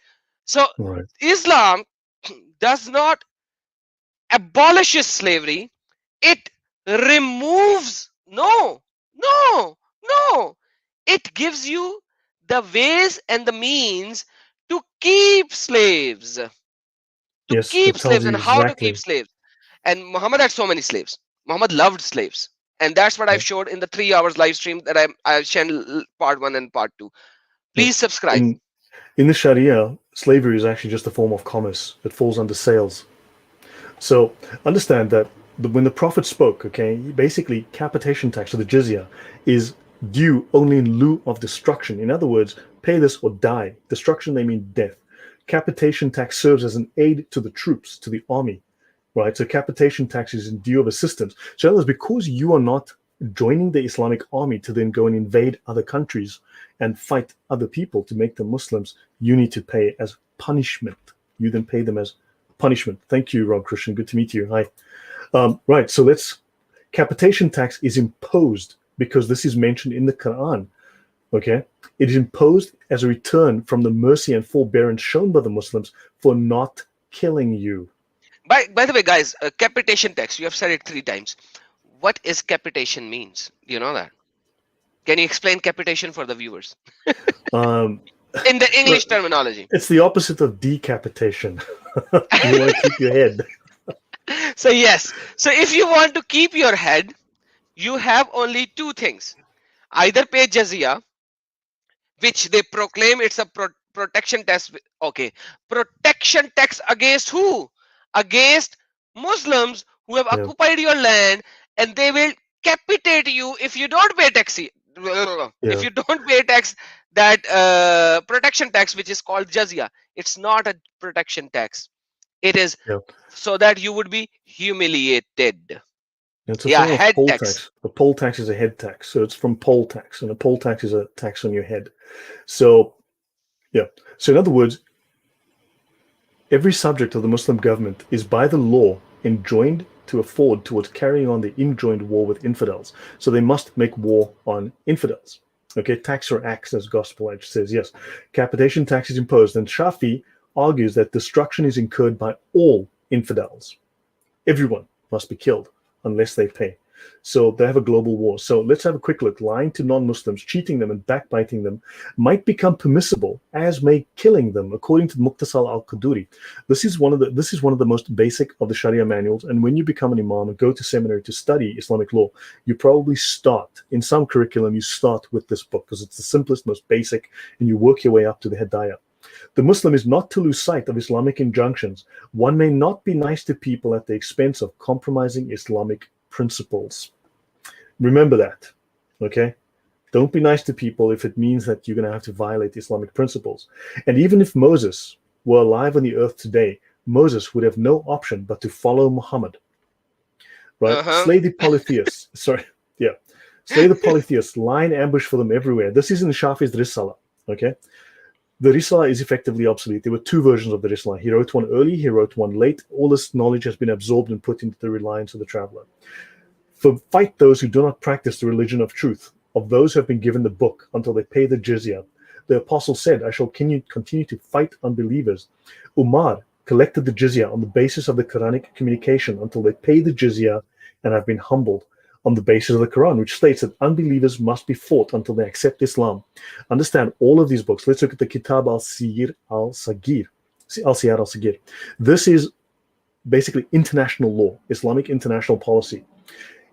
So, All right. Islam does not abolishes slavery. It removes. No, no, no. It gives you the ways and the means to keep slaves. To Yes, keep it tells slaves you and how to keep exactly. slaves. And Muhammad had so many slaves. Muhammad loved slaves. And that's what Yeah. I've showed in the 3 hours live stream that I've shared part one and part two. Yeah. Please subscribe. In the Sharia, slavery is actually just a form of commerce. It falls under sales. So understand that when the Prophet spoke, okay, basically capitation tax or the jizya is due only in lieu of destruction. In other words, pay this or die. Destruction, they mean death. Capitation tax serves as an aid to the troops, to the army, right? So capitation tax is in due of assistance. So in other words, because you are not joining the Islamic army to then go and invade other countries and fight other people to make them Muslims, you need to pay as punishment. You then pay them as punishment. Thank you, Rob Christian. Good to meet you. Hi. Right. So capitation tax is imposed because this is mentioned in the Quran. Okay. It is imposed as a return from the mercy and forbearance shown by the Muslims for not killing you. By the way, guys, capitation tax, you have said it 3 times. What is capitation means? Do you know that? Can you explain capitation for the viewers Um, in the well, English terminology? it's the opposite of decapitation. You want to keep your head. So, yes. So, if you want to keep your head, you have only two things. Either pay jizya, which they proclaim it's a protection tax. Okay, protection tax against who? Against Muslims who have Yeah. occupied your land, and they will capitate you if you don't pay tax. If Yeah. you don't pay tax, that protection tax, which is called jizya, it's not a protection tax. It is Yeah. so that you would be humiliated. It's a Yeah, form of head poll tax. tax. A poll tax is a head tax. So it's from poll tax, and a poll tax is a tax on your head. So, yeah. So, in other words, every subject of the Muslim government is by the law enjoined to afford towards carrying on the enjoined war with infidels. So they must make war on infidels. Okay, tax or acts as Gospel Edge says, yes, capitation tax is imposed. And Shafei argues that destruction is incurred by all infidels. Everyone must be killed unless they pay. So they have a global war. So let's have a quick look. Lying to non-Muslims, cheating them, and backbiting them might become permissible, as may killing them, according to Muqtasal al-Qaduri. This is one of the most basic of the Sharia manuals. And when you become an imam and go to seminary to study Islamic law, you probably start in some curriculum. You start with this book because it's the simplest, most basic, and you work your way up to the Hedaya. The Muslim is not to lose sight of Islamic injunctions. One may not be nice to people at the expense of compromising Islamic principles. Remember that, okay? Don't be nice to people if it means that you're going to have to violate Islamic principles. And even if Moses were alive on the earth today, Moses would have no option but to follow Muhammad, right? Uh-huh. Slay the polytheists. Sorry, yeah. Slay the polytheists, lie in ambush for them everywhere. This is in Shafei's Risala, okay? The Risala is effectively obsolete. There were two versions of the Risala. He wrote one early, he wrote one late. All this knowledge has been absorbed and put into the reliance of the traveler. Fight those who do not practice the religion of truth, of those who have been given the book until they pay the jizya. The apostle said, I shall continue to fight unbelievers. Umar collected the jizya on the basis of the Quranic communication until they pay the jizya and have been humbled on the basis of the Quran, which states that unbelievers must be fought until they accept Islam. Understand all of these books. Let's look at the Kitab al-Siyar al-Sagir. Al-Siyar al-Sagir. This is basically international law, Islamic international policy.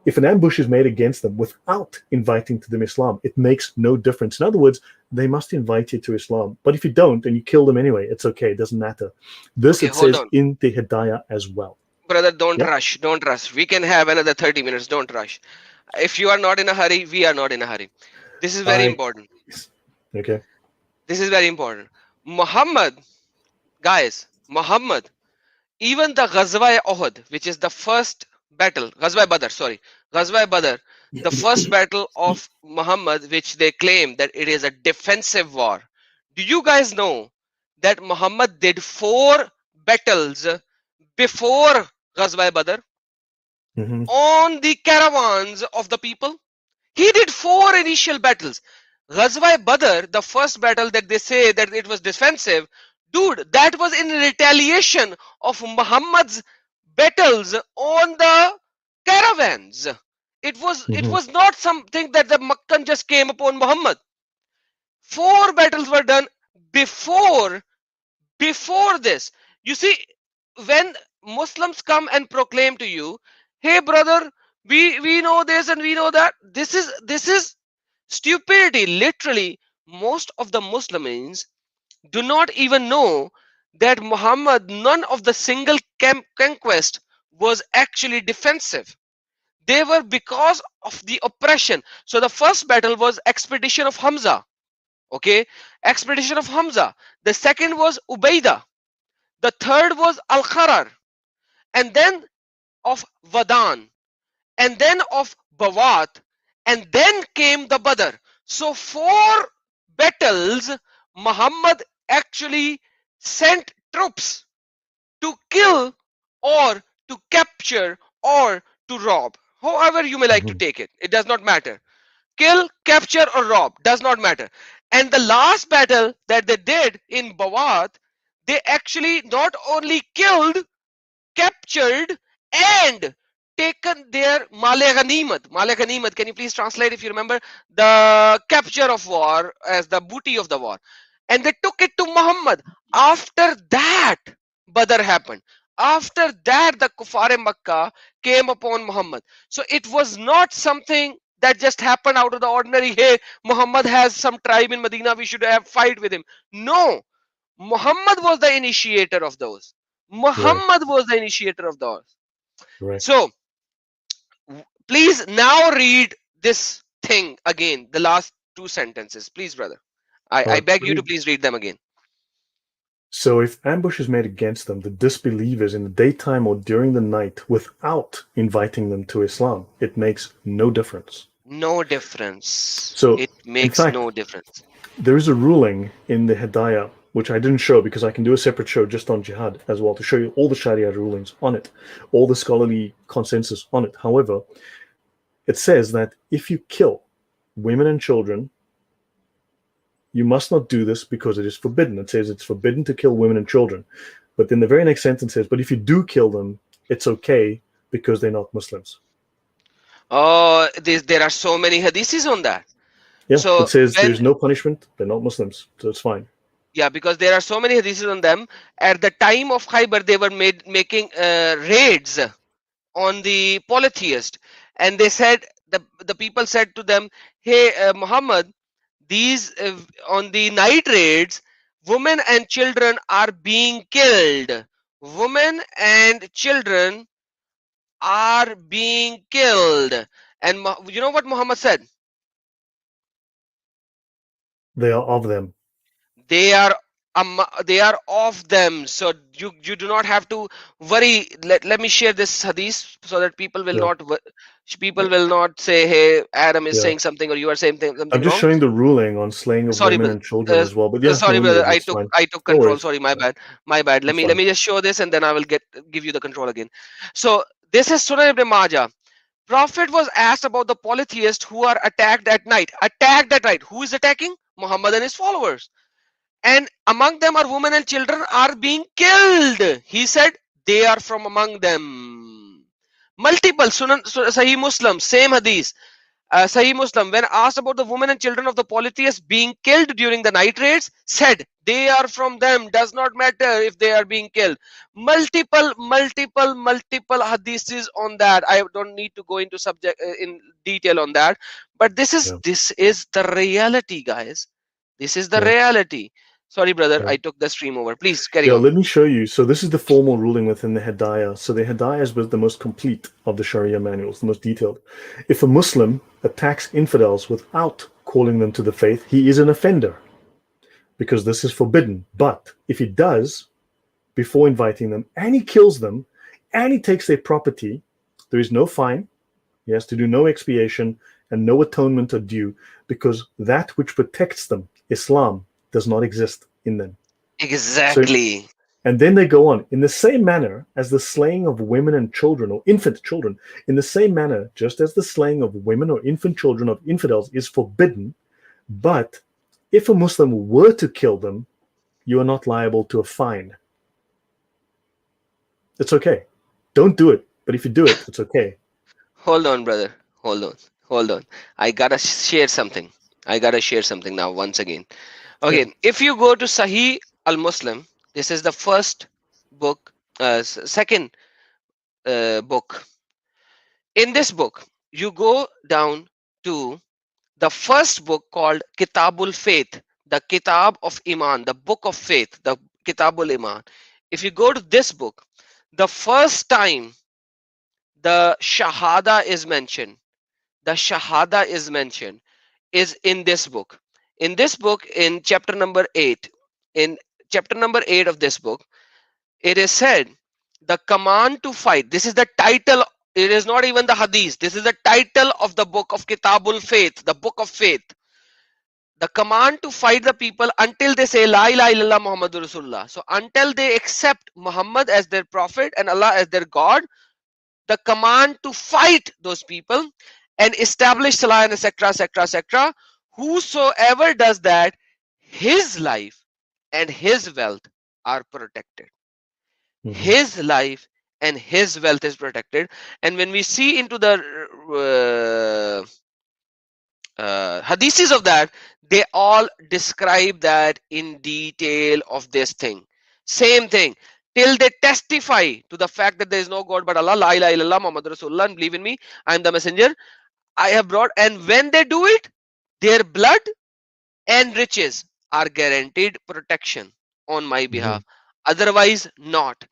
If an ambush is made against them without inviting to them Islam, it makes no difference. In other words, they must invite you to Islam. But if you don't and you kill them anyway, it's okay. It doesn't matter. This Okay, it hold says on. in the Hedaya as well. Brother, don't Yeah. rush. Don't rush. We can have another 30 minutes. Don't rush. If you are not in a hurry, we are not in a hurry. This is very important. Okay. This is very important. Muhammad, guys, Muhammad, even the Ghazwa Uhud, which is the first battle, Ghazwa Badr, sorry, Ghazwa Badr, the first battle of Muhammad, which they claim that it is a defensive war. Do you guys know that Muhammad did 4 battles before Ghazwa Badr Mhm. on the caravans of the people? He did 4 initial battles. Ghazwa Badr, the first battle that they say that it was defensive, dude, that was in retaliation of Muhammad's battles on the caravans. It Mhm. was not something that the Meccan just came upon Muhammad. 4 battles were done before this. You see, when Muslims come and proclaim to you, hey brother, we know this and we know that, this is stupidity. Literally, most of the Muslims do not even know that Muhammad, none of the single conquest was actually defensive. They were because of the oppression. So the first battle was expedition of Hamza. Okay, expedition of Hamza. The second was Ubaidah. The third was Al-Kharar, and then of Wadan, and then of Bawat, and then came the Badr. So 4 battles Muhammad actually sent troops to kill or to capture or to rob. However you may like to Mhm. take it. It does not matter. Kill, capture or rob, does not matter. And the last battle that they did in Bawat, they actually not only killed, captured and taken their Male Ghanimat. Male Ghanimat, can you please translate if you remember? The capture of war as the booty of the war. And they took it to Muhammad. After that, Badr happened. After that, the Kuffar Makkah came upon Muhammad. So it was not something that just happened out of the ordinary. Hey, Muhammad has some tribe in Medina, we should have fight with him. No, Muhammad was the initiator of those. Right. Muhammad was the initiator of those. Right. So please now read this thing again, the last 2 sentences. Please, brother. I Right. beg you to please read them again. So if ambush is made against them, the disbelievers in the daytime or during the night, without inviting them to Islam, it makes no difference. No difference. So, It in makes fact, no difference. there is a ruling in the Hedaya, which I didn't show because I can do a separate show just on jihad as well to show you all the Sharia rulings on it, all the scholarly consensus on it. However, it says that if you kill women and children, you must not do this because it is forbidden. It says it's forbidden to kill women and children. But then the very next sentence says, but if you do kill them, it's okay because they're not Muslims. Oh, there are so many hadiths on that. Yeah, So it says when, there's no punishment. They're not Muslims, so it's fine. yeah, because there are so many hadiths on them. At the time of Khaybar, they were making raids on the polytheist, and they said, the people said to them, hey Muhammad, these on the night raids, women and children are being killed. Women and children are being killed. And you know what Muhammad said? They are of them. They are they are of them. So you do not have to worry. Let me share this hadith so that people will Yeah, not say, hey, Adam is yeah. saying something or you are saying I'm something just wrong. showing the ruling on slaying of Sorry, women brother. and children as well. But yeah, no, Sorry, no brother. worries. It's fine. I took No control. worries. Sorry, my Yeah, bad. My bad. it's Let fine. me just show this and then I will give you the control again. So this is Sunan ibn Majah. Prophet was asked about the polytheists who are attacked at night. Attacked at night. Who is attacking? Muhammad and his followers. and among them are women and children are being killed. He said they are from among them. Multiple Sahih Muslim, same hadith. Sahih Muslim, when asked about the women and children of the polytheists being killed during the night raids, said they are from them. Does not matter if they are being killed. Multiple hadiths on that. I don't need to go into subject in detail on that, but this is Yeah. the reality, guys. This is the Yeah. reality. Sorry, brother, Yeah. I took the stream over. Please carry Yeah, on. let me show you. So this is the formal ruling within the Hedaya. So the Hedaya is the most complete of the Sharia manuals, the most detailed. If a Muslim attacks infidels without calling them to the faith, he is an offender because this is forbidden. But if he does, before inviting them, and he kills them, and he takes their property, there is no fine. He has to do no expiation and no atonement are due because that which protects them, Islam, does not exist in them. So, Exactly. and then they go on in the same manner as the slaying of women and children or infant children, in the same manner, just as the slaying of women or infant children of infidels is forbidden. But if a Muslim were to kill them, you are not liable to a fine. It's okay. Don't do it. But if you do it, it's okay. Hold on, brother. Hold on. I gotta share something. Now once again. Yeah. Okay, if you go to Sahih al-Muslim, this is the first book, second book. In this book, you go down to the first book called Kitabul Faith, the Kitab of Iman, the book of faith, the Kitabul Iman. If you go to this book, the first time the Shahada is mentioned, is in this book. In this book, in chapter number 8, in chapter number 8 of this book, it is said the command to fight. This is the title. It is not even the hadith. This is the title of the book of Kitabul Faith, the book of faith. The command to fight the people until they say La ilaha illallah Muhammadur Rasulullah. So until they accept Muhammad as their prophet and Allah as their God, the command to fight those people and establish salah and etc. Whosoever does that, his life and his wealth are protected. Mm-hmm. His life and his wealth is protected. And when we see into the hadiths of that, they all describe that in detail of this thing. Same thing. Till they testify to the fact that there is no God but Allah, La ilaha illallah Muhammad Rasulullah, and believe in me, I am the messenger I have brought. And when they do it, their blood and riches are guaranteed protection on my behalf. Otherwise, not.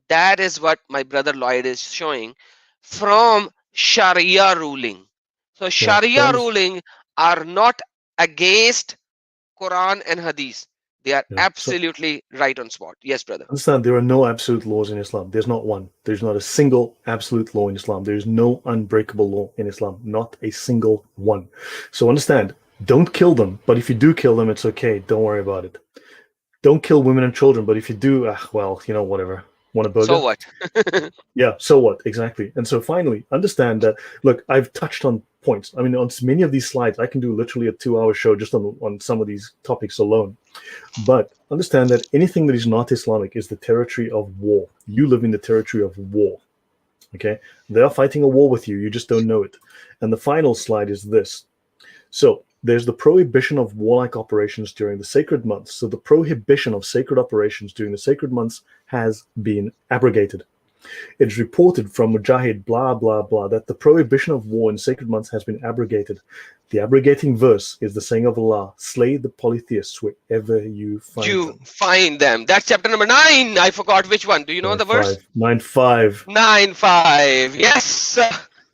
That is what my brother Lloyd is showing from Sharia ruling. So Yeah. Sharia ruling are not against Quran and Hadith. They are Yeah. So absolutely right on spot. Yes, brother. understand there are no absolute laws in Islam. There's not one. There's not a single absolute law in Islam. There is no unbreakable law in Islam. Not a single one. So understand, don't kill them. But if you do kill them, it's okay. Don't worry about it. Don't kill women and children. But if you do, well, whatever. Want a burger? So what? Yeah, so what? Exactly. And so finally, understand that, look, I've touched on points. I mean, on many of these slides, I can do literally a 2-hour show just on some of these topics alone. But understand that anything that is not Islamic is the territory of war. You live in the territory of war. Okay? They are fighting a war with you. You just don't know it. And the final slide is this. So there's the prohibition of warlike operations during the sacred months. So the prohibition of sacred operations during the sacred months has been abrogated. It is reported from Mujahid, blah, blah, blah, that the prohibition of war in sacred months has been abrogated. The abrogating verse is the saying of Allah, slay the polytheists wherever you find them. That's chapter number 9. I forgot which one. Do you know the verse? 9:5. 9:5. Yes.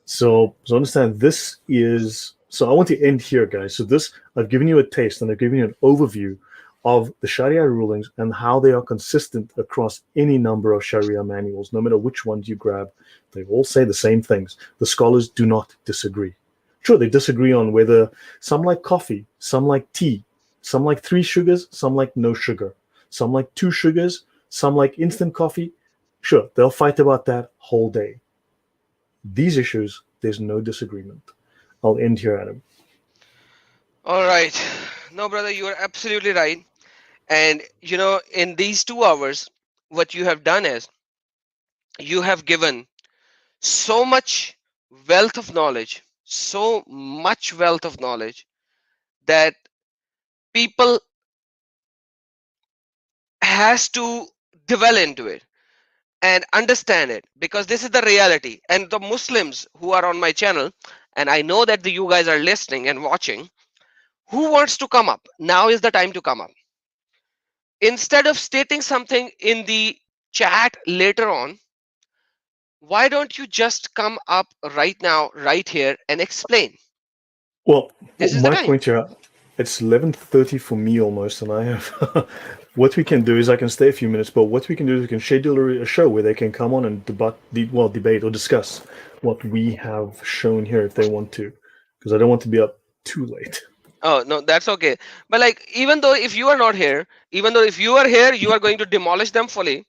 So understand, this is... So I want to end here, guys. So this, I've given you a taste and I've given you an overview of the Sharia rulings and how they are consistent across any number of Sharia manuals. No matter which ones you grab, they all say the same things. The scholars do not disagree. Sure, they disagree on whether some like coffee, some like tea, some like 3 sugars, some like no sugar, some like 2 sugars, some like instant coffee. Sure, they'll fight about that whole day. These issues, there's no disagreement. I'll end here, Adam. All right. No, brother, you are absolutely right. And in these 2 hours, what you have done is you have given so much wealth of knowledge, so much wealth of knowledge, that people has to dwell into it and understand it, because this is the reality. And the Muslims who are on my channel, and I know that you guys are listening and watching, who wants to come up, now is the time to come up. Instead of stating something in the chat later on, why don't you just come up right now, right here, and explain? Well, This is the my time. point here, it's 11:30 for me almost, and I have. What we can do is I can stay a few minutes, but what we can do is we can schedule a show where they can come on and debate or discuss what we have shown here if they want to, because I don't want to be up too late. Oh no, that's okay. But like, even though if you are not here, even though if you are here, you are going to demolish them fully.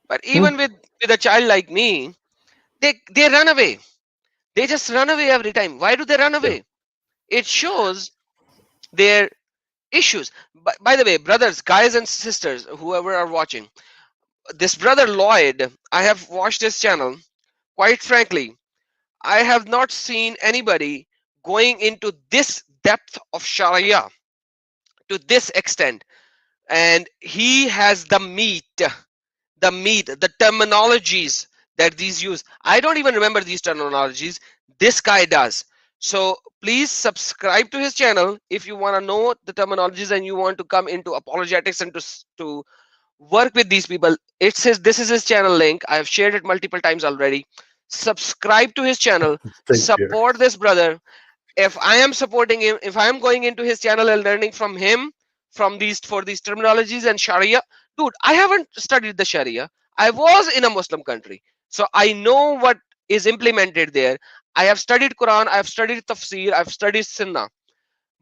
But Hmm? even with a child like me, they run away. They just run away every time. Why do they run Yeah. away? It shows their issues. By the way, brothers, guys, and sisters, whoever are watching, this brother Lloyd, I have watched his channel. Quite frankly, I have not seen anybody going into this depth of Sharia to this extent. And he has the terminologies that these use. I don't even remember these terminologies. This guy does. So please subscribe to his channel if you want to know the terminologies and you want to come into apologetics and to work with these people. This is his channel link. I have shared it multiple times already. Subscribe to his channel, Thank you. support this brother. If I am supporting him, if I am going into his channel and learning from him, for these terminologies and Sharia, dude, I haven't studied the Sharia. I was in a Muslim country, so I know what is implemented there. I have studied Quran, I have studied Tafsir, I've studied Sunnah.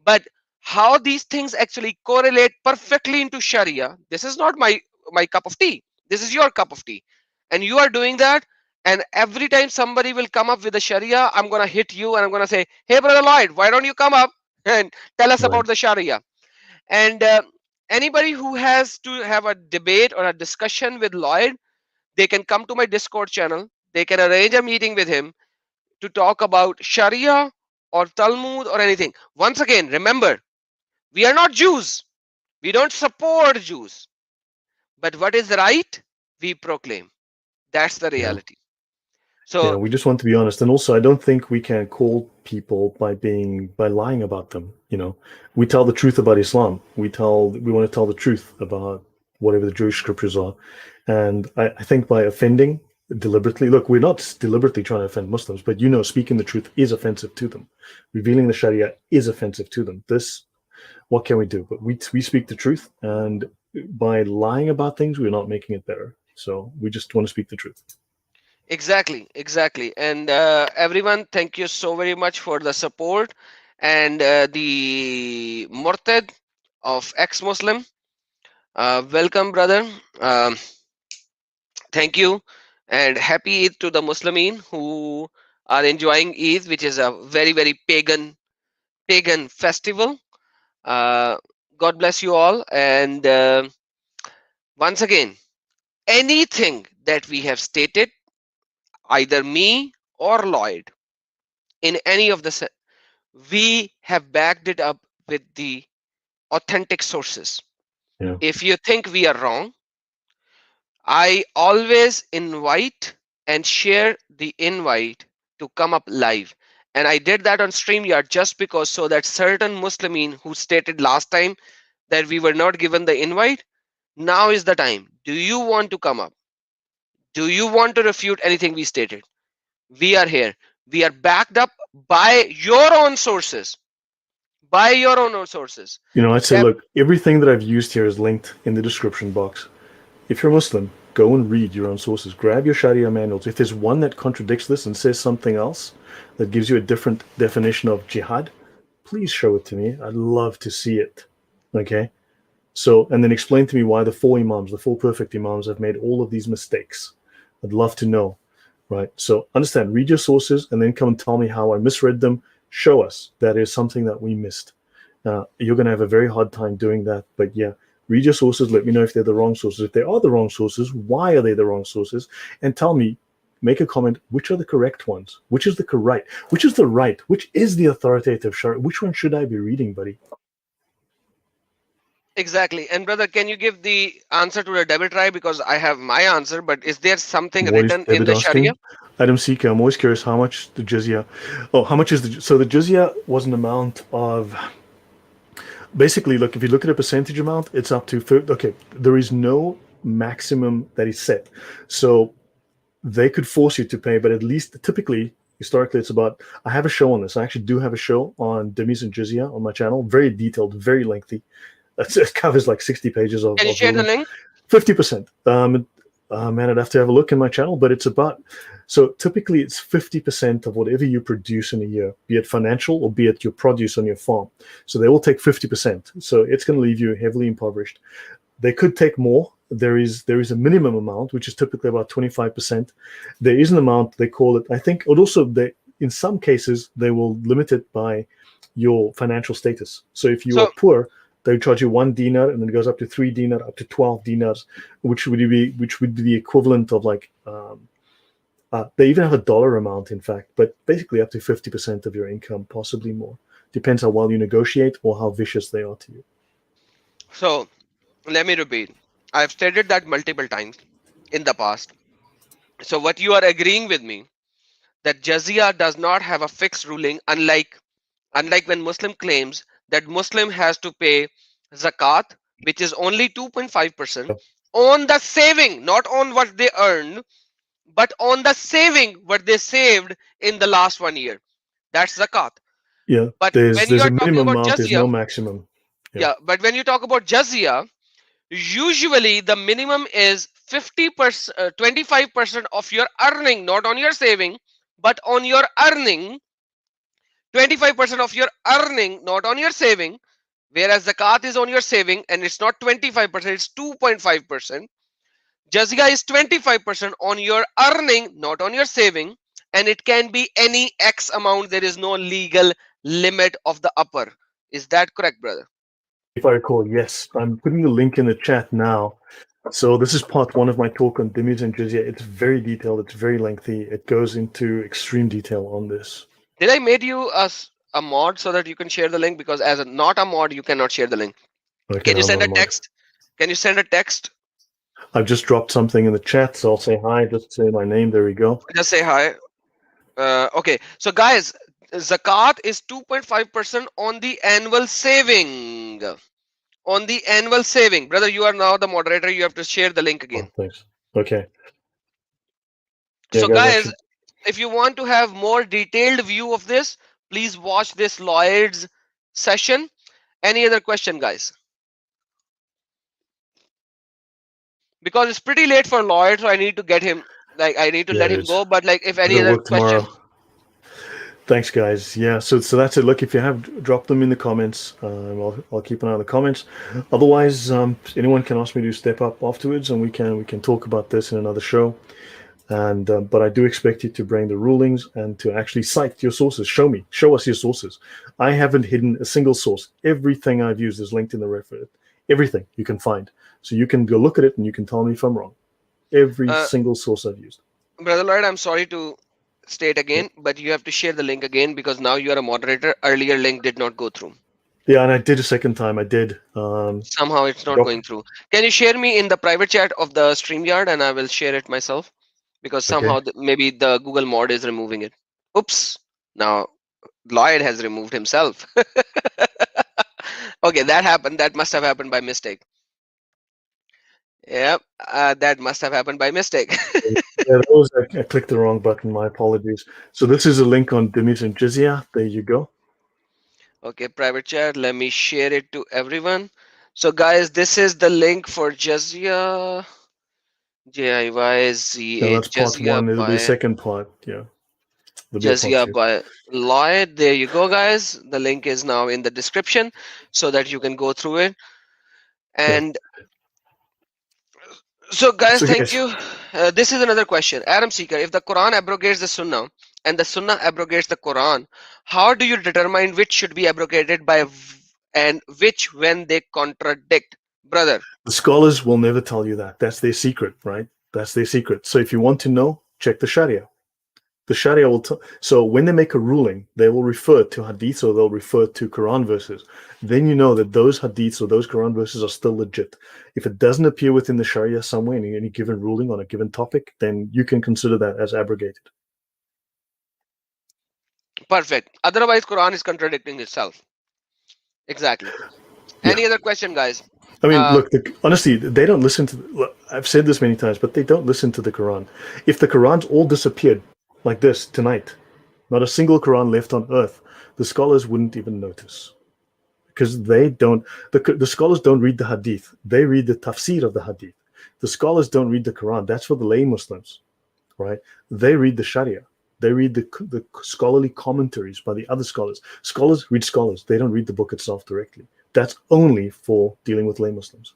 But how these things actually correlate perfectly into Sharia, this is not my cup of tea. This is your cup of tea, and you are doing that. And every time somebody will come up with a Sharia, I'm gonna hit you and I'm gonna say, "Hey, brother Lloyd, why don't you come up and tell us Right. about the Sharia?" And anybody who has to have a debate or a discussion with Lloyd, they can come to my Discord channel. They can arrange a meeting with him to talk about Sharia or Talmud or anything. Once again, remember, we are not Jews. We don't support Jews. But what is right, we proclaim. That's the Yeah. reality. Yeah, So we just want to be honest. And also, I don't think we can call people by lying about them. We tell the truth about Islam. We want to tell the truth about whatever the Jewish scriptures are. And I think by offending deliberately, look, we're not deliberately trying to offend Muslims, but speaking the truth is offensive to them. Revealing the Sharia is offensive to them. What can we do? But we speak the truth, and by lying about things, we're not making it better. So we just want to speak the truth. exactly. And everyone, thank you so very much for the support. And the Murtad of ex-Muslim, welcome, brother. Um, thank you, and happy Eid to the Muslimin who are enjoying Eid, which is a very very pagan festival. Uh, God bless you all. And once again, anything that we have stated, either me or Lloyd, in any of the we have backed it up with the authentic sources. Yeah. If you think we are wrong, I always invite and share the invite to come up live. And I did that on StreamYard just because, so that certain Muslimin who stated last time that we were not given the invite, now is the time. Do you want to come up? Do you want to refute anything we stated? We are here. We are backed up by your own sources. By your own sources. I'd say, That look, everything that I've used here is linked in the description box. If you're Muslim, go and read your own sources. Grab your Sharia manuals. If there's one that contradicts this and says something else that gives you a different definition of jihad, please show it to me. I'd love to see it. Okay? So, and then explain to me why the four perfect imams, have made all of these mistakes. I'd love to know. Right? So, understand, read your sources and then come and tell me how I misread them. Show us that is something that we missed. You're going to have a very hard time doing that. But yeah, Read your sources. Let me know if they're the wrong sources. If they are the wrong sources, why are they the wrong sources? And tell me, make a comment, which are the correct ones? Which is the correct? Which is the right? Which is the authoritative Sharia? Which one should I be reading, buddy? Exactly. And brother, can you give the answer to the debit try? Because I have my answer, but is there something What is written in David the Sharia? asking? Adam Seeker, I'm always curious how much the jizya. Oh, how much is the so the jizya was an amount of basically, look, if you look at a percentage amount, it's up to okay. There is no maximum that is set, so they could force you to pay, but at least typically, historically, it's about. I have a show on this. I actually do have a show on Demis and Jizya on my channel. Very detailed, very lengthy. It covers like 60 pages Can you of share the rulings. link? 50%. Man, I'd have to have a look in my channel, but it's about. So typically, it's 50% of whatever you produce in a year, be it financial or be it your produce on your farm. So they will take 50%. So it's going to leave you heavily impoverished. They could take more. There is a minimum amount, which is typically about 25%. There is an amount, they call it, I think, and also they, in some cases, they will limit it by your financial status. So if you are So poor, they charge you 1 dinar, and then it goes up to 3 dinar, up to 12 dinars, which would be the equivalent of like they even have a dollar amount, in fact, but basically up to 50% of your income, possibly more. Depends how well you negotiate or how vicious they are to you. so let me repeat. I've stated that multiple times in the past. So what you are agreeing with me that Jizya does not have a fixed ruling, unlike when Muslim claims that Muslim has to pay zakat, which is only 2.5% on the saving, not on what they earn, but on the saving what they saved in the last 1 year. That's zakat. Yeah, But when you there's are a talking minimum about amount, there's no Jizya, maximum. Yeah. yeah, but when you talk about Jizya, usually the minimum is 50%, 25% of your earning, not on your saving, but on your earning, 25% of your earning, not on your saving, whereas zakat is on your saving and it's not 25%, it's 2.5%. Jizya is 25% on your earning, not on your saving, and it can be any X amount. There is no legal limit of the upper. Is that correct, brother? If I recall, yes. I'm putting the link in the chat now. So this is part one of my talk on Dhimmis and Jizya. It's very detailed. It's very lengthy. It goes into extreme detail on this. Did I made you a mod so that you can share the link? Because as not a mod, you cannot share the link. Okay, Can you I'm send not a a mod. text? Can you send a text? I've just dropped something in the chat, so I'll say hi. Just say my name. There we go. Just say hi. Okay, so guys, zakat is 2.5% on the annual saving. On the annual saving, brother, you are now the moderator. You have to share the link again. Oh, thanks. Okay. Yeah, So guys, I guys, should. if you want to have more detailed view of this, please watch this Lloyd's session. Any other question, guys? Because it's pretty late for Lloyd, so I need to get him. Like I need to Yeah, let it him is. go. But like, if I any gotta other work question, tomorrow. Thanks, guys. Yeah, so that's it. Look, if you have, drop them in the comments. I'll keep an eye on the comments. Otherwise, anyone can ask me to step up afterwards, and we can talk about this in another show. And but I do expect you to bring the rulings and to actually cite your sources. Show us your sources. I haven't hidden a single source. Everything I've used is linked in the reference. Everything you can find, so you can go look at it and you can tell me if I'm wrong. Every single source I've used. brother Lloyd, I'm sorry to state Yeah. again, but you have to share the link again because now you are a moderator. Earlier link did not go through. Yeah, and I did a second time. I did. Somehow it's not Drop. going through. Can you share me in the private chat of the StreamYard and I will share it myself? Because Okay. somehow maybe the Google mod is removing it. Oops. Now Lloyd has removed himself. Okay, that happened. That must have happened by mistake. Yep, that must have happened by mistake. Yeah, that was I clicked the wrong button. My apologies. So this is a link on Demis and Jizya. There you go. Okay, private chat. Let me share it to everyone. So guys, this is the link for Jizya. Yeah, Jizya that's part one. It'll be a by second part. Yeah, there'll be a part Jizya two. by Lloyd. There you go, guys. The link is now in the description so that you can go through it. Yeah. And so, guys, So thank guys, you. This is another question. Adam Seeker, if the Quran abrogates the Sunnah and the Sunnah abrogates the Quran, how do you determine which should be abrogated by and which when they contradict? brother. The scholars will never tell you that. That's their secret, right? That's their secret. So if you want to know, check the Sharia. The Sharia will tell. So when they make a ruling, they will refer to hadiths or they'll refer to Quran verses. Then you know that those hadiths or those Quran verses are still legit. If it doesn't appear within the Sharia somewhere in any given ruling on a given topic, then you can consider that as abrogated. Perfect. Otherwise, Quran is contradicting itself. Exactly. Yeah. Any other question, guys? I mean, look, honestly, they don't listen to. Look, I've said this many times, but they don't listen to the Quran. If the Qurans all disappeared like this tonight, not a single Quran left on earth, the scholars wouldn't even notice, because they don't. The scholars don't read the Hadith; they read the tafsir of the Hadith. The scholars don't read the Quran. That's for the lay Muslims, right? They read the Sharia. They read the scholarly commentaries by the other scholars. Scholars read scholars. They don't read the book itself directly. That's only for dealing with lay Muslims.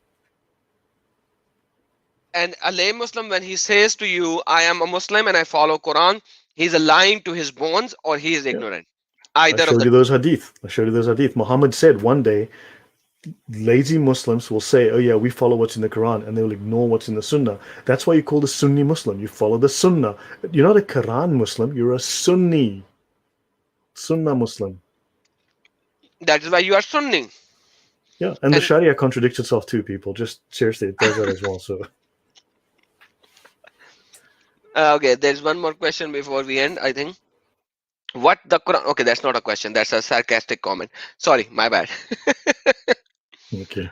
And a lay Muslim, when he says to you, I am a Muslim and I follow Quran, he's lying to his bones or he is Yeah. ignorant. I Either of showed the you two. those hadith. I showed you those hadith. Muhammad said one day, lazy Muslims will say, oh yeah, we follow what's in the Quran, and they will ignore what's in the Sunnah. That's why you call the Sunni Muslim. You follow the Sunnah. You're not a Quran Muslim. You're a Sunni. Sunnah Muslim. That is why you are Sunni. Yeah, and the Sharia contradicts itself too, people. Just seriously, it does that as well. So okay, there's one more question before we end, I think. What the Quran? Okay, that's not a question. That's a sarcastic comment. Sorry, my bad. okay.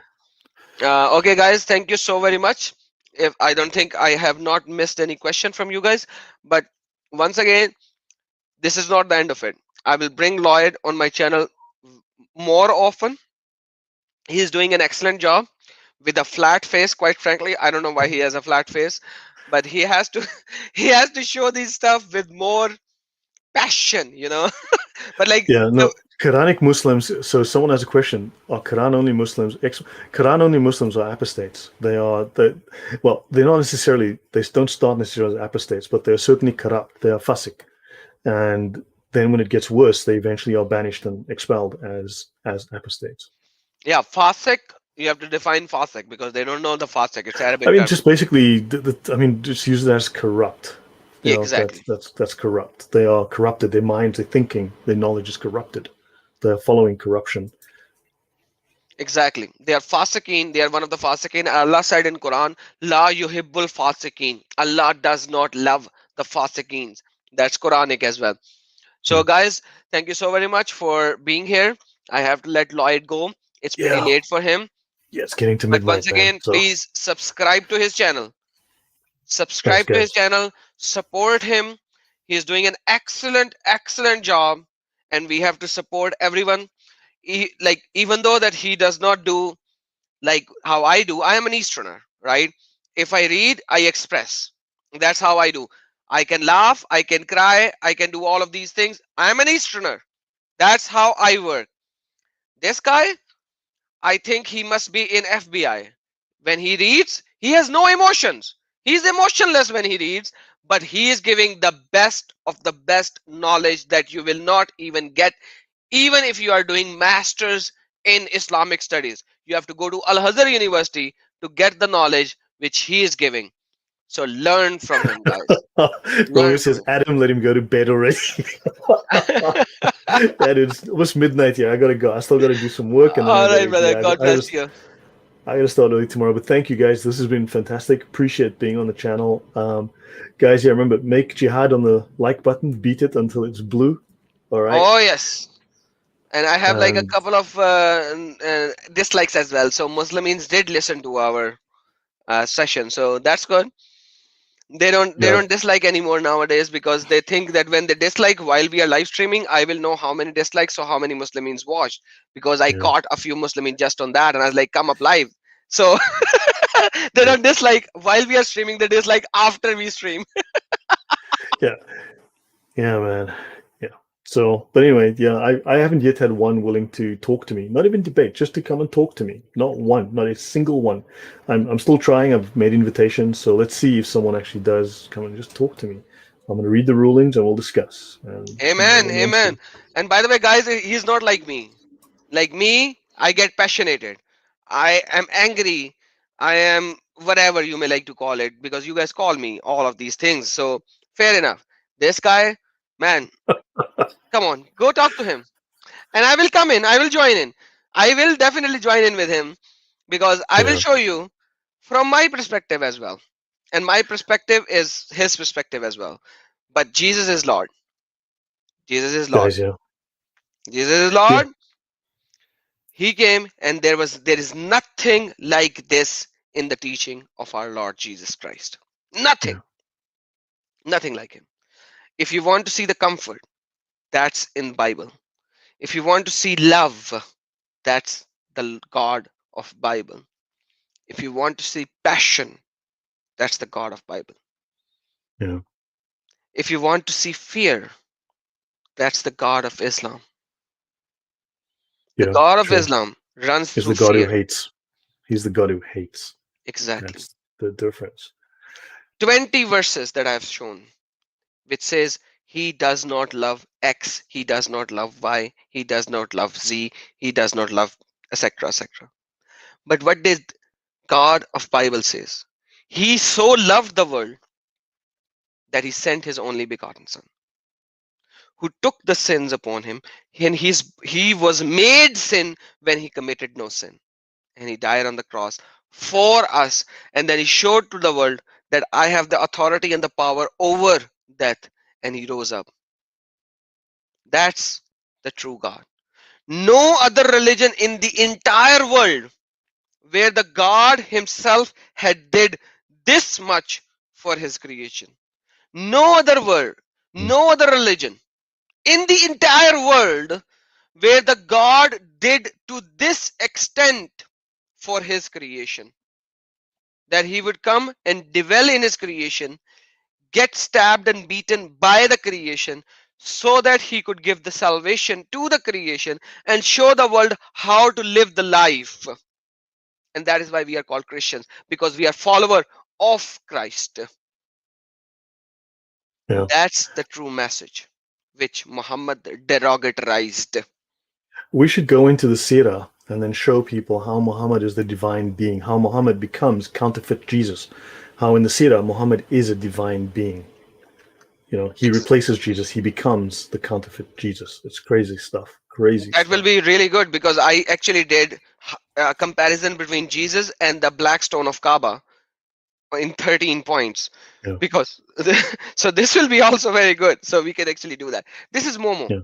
Okay, guys, thank you so very much. If I don't think I have not missed any question from you guys, but once again, this is not the end of it. I will bring Lloyd on my channel more often. He's doing an excellent job with a flat face. Quite frankly, I don't know why he has a flat face, but he has to he has to show these stuff with more passion, you know. But like, Yeah, no, Quranic Muslims. So someone has a question: are Quran only Muslims? Quran only Muslims are apostates. Well, they're not necessarily. They don't start necessarily as apostates, but they're certainly corrupt. They are fasik, and then when it gets worse, they eventually are banished and expelled as apostates. yeah, fasik. You have to define fasik because they don't know the fasik. It's I Arabic mean, term. just basically, I mean, just use it as corrupt. Yeah, You know, exactly. that's corrupt. They are corrupted. Their minds, their thinking, their knowledge is corrupted. They're following corruption. Exactly. They are fasiqeen. They are one of the fasiqeen. Allah said in Quran, La yuhibbul fasiqeen. Allah does not love the fasiqeens. That's Quranic as well. So guys, thank you so very much for being here. I have to let Lloyd go. It's pretty Yeah, late for him. yeah, it's getting to But once midnight, man. again, So please subscribe to his channel. thanks, Subscribe to his guys. channel. Support him. He's doing an excellent, excellent job. And we have to support everyone. Like, even though that he does not do like how I do, I am an Easterner, right? If I read, I express. That's how I do. I can laugh, I can cry, I can do all of these things. I'm an Easterner. That's how I work. This guy, I think he must be in FBI. When he reads, he has no emotions. He's emotionless when he reads, but he is giving the best of the best knowledge that you will not even get, even if you are doing masters in Islamic studies. You have to go to Al-Azhar University to get the knowledge which he is giving. So learn from him, guys. Roger Learn from says, Adam, let him go to bed already. him. That is almost midnight here. I gotta go. I still gotta do some work, and then All right, brother. God bless you. I gotta start early tomorrow. But thank you, guys. This has been fantastic. Appreciate being on the channel, guys. Yeah, remember, make jihad on the like button. Beat it until it's blue. All right. Oh, yes. And I have like a And couple of dislikes as well. So Muslims did listen to our session. So that's good. They don't dislike anymore nowadays because they think that when they dislike while we are live streaming, I will know how many dislikes or how many Muslims watched, because I yeah, caught a few Muslims just on that, and I was like, come up live. So they don't dislike while we are streaming, they dislike after we stream. yeah, yeah, man. Yeah. So, but anyway, yeah, I haven't yet had one willing to talk to me, not even debate, just to come and talk to me. Not one, not a single one. I'm still trying. I've made invitations, so let's see if someone actually does come and just talk to me. I'm going to read the rulings and we'll discuss. And no Amen, one wants amen. to. And by the way, guys, he's not like me. Like me, I get passionated. I am angry, I am whatever you may like to call it, because you guys call me all of these things. So fair enough. This guy, man, come on, go talk to him. And I will come in, I will join in. I will definitely join in with him, because I will Yeah, show you from my perspective as well. And my perspective is his perspective as well. But Jesus is Lord. Jesus is Lord. guys. Yeah, Jesus is yeah, Lord. He came, and there is nothing like this in the teaching of our Lord Jesus Christ. yeah, Nothing. Nothing like him. If you want to see the comfort, that's in Bible. If you want to see love, that's the God of Bible. If you want to see passion, that's the God of Bible. yeah, If you want to see fear, that's the God of Islam. The yeah. God of True. Islam runs He's through the God who fear. hates. He's the God who hates. Exactly. That's the difference. 20 verses that I've shown, which says he does not love X, he does not love Y, he does not love Z, he does not love etc. etc. But what did God of Bible says? He so loved the world that he sent his only begotten son, who took the sins upon him, and he was made sin when he committed no sin. And he died on the cross for us. And then he showed to the world that I have the authority and the power over death. And he rose up. That's the true God. No other religion in the entire world where the God himself had did this much for his creation. No other world, Mm. no other religion in the entire world where the God did to this extent for his creation, that he would come and dwell in his creation, get stabbed and beaten by the creation, so that he could give the salvation to the creation and show the world how to live the life. And that is why we are called Christians, because we are follower of Christ. Yeah. That's the true message which Muhammad derogatorized. We should go into the Sirah and then show people how Muhammad is the divine being, how Muhammad becomes counterfeit Jesus, how in the Sirah Muhammad is a divine being. You know, he Yes. replaces Jesus, he becomes the counterfeit Jesus. It's crazy stuff. Crazy That will stuff. be really good, because I actually did a comparison between Jesus and the black stone of Kaaba in 13 points. Yeah. Because so this will be also very good. So we can actually do that. This is Momo. Yeah.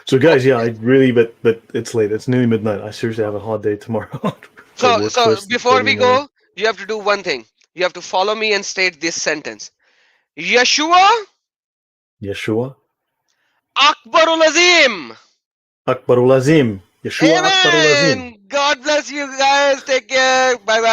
So guys, yeah, I really but it's late. It's nearly midnight. I seriously have a hard day tomorrow. Got So work so first thing before early in we the morning. go, you have to do one thing. You have to follow me and state this sentence. Yeshua Yeshua Akbarul Azim. Akbarul Azim. Yeshua Akbarul Azim. Amen. God bless you guys. Take care. Bye bye.